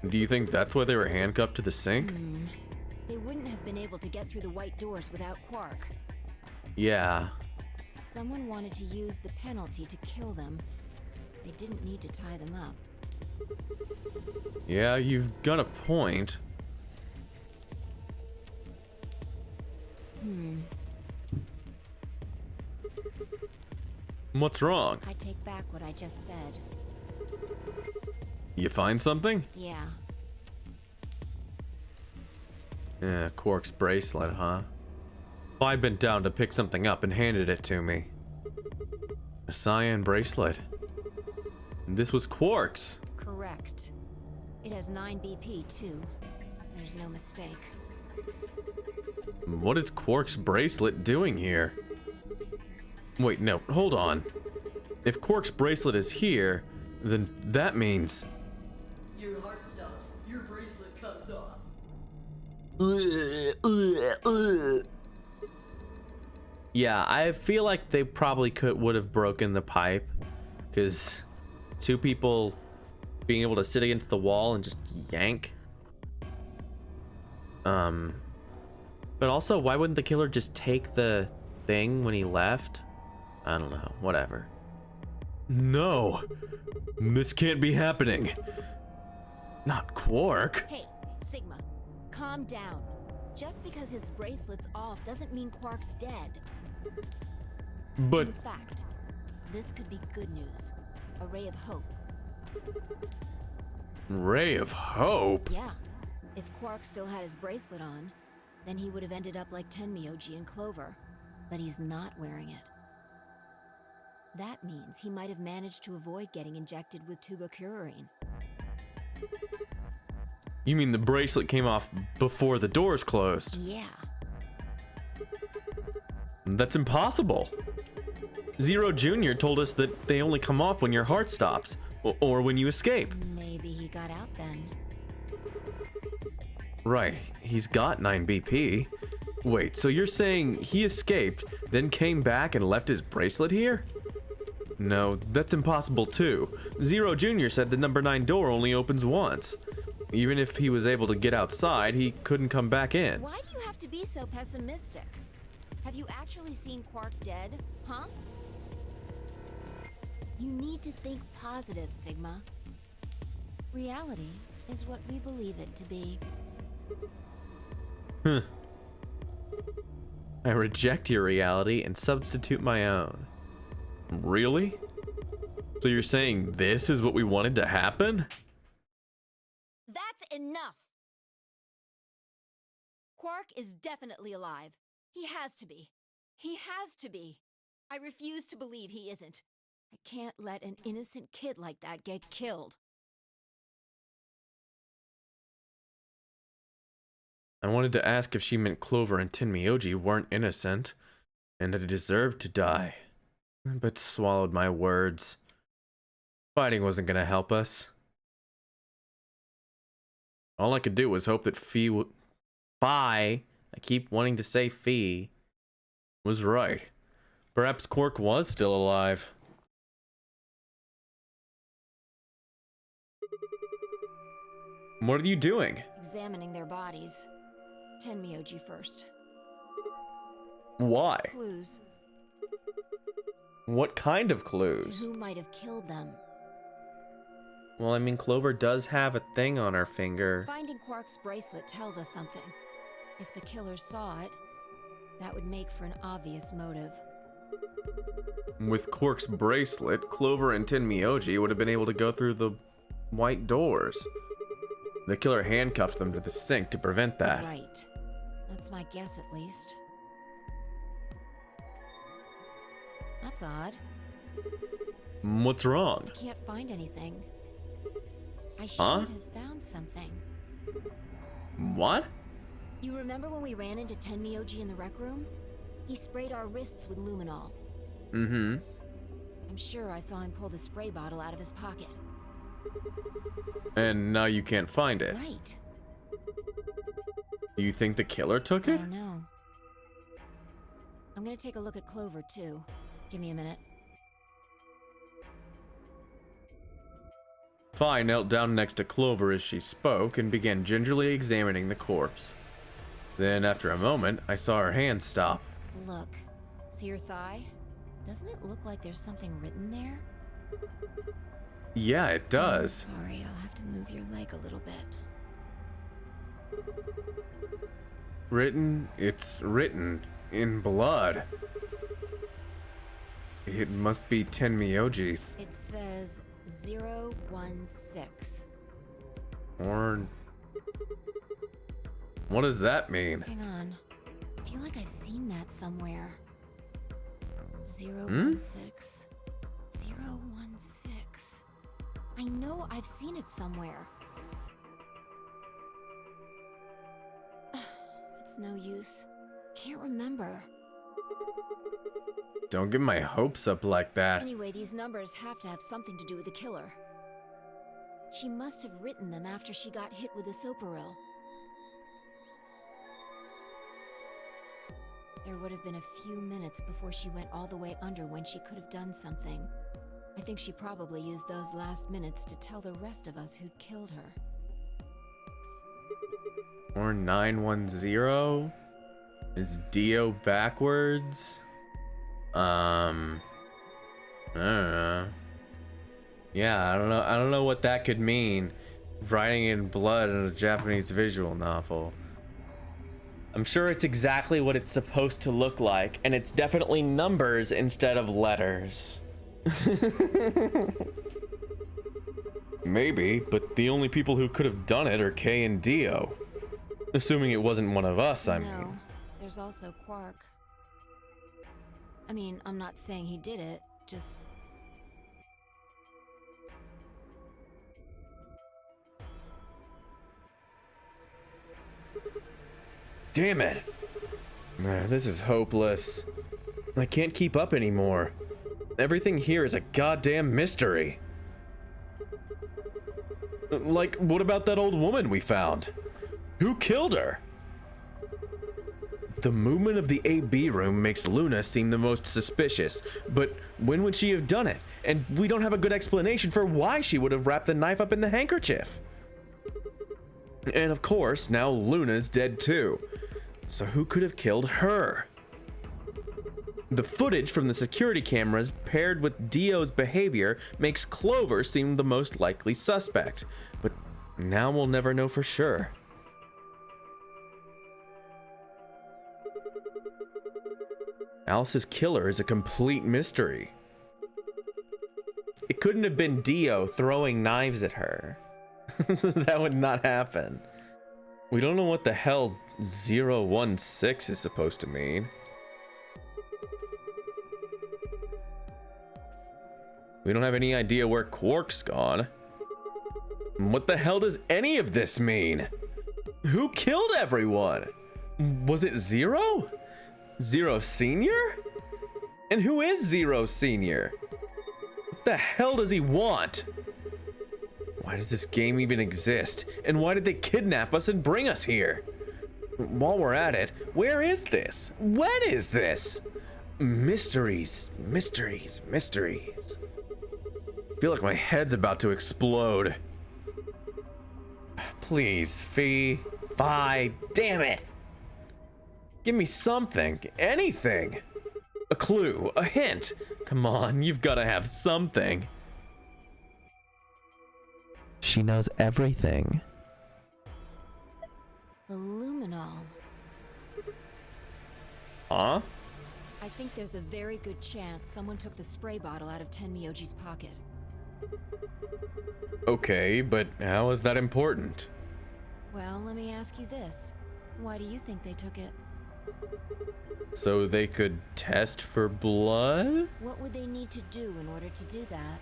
Do you think that's why they were handcuffed to the sink? They wouldn't have been able to get through the white doors without Quark. Yeah. Someone wanted to use the penalty to kill them. They didn't need to tie them up. Yeah, you've got a point. What's wrong? I take back what I just said. You find something? Yeah. Yeah, Quark's bracelet, huh? I bent down to pick something up and handed it to me. A cyan bracelet. This was Quark's. Correct. It has 9 BP too. There's no mistake. What is Quark's bracelet doing here? Wait, no, hold on. If Quark's bracelet is here, then that means... Your heart stops. Your bracelet comes off. Yeah, I feel like they probably would have broken the pipe, because two people being able to sit against the wall and just yank. But also, why wouldn't the killer just take the thing when he left? I don't know, whatever. No, this can't be happening. Not Quark. Hey, Sigma, calm down. Just because his bracelet's off doesn't mean Quark's dead. But In fact, this could be good news. A ray of hope. ray of hope? Yeah. If Quark still had his bracelet on, then he would have ended up like Tenmyoji and Clover. But he's not wearing it. That means he might have managed to avoid getting injected with tubocurarine. You mean the bracelet came off before the doors closed? Yeah. That's impossible. Zero Jr. told us that they only come off when your heart stops, or when you escape. Maybe he got out then. Right, he's got 9 BP. Wait, so you're saying he escaped, then came back and left his bracelet here? No, that's impossible too. Zero Jr. said the number 9 door only opens once. Even if he was able to get outside, he couldn't come back in. Why do you have to be so pessimistic? Have you actually seen Quark dead, huh? You need to think positive, Sigma. Reality is what we believe it to be. I reject your reality and substitute my own. Really? So you're saying this is what we wanted to happen? That's enough! Quark is definitely alive. He has to be. He has to be. I refuse to believe he isn't. I can't let an innocent kid like that get killed. I wanted to ask if she meant Clover and Tenmyoji weren't innocent, and that they deserved to die, but swallowed my words. Fighting wasn't gonna help us. All I could do was hope that Fi, I keep wanting to say Fi, was right. Perhaps Quark was still alive. What are you doing? Examining their bodies. Tenmyoji first. Why? Clues What kind of to clues? who might have killed them. Well, I mean, Clover does have a thing on her finger. Finding Quark's bracelet tells us something. If the killer saw it, that would make for an obvious motive. With Quark's bracelet, Clover and Tenmyoji would have been able to go through the white doors. The killer handcuffed them to the sink to prevent that. Right. That's my guess, at least. That's odd. What's wrong? I can't find anything. I should Huh? have found something. What? You remember when we ran into Tenmyoji in the rec room? He sprayed our wrists with luminol. Mm-hmm. I'm sure I saw him pull the spray bottle out of his pocket. And now you can't find it. Right. Do you think the killer took I it? don't know. I'm gonna take a look at Clover, too. Give me a minute. Fi knelt down next to Clover as she spoke and began gingerly examining the corpse. Then, after a moment, I saw her hand stop. Look. See your thigh? Doesn't it look like there's something written there? Yeah, it does. Sorry, I'll have to move your leg a little bit. It's written in blood. It must be Tenmyoji's. It says 016. Or... what does that mean? Hang on. I feel like I've seen that somewhere. 016. 016. I know I've seen it somewhere. It's no use. Can't remember. Don't get my hopes up like that. Anyway, these numbers have to have something to do with the killer. She must have written them after she got hit with a soparil. There would have been a few minutes before she went all the way under when she could have done something. I think she probably used those last minutes to tell the rest of us who'd killed her. Or 910? Is Dio backwards? I don't know. Yeah, I don't know what that could mean. Writing in blood in a Japanese visual novel. I'm sure it's exactly what it's supposed to look like, and it's definitely numbers instead of letters. Maybe, but the only people who could have done it are Kay and Dio. Assuming it wasn't one of us, I mean. No, there's also Quark. I mean, I'm not saying he did it, just... Damn it! Man, this is hopeless. I can't keep up anymore. Everything here is a goddamn mystery. Like, what about that old woman we found? Who killed her? The movement of the AB room makes Luna seem the most suspicious, but when would she have done it? And we don't have a good explanation for why she would have wrapped the knife up in the handkerchief. And of course, now Luna's dead too. So who could have killed her? The footage from the security cameras paired with Dio's behavior makes Clover seem the most likely suspect, but now we'll never know for sure. Alice's killer is a complete mystery. It couldn't have been Dio throwing knives at her. That would not happen. We don't know what the hell 016 is supposed to mean. We don't have any idea where Quark's gone. What the hell does any of this mean? Who killed everyone? Was it Zero? Zero Senior? And who is Zero Senior? What the hell does he want? Why does this game even exist? And why did they kidnap us and bring us here? While we're at it, where is this? When is this? Mysteries, mysteries, mysteries. I feel like my head's about to explode. Please, Fi, damn it. Give me something, anything. A clue, a hint. Come on, you've got to have something. She knows everything. The luminol. Huh? I think there's a very good chance someone took the spray bottle out of Tenmyoji's pocket. Okay, but how is that important? Well, let me ask you this. Why do you think they took it? So they could test for blood? What would they need to do in order to do that?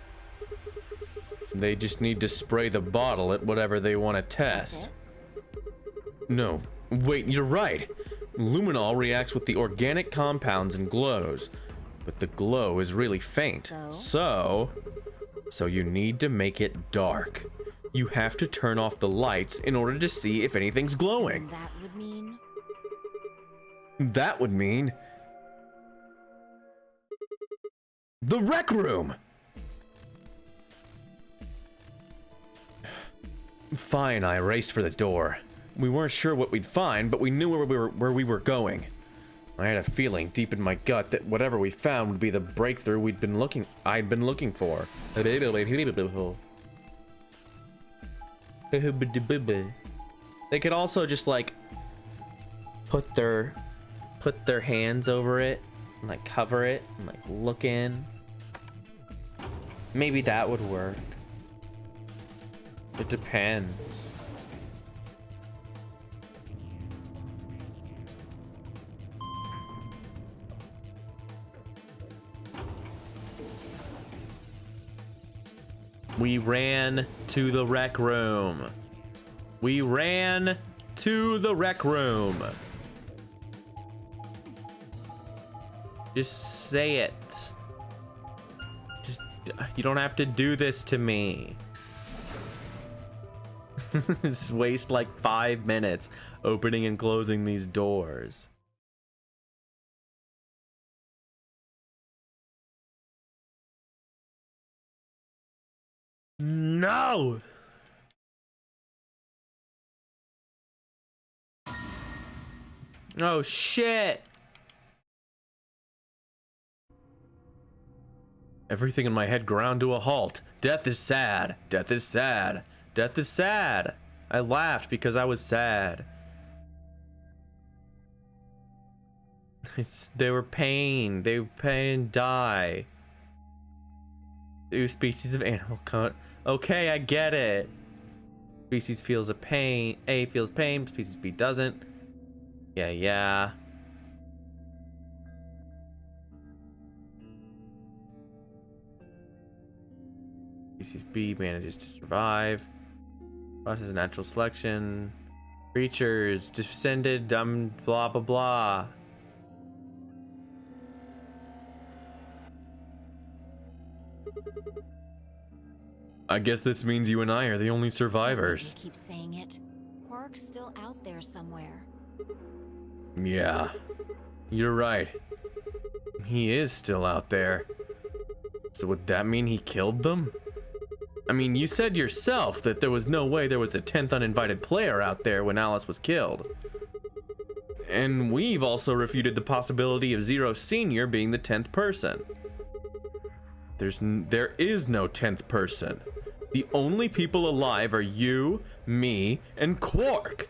They just need to spray the bottle at whatever they want to test. No, wait, you're right. Luminol reacts with the organic compounds and glows, but the glow is really faint. So you need to make it dark. You have to turn off the lights in order to see if anything's glowing. That would mean? That would mean the rec room. Fi and I raced for the door. We weren't sure what we'd find, but we knew where we were going. I had a feeling deep in my gut that whatever we found would be the breakthrough I'd been looking for. They could also just like put their hands over it and like cover it and like look in. Maybe that would work. It depends. We ran to the rec room. We ran to the rec room. Just say it. Just, you don't have to do this to me. Just waste like 5 minutes opening and closing these doors. No! Oh shit! Everything in my head ground to a halt. Death is sad. Death is sad. Death is sad. I laughed because I was sad. They were pain. They were pain and die. Two species of animal Okay, I get it. Species feels a pain. A feels pain. Species B doesn't. Yeah. Species B manages to survive. Process of natural selection. Creatures descended. Blah blah blah. I guess this means you and I are the only survivors. Keep saying it. Quark's still out there somewhere. Yeah, you're right. He is still out there. So would that mean he killed them? I mean, you said yourself that there was no way there was a 10th uninvited player out there when Alice was killed. And we've also refuted the possibility of Zero Senior being the 10th person. There is no 10th person. The only people alive are you, me, and Quark.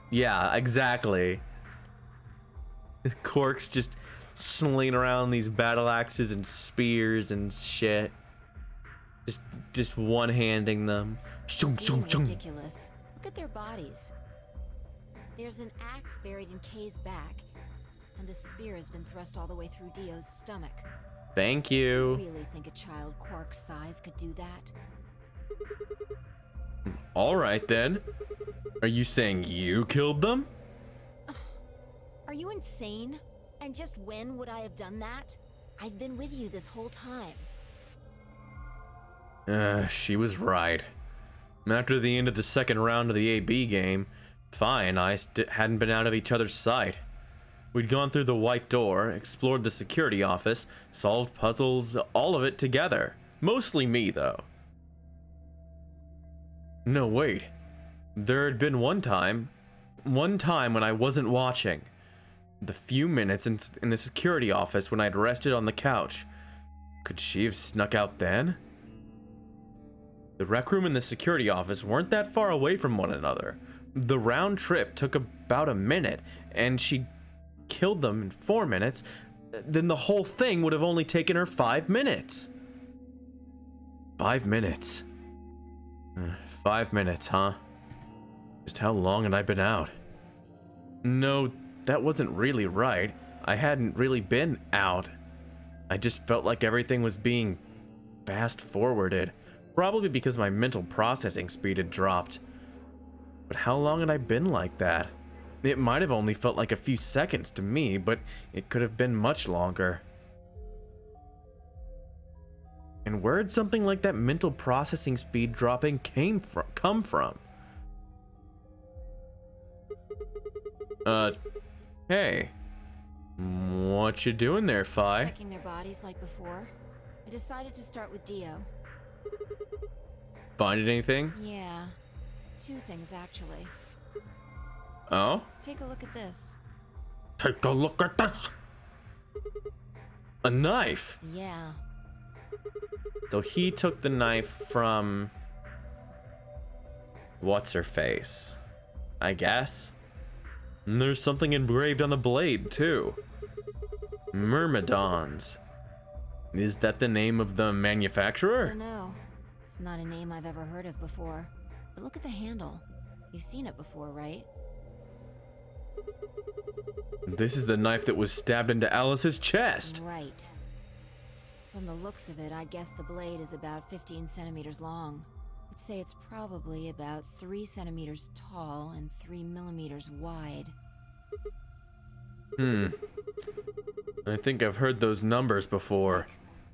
Yeah, exactly. Quark's just slinging around these battle axes and spears and shit. Just one-handing them. Ridiculous. Look at their bodies. There's an axe buried in Kay's back, and the spear has been thrust all the way through Dio's stomach. Thank you. Do you really think a child Quark's size could do that? All right then. Are you saying you killed them? Are you insane? And just when would I have done that? I've been with you this whole time. She was right. After the end of the second round of the AB game, Phi and I hadn't been out of each other's sight. We'd gone through the White Door, explored the security office, solved puzzles, all of it together. Mostly me, though. No, wait. There had been one time when I wasn't watching. The few minutes in the security office when I'd rested on the couch. Could she have snuck out then? The rec room and the security office weren't that far away from one another. The round trip took about a minute, and she killed them in 4 minutes. Then the whole thing would have only taken her 5 minutes. 5 minutes. 5 minutes, huh? Just how long had I been out? No, that wasn't really right. I hadn't really been out. I just felt like everything was being fast forwarded. Probably because my mental processing speed had dropped. But how long had I been like that? It might have only felt like a few seconds to me, but it could have been much longer. And where did something like that mental processing speed dropping come from? Hey. What you doing there, Phi? Checking their bodies like before. I decided to start with Dio. Find anything? Yeah. 2 things, actually. Oh? Take a look at this. Take a look at this! A knife! Yeah. So he took the knife from... What's-her-face? I guess? And there's something engraved on the blade, too. Myrmidons. Is that the name of the manufacturer? Don't know. It's not a name I've ever heard of before. But look at the handle. You've seen it before, right? This is the knife that was stabbed into Alice's chest. Right. From the looks of it, I guess the blade is about 15 centimeters long. I'd say it's probably about 3 centimeters tall and 3 millimeters wide. I think I've heard those numbers before.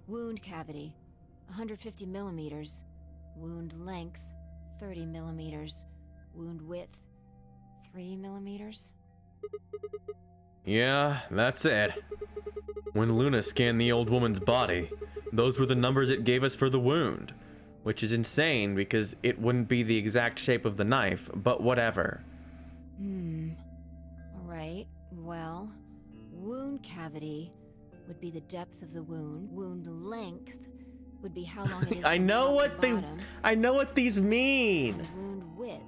Wound cavity, 150 millimeters. Wound length, 30 millimeters. Wound width, 3 millimeters. Yeah, that's it. When Luna scanned the old woman's body, those were the numbers it gave us for the wound. Which is insane because it wouldn't be the exact shape of the knife, but whatever. Alright, well, wound cavity, would be the depth of the wound. Wound length would be how long it is I from know top what to bottom. I know what these mean. And wound width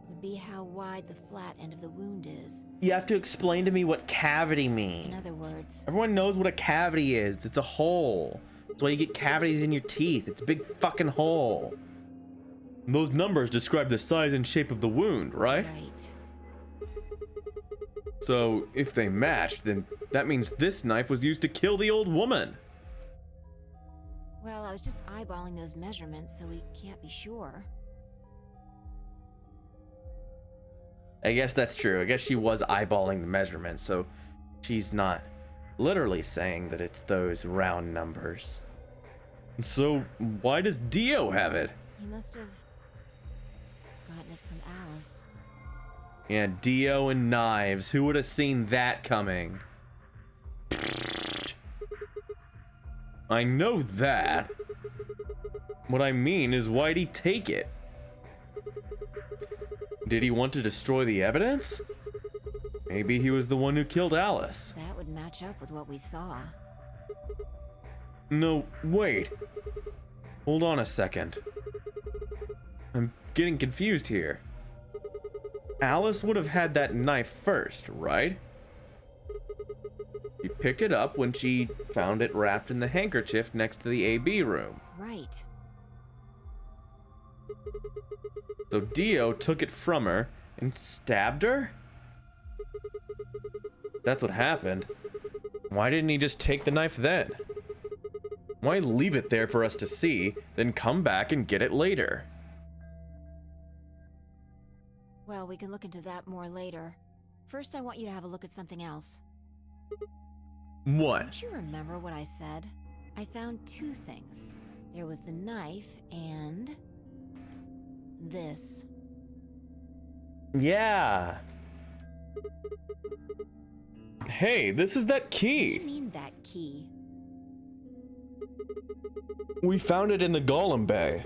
would be how wide the flat end of the wound is. You have to explain to me what cavity In means. other words, Everyone knows what a cavity is. It's a hole. That's why you get cavities in your teeth. It's a big fucking hole. Those numbers describe the size and shape of the wound, right? right. So if they match, then that means this knife was used to kill the old woman. Well, I was just eyeballing those measurements, so we can't be sure. I guess that's true. I guess she was eyeballing the measurements, so she's not literally saying that it's those round numbers. So why does Dio have it? He must have gotten it from Alice. Yeah, Dio and knives. Who would have seen that coming? I know that. What I mean is, why'd he take it? Did he want to destroy the evidence? Maybe he was the one who killed Alice. That would match up with what we saw. No, wait. Hold on a second. I'm getting confused here. Alice would have had that knife first, right? She picked it up when she found it wrapped in the handkerchief next to the AB room. Right. So Dio took it from her and stabbed her? That's what happened. Why didn't he just take the knife then? Why leave it there for us to see, then come back and get it later? Well, we can look into that more later. First, I want you to have a look at something else. What? Don't you remember what I said? I found two things. There was the knife and this. Yeah. Hey, this is that What do key. you mean that key? We found it in the Golem Bay.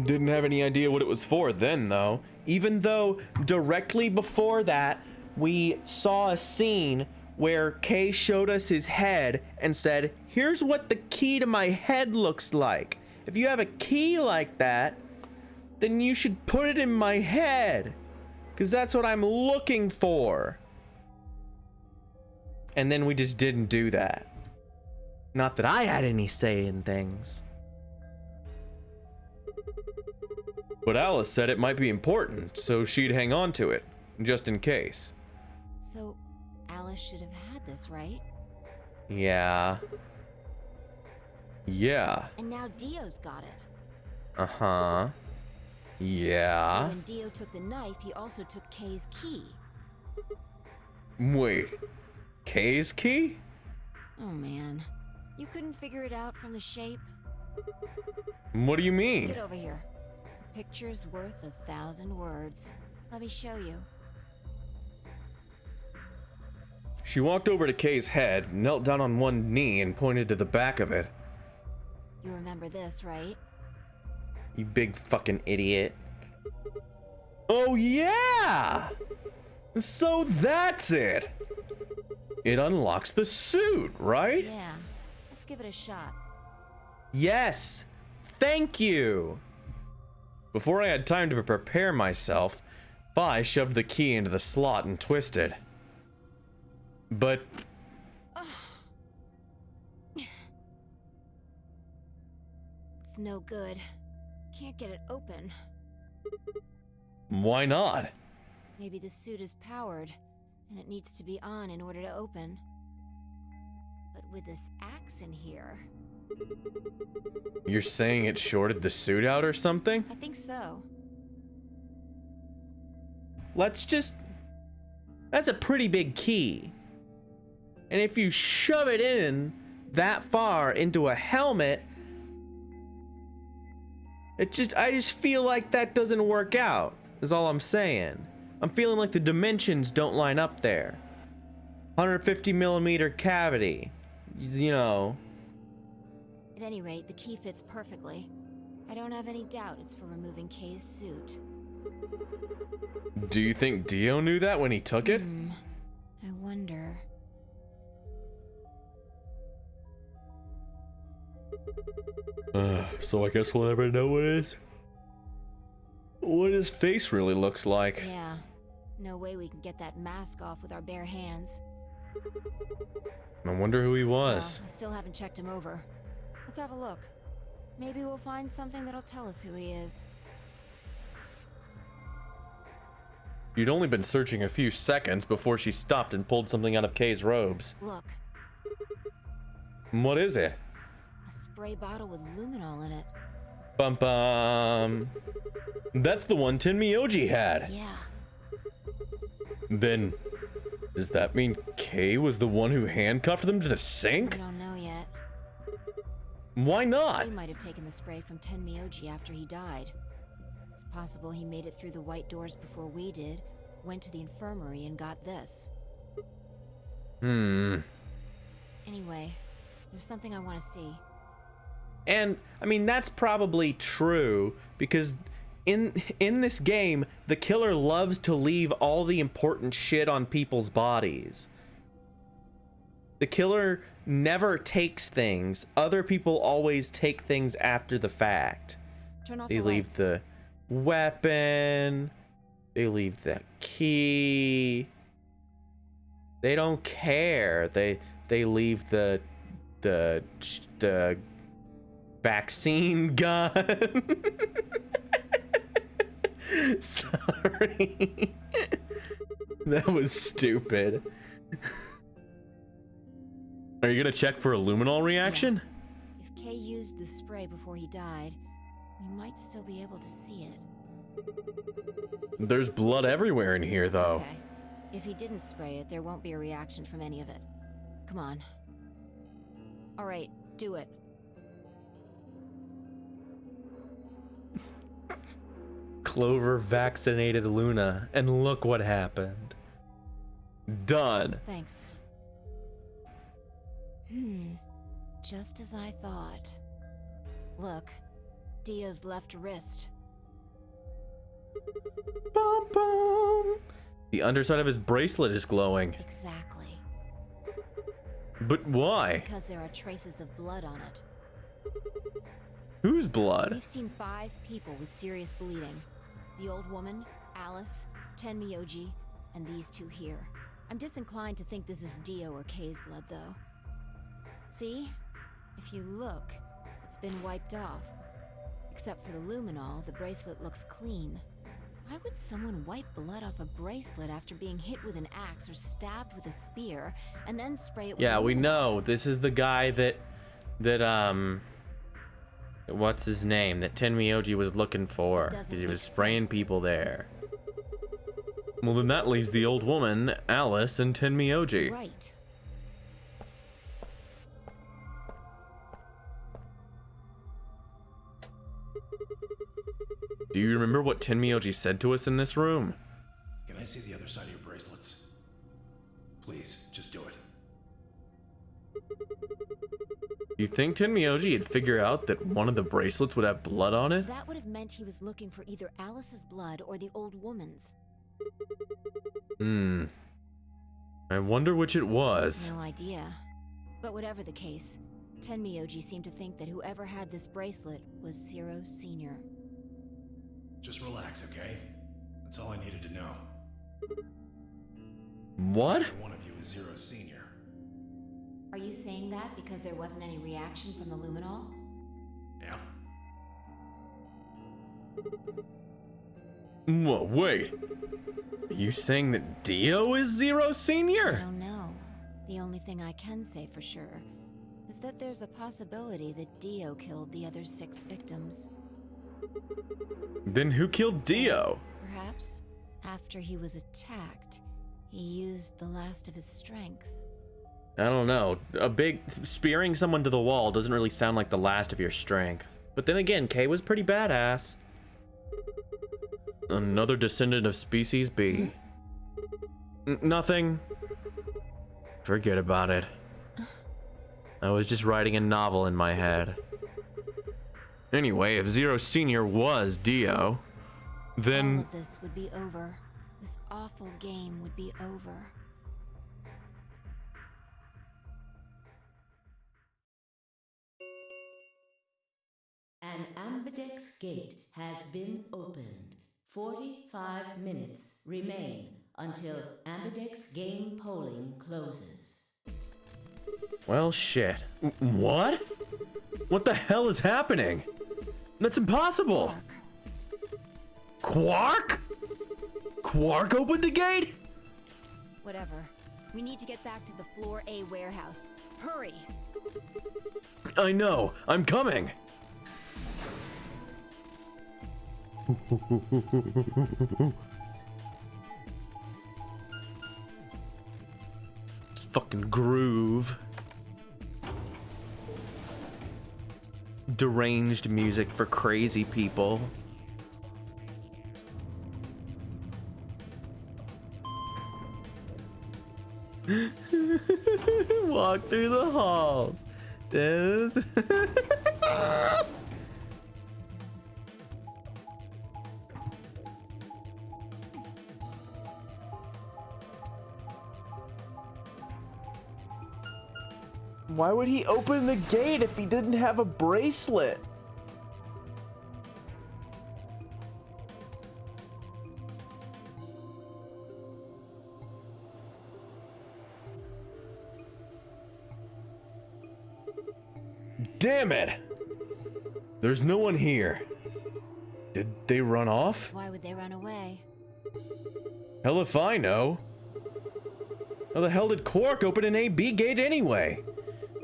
Didn't have any idea what it was for then, though. Even though directly before that, we saw a scene where Kay showed us his head and said, here's what the key to my head looks like. If you have a key like that, then you should put it in my head, because that's what I'm looking for. And then we just didn't do that. Not that I had any say in things. But Alice said it might be important, so she'd hang on to it, just in case. So, Alice should have had this, right? Yeah. Yeah. And now Dio's got it. Uh-huh. Yeah. So when Dio took the knife, he also took Kay's key. Wait. Kay's key? Oh man. You couldn't figure it out from the shape? What do you mean? Get over here. A picture's worth 1,000 words. Let me show you. She walked over to Kay's head, knelt down on one knee, and pointed to the back of it. You remember this, right? You big fucking idiot. Oh yeah! So that's it! It unlocks the suit, right? Yeah. Let's give it a shot. Yes! Thank you! Before I had time to prepare myself, Fi shoved the key into the slot and twisted. But... It's no good. Can't get it open. why not? Maybe the suit is powered, and it needs to be on in order to open. But with this axe in here... You're saying it shorted the suit out or something? I think so. Let's just... That's a pretty big key. And if you shove it in that far into a helmet, I just feel like that doesn't work out, is all I'm saying. I'm feeling like the dimensions don't line up there. 150 millimeter cavity, you know. At any rate, the key fits perfectly. I don't have any doubt it's for removing Kay's suit. Do you think Dio knew that when he took it? I wonder... So I guess we'll never know what his face really looks like. Yeah. No way we can get that mask off with our bare hands. I wonder who he was. I still haven't checked him over. Let's have a look. Maybe we'll find something that'll tell us who he is. You'd only been searching a few seconds before she stopped and pulled something out of Kay's robes. Look, What is it? a spray bottle with luminol in it. Bum bum. That's the one Tenmyoji had. Yeah. Then, does that mean Kay was the one who handcuffed them to the We sink? don't know yet. Why not? He might have taken the spray from Tenmyoji after he died. It's possible he made it through the white doors before we did, went to the infirmary and got this. Hmm. Anyway, there's something I want to see. And I mean that's probably true because in this game the killer loves to leave all the important shit on people's bodies. The killer never takes things. Other people always take things after the fact. Turn off They the leave lights. the weapon. They leave the key. They don't care. They leave the vaccine gun. Sorry. That was stupid. Are you gonna check for a luminol reaction? If Kay used the spray before he died, we might still be able to see it. There's blood everywhere in here, though. Okay. If he didn't spray it, there won't be a reaction from any of it. Come on. All right, do it. Clover vaccinated Luna, and look what happened. Done. Thanks. Just as I thought. Look, Dio's left wrist. Bum, bum. The underside of his bracelet is glowing. Exactly. But why? Because there are traces of blood on it. Whose blood? We've seen 5 people with serious bleeding. The old woman, Alice, Tenmyoji, and these 2 here. I'm disinclined to think this is Dio or Kay's blood, though. See? If you look, it's been wiped off. Except for the luminol, the bracelet looks clean. Why would someone wipe blood off a bracelet after being hit with an axe or stabbed with a spear, and then spray it with Yeah, we luminol? know. This is the guy that what's his name? That Tenmyoji was looking for. It doesn't He was make spraying sense. people there. Well, then that leaves the old woman, Alice, and Tenmyoji. Right. Do you remember what Tenmyoji said to us in this room? Can I see the other side of your bracelets? Please, just do it. You think Tenmyoji would figure out that one of the bracelets would have blood on it? That would have meant he was looking for either Alice's blood or the old woman's. I wonder which it was. No idea. But whatever the case, Tenmyoji seemed to think that whoever had this bracelet was Zero Sr. Just relax, okay? That's all I needed to know. What? Neither one of you is Zero Senior. Are you saying that because there wasn't any reaction from the luminol? Yeah. Whoa, wait. Are you saying that Dio is Zero I Senior? don't know. The only thing I can say for sure is that there's a possibility that Dio killed the other 6 victims. Then who killed Dio? Perhaps, after he was attacked, he used the last of his strength. I don't know. Spearing someone to the wall doesn't really sound like the last of your strength. But then again, Kay was pretty badass. Another descendant of Species B. Nothing. Forget about it. I was just writing a novel in my head. Anyway, if Zero Senior was Dio, All then... of this would be over. This awful game would be over. An ambidex gate has been opened. 45 minutes remain until ambidex game polling closes. Well, shit. What? What the hell is happening? That's impossible. Quark? Quark opened the gate? Whatever. We need to get back to the Floor A warehouse. Hurry! I know. I'm coming. It's fucking groove. Deranged music for crazy people. Walk through the halls. Why would he open the gate if he didn't have a bracelet? Damn it! There's no one here. Did they run off? Why would they run away? Hell if I know. How the hell did Quark open an AB gate anyway?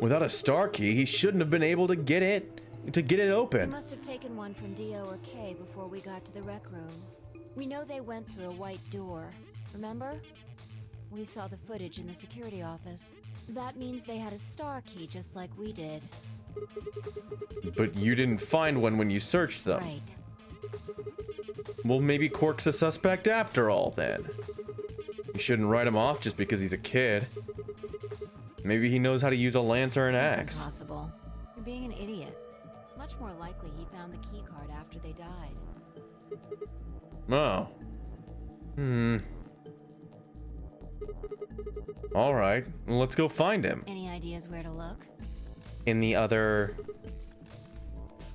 Without a star key, he shouldn't have been able to get it We open. must have taken one from Dio or Kay before we got to the rec room. We know they went through a white door. Remember? We saw the footage in the security office. That means they had a star key just like we did. But you didn't find one when you searched them. Right. Well, maybe Quark's a suspect after all, then. You shouldn't write him off just because he's a kid. Maybe he knows how to use a lance or an That's axe. impossible. You're being an idiot. It's much more likely he found the key card after they died. Oh. Alright, well, let's go find him. Any ideas where to look? In the other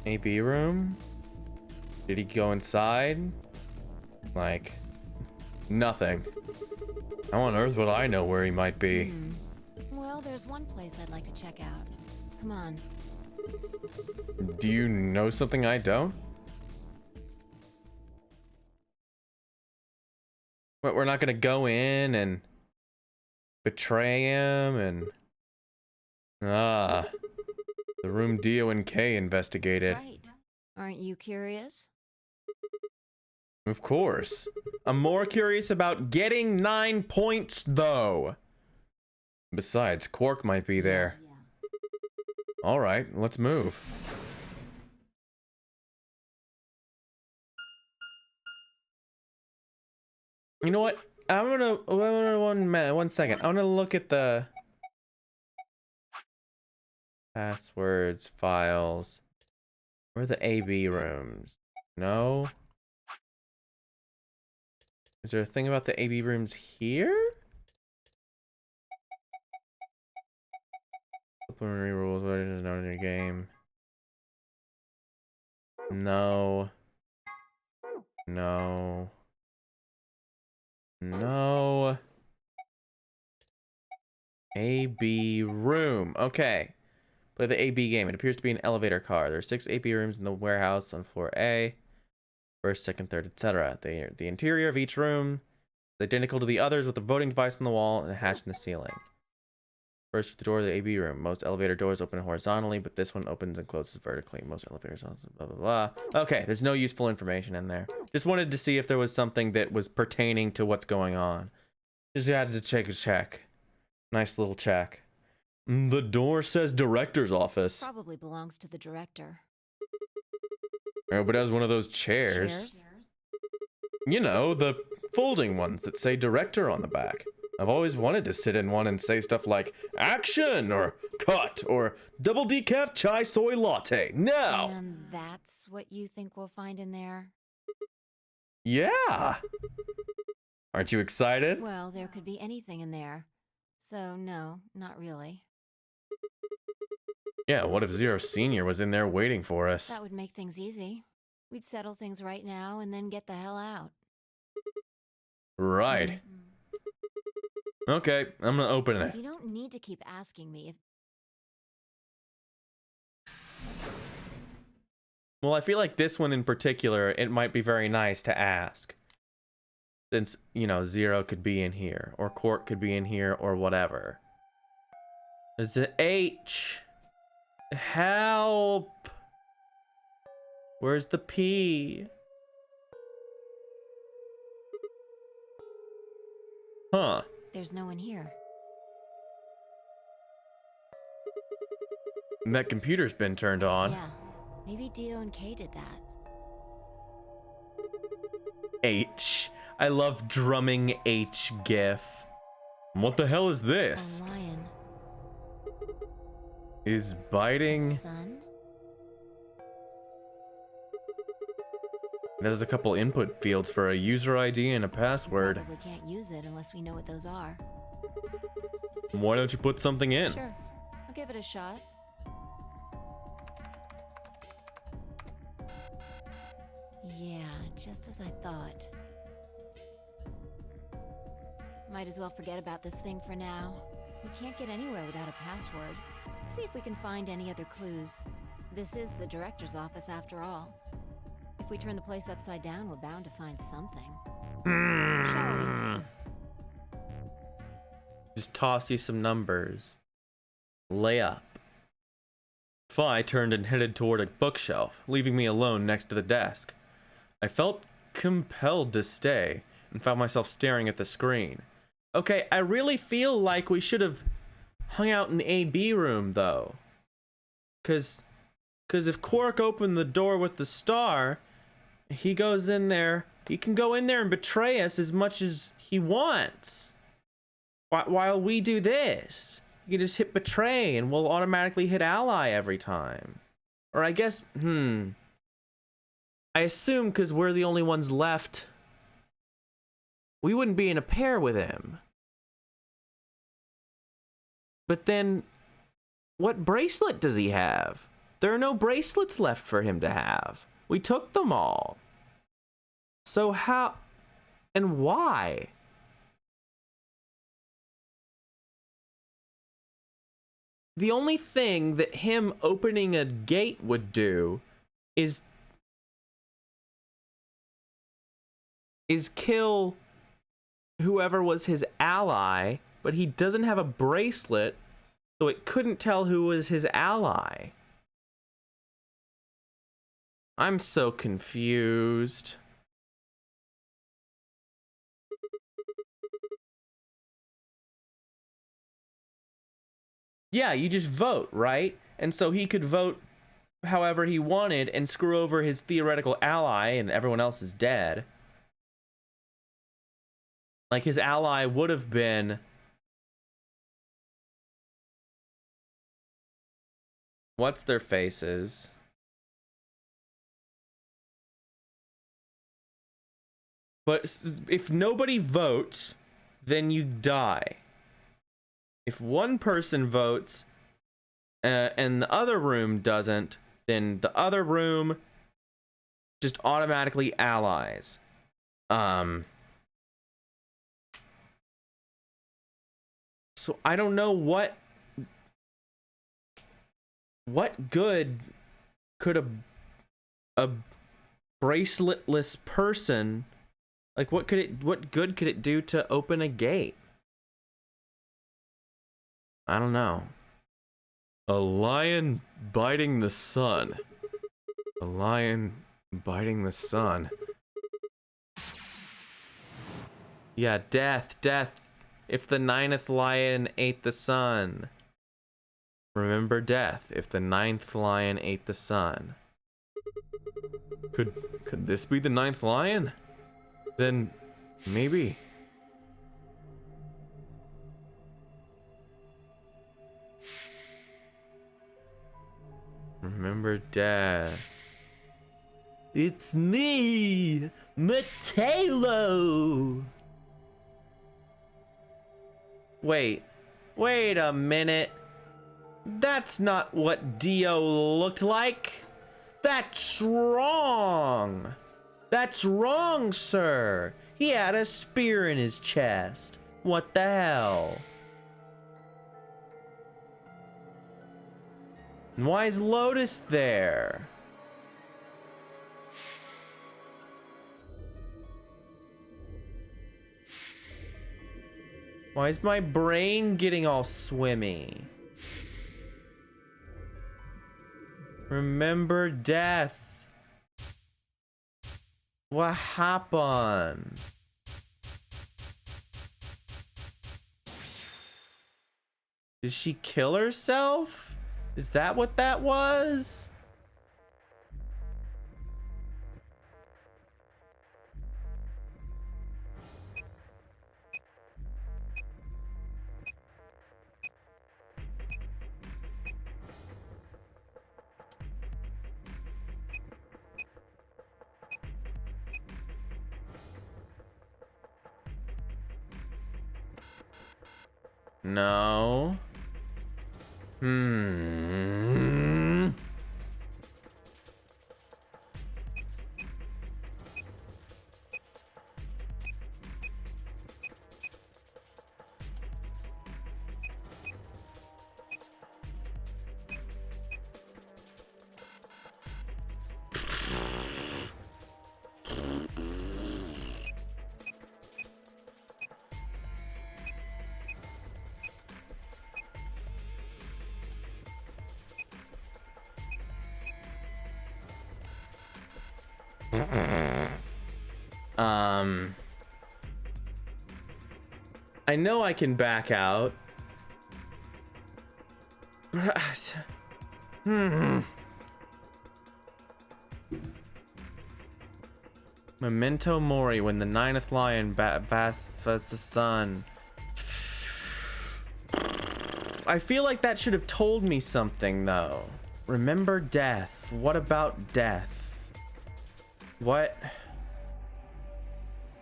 AB room? Did he go inside? Like, nothing. How on earth would I know where he might be? Well, there's one place I'd like to check out. Come on. Do you know something I don't? What, we're not gonna go in and betray him and... Ah. The room Dio and Kay investigated. Right. Aren't you curious? Of course. I'm more curious about getting 9 points, though. Besides, Quark might be there. Alright, let's move. You know what? I'm gonna one second. I'm gonna look at the passwords, files. Where are the AB rooms? No. Is there a thing about the AB rooms here? Supplementary rules, what is known in your game? No. No. No. AB room. Okay. Play the AB game. It appears to be an elevator car. There are 6 AB rooms in the warehouse on floor A. First, second, third, etc. The interior of each room is identical to the others with a voting device on the wall and a hatch in the ceiling. First, the door of the AB room. Most elevator doors open horizontally, but this one opens and closes vertically. Most elevators also blah, blah, blah. Okay, there's no useful information in there. Just wanted to see if there was something that was pertaining to what's going on. Just had to take a check. Nice little check. The door says director's office. Probably belongs to the director. Oh, but it has one of those chairs. Chairs? You know, the folding ones that say director on the back. I've always wanted to sit in one and say stuff like action or cut or double decaf chai soy latte. Now. And that's what you think we'll find in there? Yeah. Aren't you excited? Well, there could be anything in there. So, no, not really. Yeah, what if Zero Senior was in there waiting for us? That would make things easy. We'd settle things right now and then get the hell out. Right. Okay, I'm gonna open it. You don't need to keep asking me if... Well, I feel like this one in particular, it might be very nice to ask. Since, you know, Zero could be in here, or Quark could be in here, or whatever. It's an H. Help. Where's the P? Huh. There's no one here. And that computer's been turned on. Yeah, maybe Dio and Kay did that. H. I love drumming H gif. What the hell is this? A lion. Is biting. A sun? There's a couple input fields for a user ID and a password. Probably can't use it unless we know what those are. Why don't you put something in? Sure, I'll give it a shot. Yeah, just as I thought. Might as well forget about this thing for now. We can't get anywhere without a password. Let's see if we can find any other clues. This is the director's office after all. If we turn the place upside down, we're bound to find something. Shall we? Just toss you some numbers. Lay up. Phi turned and headed toward a bookshelf, leaving me alone next to the desk. I felt compelled to stay and found myself staring at the screen. Okay, I really feel like we should have hung out in the AB room, though. Cause if Quark opened the door with the star, he goes in there, he can go in there and betray us as much as he wants. While we do this, you can just hit betray and we'll automatically hit ally every time. Or I guess, I assume because we're the only ones left, we wouldn't be in a pair with him. But then, what bracelet does he have? There are no bracelets left for him to have. We took them all. So how and why? The only thing that him opening a gate would do is kill whoever was his ally, but he doesn't have a bracelet, so it couldn't tell who was his ally. I'm so confused. Yeah, you just vote, right? And so he could vote however he wanted and screw over his theoretical ally and everyone else is dead. Like his ally would have been what's their faces? But if nobody votes, then you die. If one person votes and the other room doesn't, then the other room just automatically allies. So I don't know what good could a braceletless person, like what good could it do to open a gate? I don't know. A lion biting the sun. A lion biting the sun. Yeah, death. If the 9th lion ate the sun. Remember death if the 9th lion ate the sun. Could this be the 9th lion? Then maybe. Remember death. It's me, Matelo. Wait a minute. That's not what Dio looked like. That's wrong. That's wrong, sir. He had a spear in his chest. What the hell? And why is Lotus there? Why is my brain getting all swimmy? Remember death. What happened? Did she kill herself? Is that what that was? No. I know I can back out. Memento Mori, when the ninth lion baths the sun. I feel like that should have told me something though. Remember death. What about death? What?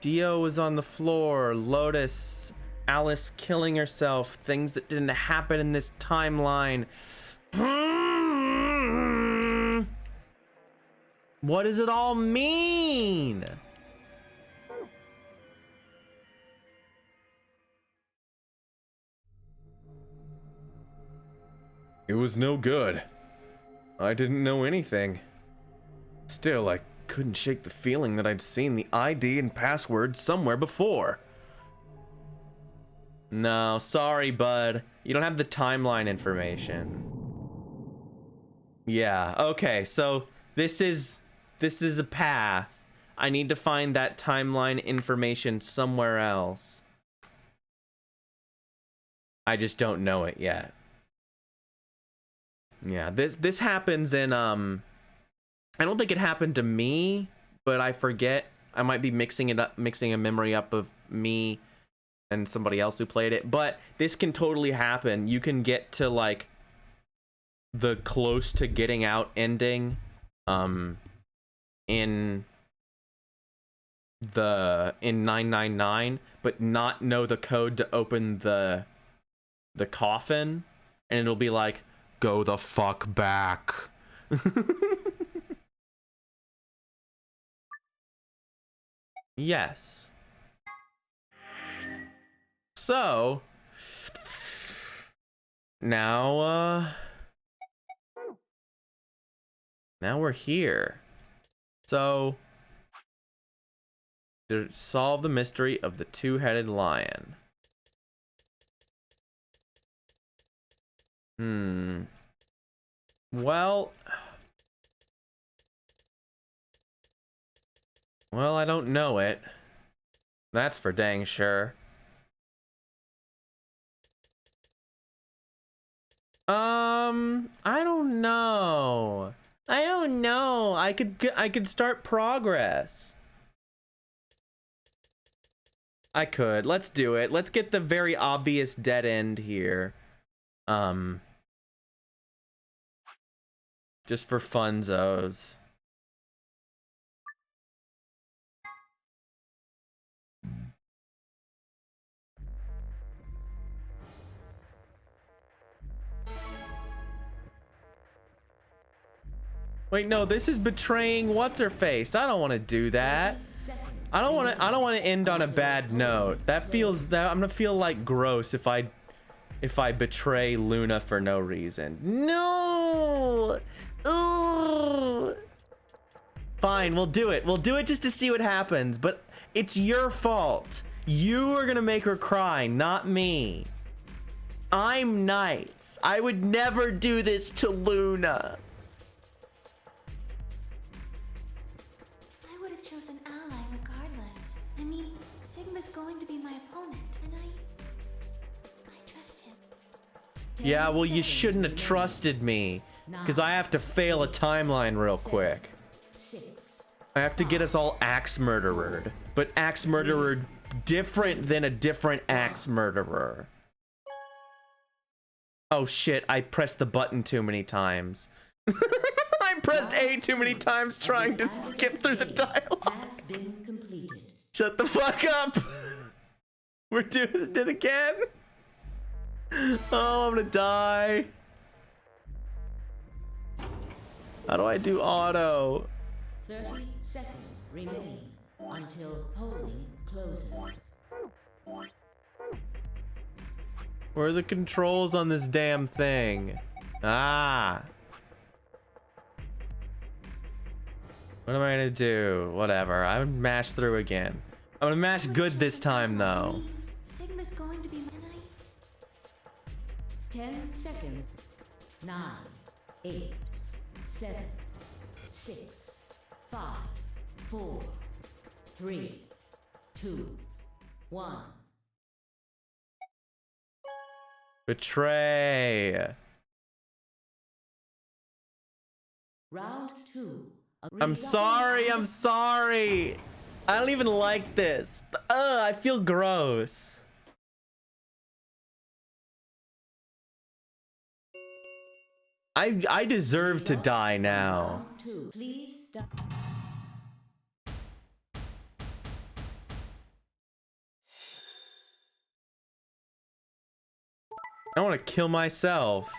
Dio was on the floor. Lotus, Alice killing herself. Things that didn't happen in this timeline. What does it all mean? It was no good. I didn't know anything. Still, I couldn't shake the feeling that I'd seen the ID and password somewhere before. No, sorry, bud. You don't have the timeline information. Yeah, okay, so this is a path. I need to find that timeline information somewhere else. I just don't know it yet. Yeah, this happens in I don't think it happened to me, but I forget. I might be mixing a memory up of me and somebody else who played it, but this can totally happen. You can get to like the close to getting out ending in 999, but not know the code to open the coffin, and it'll be like, go the fuck back. Yes. So now we're here. So to solve the mystery of the two-headed lion. Well, I don't know it. That's for dang sure. I don't know. I could start progress. I could. Let's do it. Let's get the very obvious dead end here. Just for funzos. Wait, no, this is betraying what's her face. I don't want to do that. I don't want to end on a bad note. That feels that I'm gonna feel like gross if I betray Luna for no reason. No. Ugh. Fine, we'll do it. We'll do it just to see what happens, but it's your fault. You are gonna make her cry, not me. I'm nice. I would never do this to Luna. I would have chosen Ally regardless. I mean, Sigma's going to be my opponent, and I trust him. Yeah, well, you shouldn't have trusted me, because I have to fail a timeline real quick. I have to get us all axe murdered, but axe murderer different than a different axe murderer. Oh shit, I pressed the button too many times. I pressed A too many times trying to skip through the dialogue. Shut the fuck up. We're doing it again. Oh, I'm gonna die. How do I do auto? 30 seconds remain until polling closes. Where are the controls on this damn thing? Ah. What am I gonna do? Whatever. I'm gonna mash through again. I'm gonna mash good this time though. Sigma's going to be my 10 seconds. 9, 8, 7, 6, 5, 4, 3, 2, 1. Betray. Round 2. I'm sorry. I'm sorry. I don't even like this. I feel gross. I deserve to die now. Round 2. Please stop. I want to kill myself.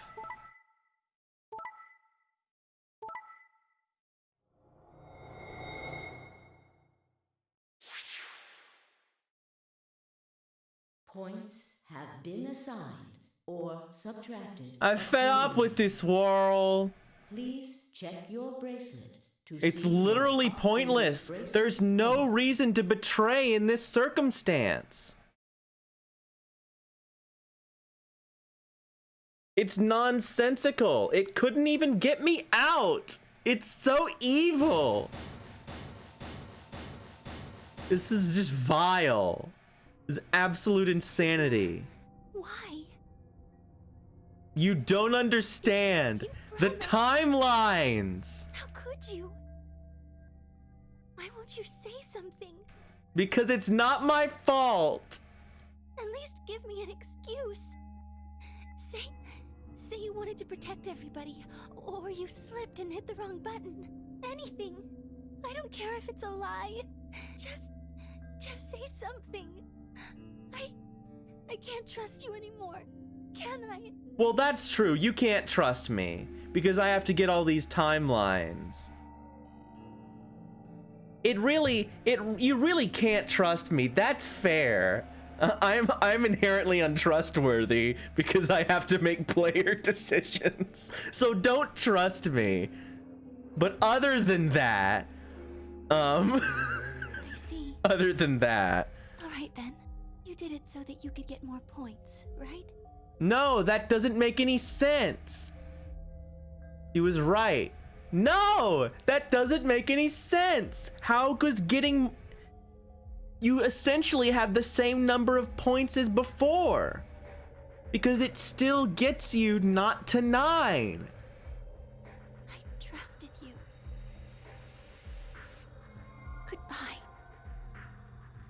Points have been assigned or subtracted. I'm fed up with this world. Please check your bracelet to It's see literally your pointless. bracelet There's no reason to betray in this circumstance. It's nonsensical. It couldn't even get me out. It's so evil. This is just vile. This is absolute insanity. Why? You don't understand the timelines. How could you? Why won't you say something? Because it's not my fault. At least give me an excuse. Say you wanted to protect everybody, or you slipped and hit the wrong button. Anything. I don't care if it's a lie. Just say something. I can't trust you anymore. Can I? Well, that's true. You can't trust me because I have to get all these timelines. You really can't trust me. That's fair. I'm inherently untrustworthy because I have to make player decisions. So don't trust me. But other than that, I see. other than that, All right then. You did it so that you could get more points, right? no, that doesn't make any sense. He was right. No, that doesn't make any sense. How was getting... You essentially have the same number of points as before. Because it still gets you not to 9. I trusted you. Goodbye.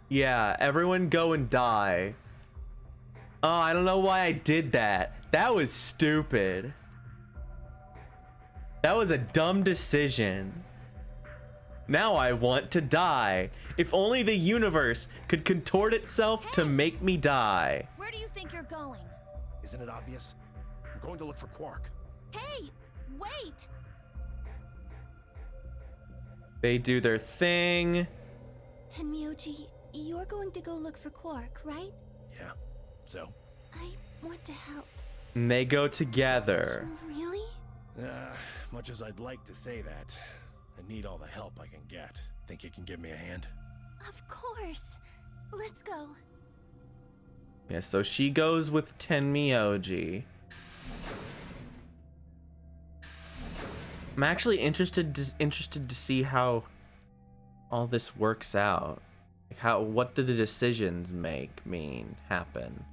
Yeah, everyone go and die. Oh, I don't know why I did that. That was stupid. That was a dumb decision. Now I want to die. If only the universe could contort itself to make me die. Where do you think you're going? Isn't it obvious? I'm going to look for Quark. Hey, wait! They do their thing. Tenmyoji, you're going to go look for Quark, right? Yeah. So? I want to help. And they go together. Really? Much as I'd like to say that, I need all the help I can get. Think you can give me a hand? Of course. Let's go. Yeah, so she goes with Tenmyoji. I'm actually interested to see how all this works out. Like what do the decisions happen?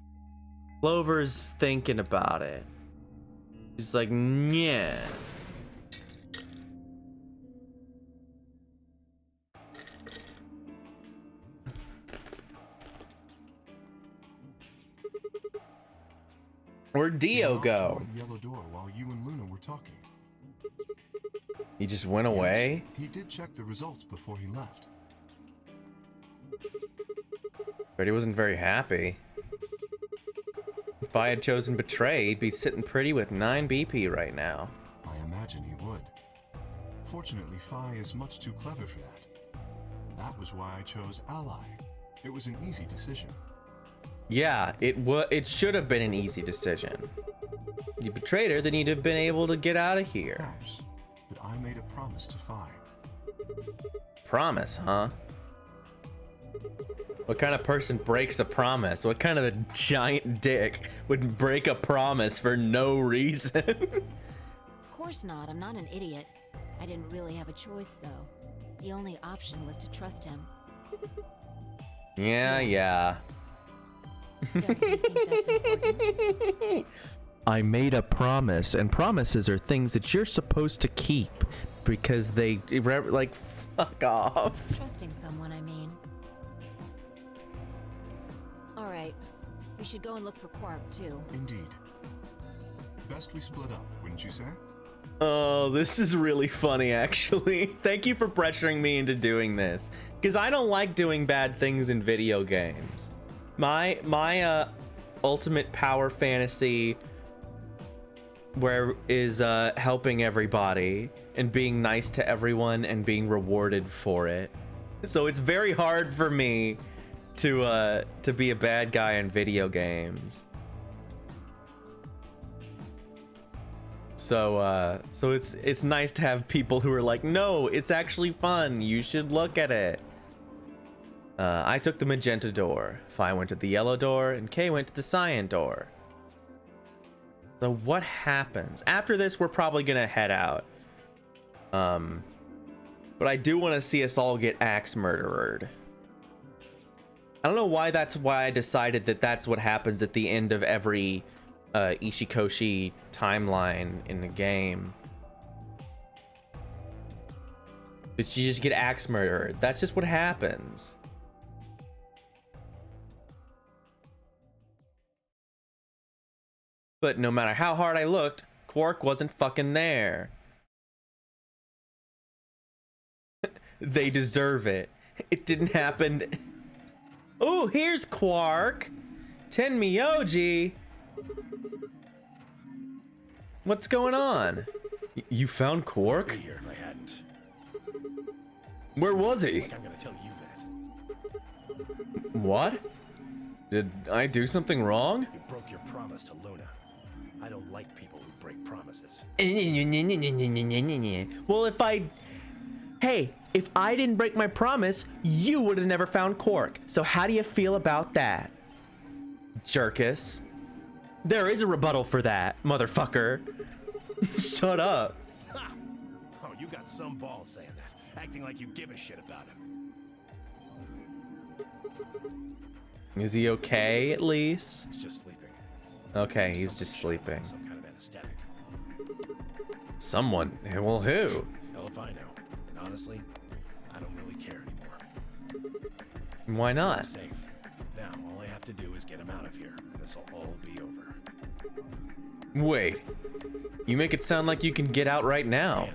Clover's thinking about it. She's like, yeah. Where'd Dio go? Yellow door while you and Luna were talking. He just went away? He did check the results before he left. But he wasn't very happy. If I had chosen Betray, he'd be sitting pretty with 9 BP right now. I imagine he would. Fortunately, Phi is much too clever for that. That was why I chose Ally. It was an easy decision. Yeah, it should have been an easy decision. You betrayed her, then you'd have been able to get out of here. Perhaps, but I made a promise to Phi. Promise, huh? What kind of person breaks a promise? What kind of a giant dick would break a promise for no reason? Of course not. I'm not an idiot. I didn't really have a choice, though. The only option was to trust him. Yeah. Don't you think that's important? I made a promise, and promises are things that you're supposed to keep because they, like, fuck off. Trusting someone, I mean. Alright. We should go and look for Quark, too. Indeed. Best we split up, wouldn't you say? Oh, this is really funny, actually. Thank you for pressuring me into doing this. Because I don't like doing bad things in video games. My ultimate power fantasy is helping everybody and being nice to everyone and being rewarded for it. So it's very hard for me to be a bad guy in video games. So it's nice to have people who are like, no, it's actually fun. You should look at it. I took the magenta door. Phi went to the yellow door, and Kay went to the cyan door. So what happens? After this, we're probably gonna head out. But I do want to see us all get axe murdered. I don't know why I decided that that's what happens at the end of every Ishikoshi timeline in the game. But you just get axe murdered. That's just what happens. But no matter how hard I looked, Quark wasn't fucking there. They deserve it. It didn't happen. Oh, here's Quark. Tenmyoji. What's going on? You found Quark? Be here if I hadn't. Where was he? Like I'm gonna tell you that. What? Did I do something wrong? You broke your promise to Luna. I don't like people who break promises. Well, if I didn't break my promise, you would have never found Quark. So how do you feel about that, Jerkus? There is a rebuttal for that, motherfucker. Shut up. Ha! Oh, you got some balls saying that, acting like you give a shit about him. Is he okay, at least? He's just sleeping. Okay, he's just sleeping. Some kind of anesthetic. Someone? Well, who? Hell if I know. And honestly, I don't really care anymore. Why I'm not? safe. Now, all I have to do is get him out of here, and this will all be over. Wait. You make it sound like you can get out right now.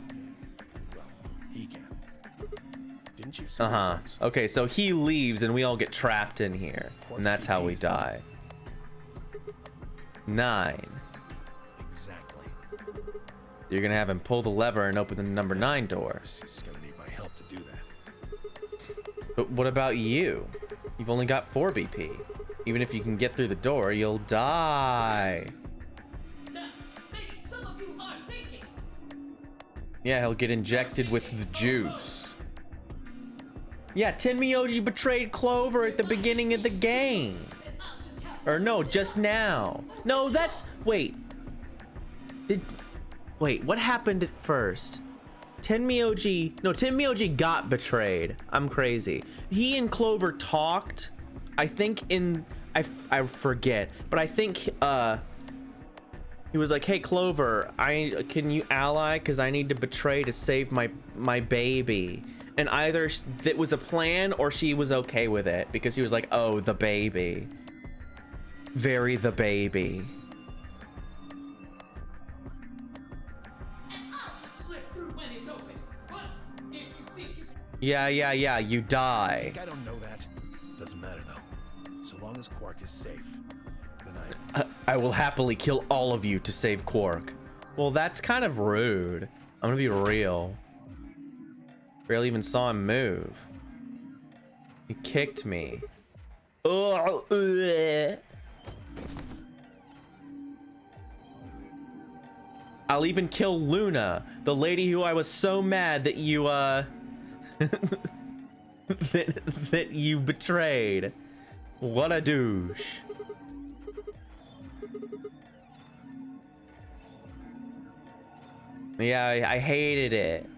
Well, he can. Didn't you see Uh-huh. results? Okay, so he leaves and we all get trapped in here. And that's how we die. 9. Exactly. You're gonna have him pull the lever and open the number 9 door. He's gonna need my help to do that. But what about you? You've only got 4 BP. Even if you can get through the door, you'll die. Now, maybe some of you aren't thinking. Yeah, he'll get injected with the juice. Yeah, Tenmyoji betrayed Clover at the beginning of the game. Or no, just now. No, that's... Wait. Wait, what happened at first? Tenmyoji... No, Tenmyoji got betrayed. I'm crazy. He and Clover talked. I think in... I forget. But I think, he was like, hey, Clover, can you ally? Because I need to betray to save my baby. And either that was a plan or she was okay with it. Because she was like, oh, the baby. Very the baby. And I'll just slip through when it's open. But if you think you can... Yeah, you die. Think I don't know that. Doesn't matter though. So long as Quark is safe, then I will happily kill all of you to save Quark. Well, that's kind of rude. I'm gonna be real. Barely even saw him move. He kicked me. Ugh. I'll even kill Luna, the lady who I was so mad that you that you betrayed. What a douche. Yeah, I hated it.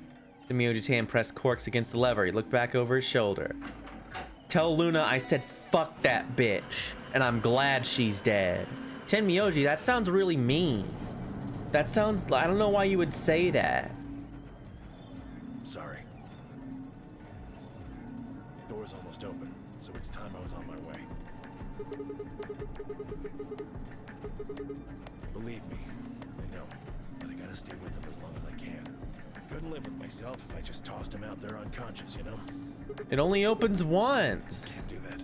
Tenmyoji's hand pressed Quark's against the lever. He looked back over his shoulder. Tell Luna I said fuck that bitch, and I'm glad she's dead. Tenmyoji, that sounds really mean. That sounds... I don't know why you would say that. sorry. Door's almost open, so it's time I was on my way. Believe me, I know, but I gotta stay with him as long as I can. Couldn't live with myself if I just tossed him out there unconscious, you know? It only opens once. Can't do that.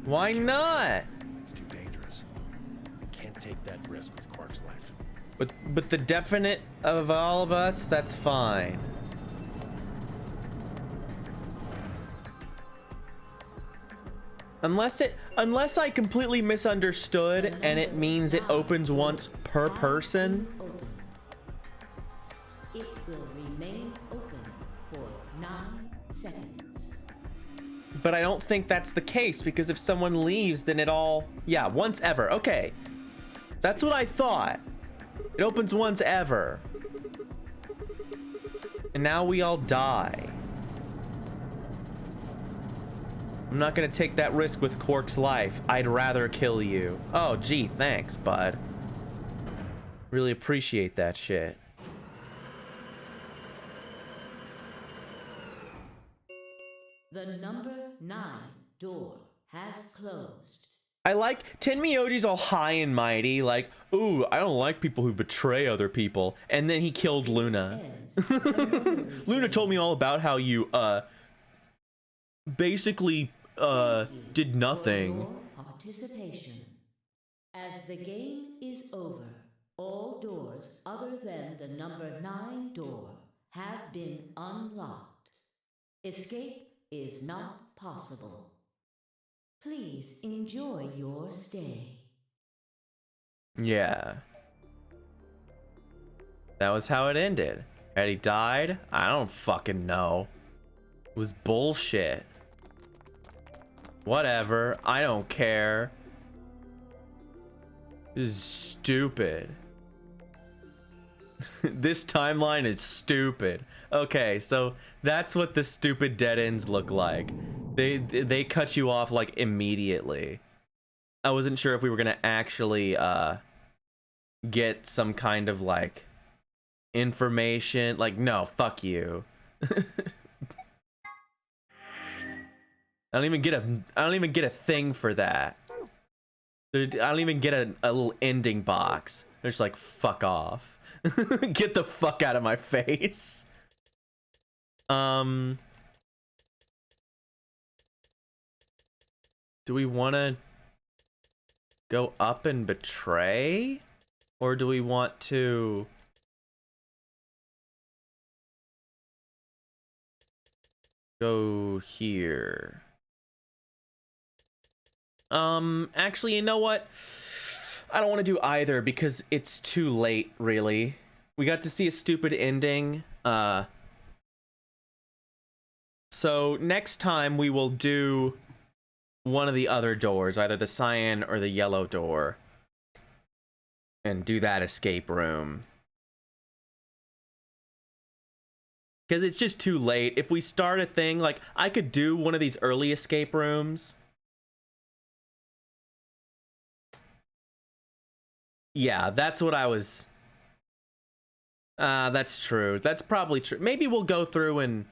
Why not? It's too dangerous. I can't take that risk with Quark's life. But the definite of all of us, that's fine. Unless I completely misunderstood and it means it opens once per person. It will remain open for 9 seconds. But I don't think that's the case, because if someone leaves, then it all... Yeah, once ever. Okay. That's what I thought. It opens once ever. And now we all die. I'm not gonna take that risk with Quark's life. I'd rather kill you. Oh, gee, thanks, bud. Really appreciate that shit. The number 9 door has closed. I like Tenmyoji's all high and mighty, like, ooh, I don't like people who betray other people. And then he killed Luna. Luna told me all about how you, basically, did nothing. Participation. As the game is over, all doors other than the number 9 door have been unlocked. Escape is not possible. Please enjoy your stay. Yeah. That was how it ended. Had he died? I don't fucking know. It was bullshit. Whatever. I don't care. This is stupid. This timeline is stupid. Okay, so that's what the stupid dead ends look like. They cut you off like immediately. I wasn't sure if we were gonna actually get some kind of like information. Like, no, fuck you. I don't even get a thing for that. I don't even get a little ending box. They're just like, fuck off. Get the fuck out of my face. Do we want to go up and betray? Or do we want to... go here. Actually, you know what? I don't want to do either because it's too late, really. We got to see a stupid ending. So next time we will do one of the other doors, either the cyan or the yellow door, and do that escape room. Because it's just too late. If we start a thing, like, I could do one of these early escape rooms. Yeah, that's what I was... that's true. That's probably true. Maybe we'll go through and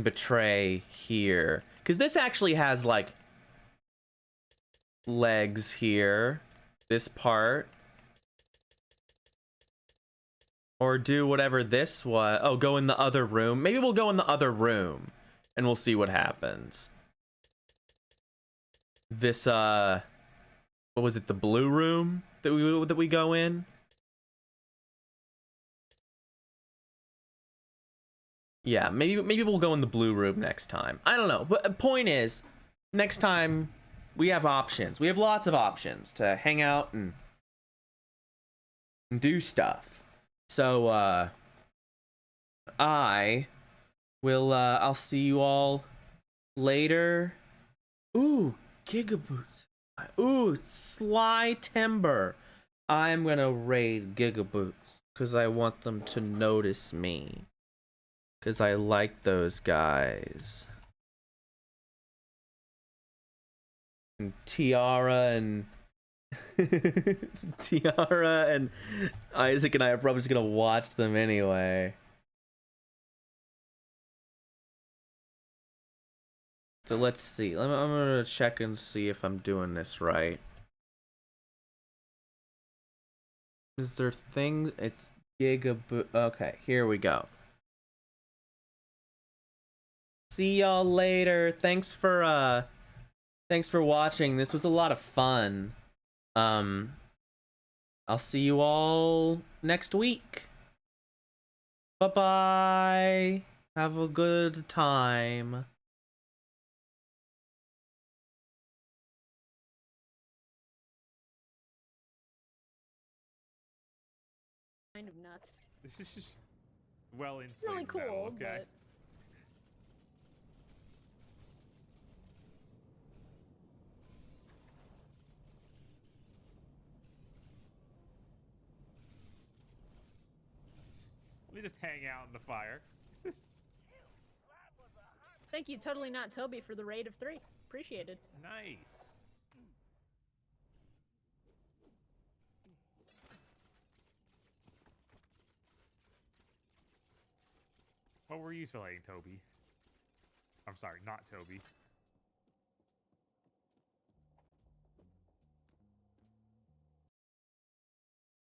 betray here. Because this actually has, like, legs here. This part. Or do whatever this was. Oh, go in the other room. Maybe we'll go in the other room. And we'll see what happens. This, what was it? The blue room that we go in? Yeah, maybe we'll go in the blue room next time. I don't know. But the point is, next time we have options. We have lots of options to hang out and do stuff. So, I'll see you all later. Ooh, Gigaboots. Ooh, Sly Timber. I'm gonna raid Gigaboots because I want them to notice me. Because I like those guys. And Tiara and... Tiara and Isaac and I are probably just gonna watch them anyway. So let's see. I'm gonna check and see if I'm doing this right. Is there things? It's Gigaboo. Okay, here we go. See y'all later. Thanks for watching. This was a lot of fun. I'll see you all next week. Bye-bye. Have a good time. Kind of nuts. This is just well It's really insulated metal, cool, okay? but Let me just hang out in the fire. thank you, Totally Not Toby, for the raid of 3. Appreciated. Nice. What were you saying, Toby? I'm sorry, not Toby.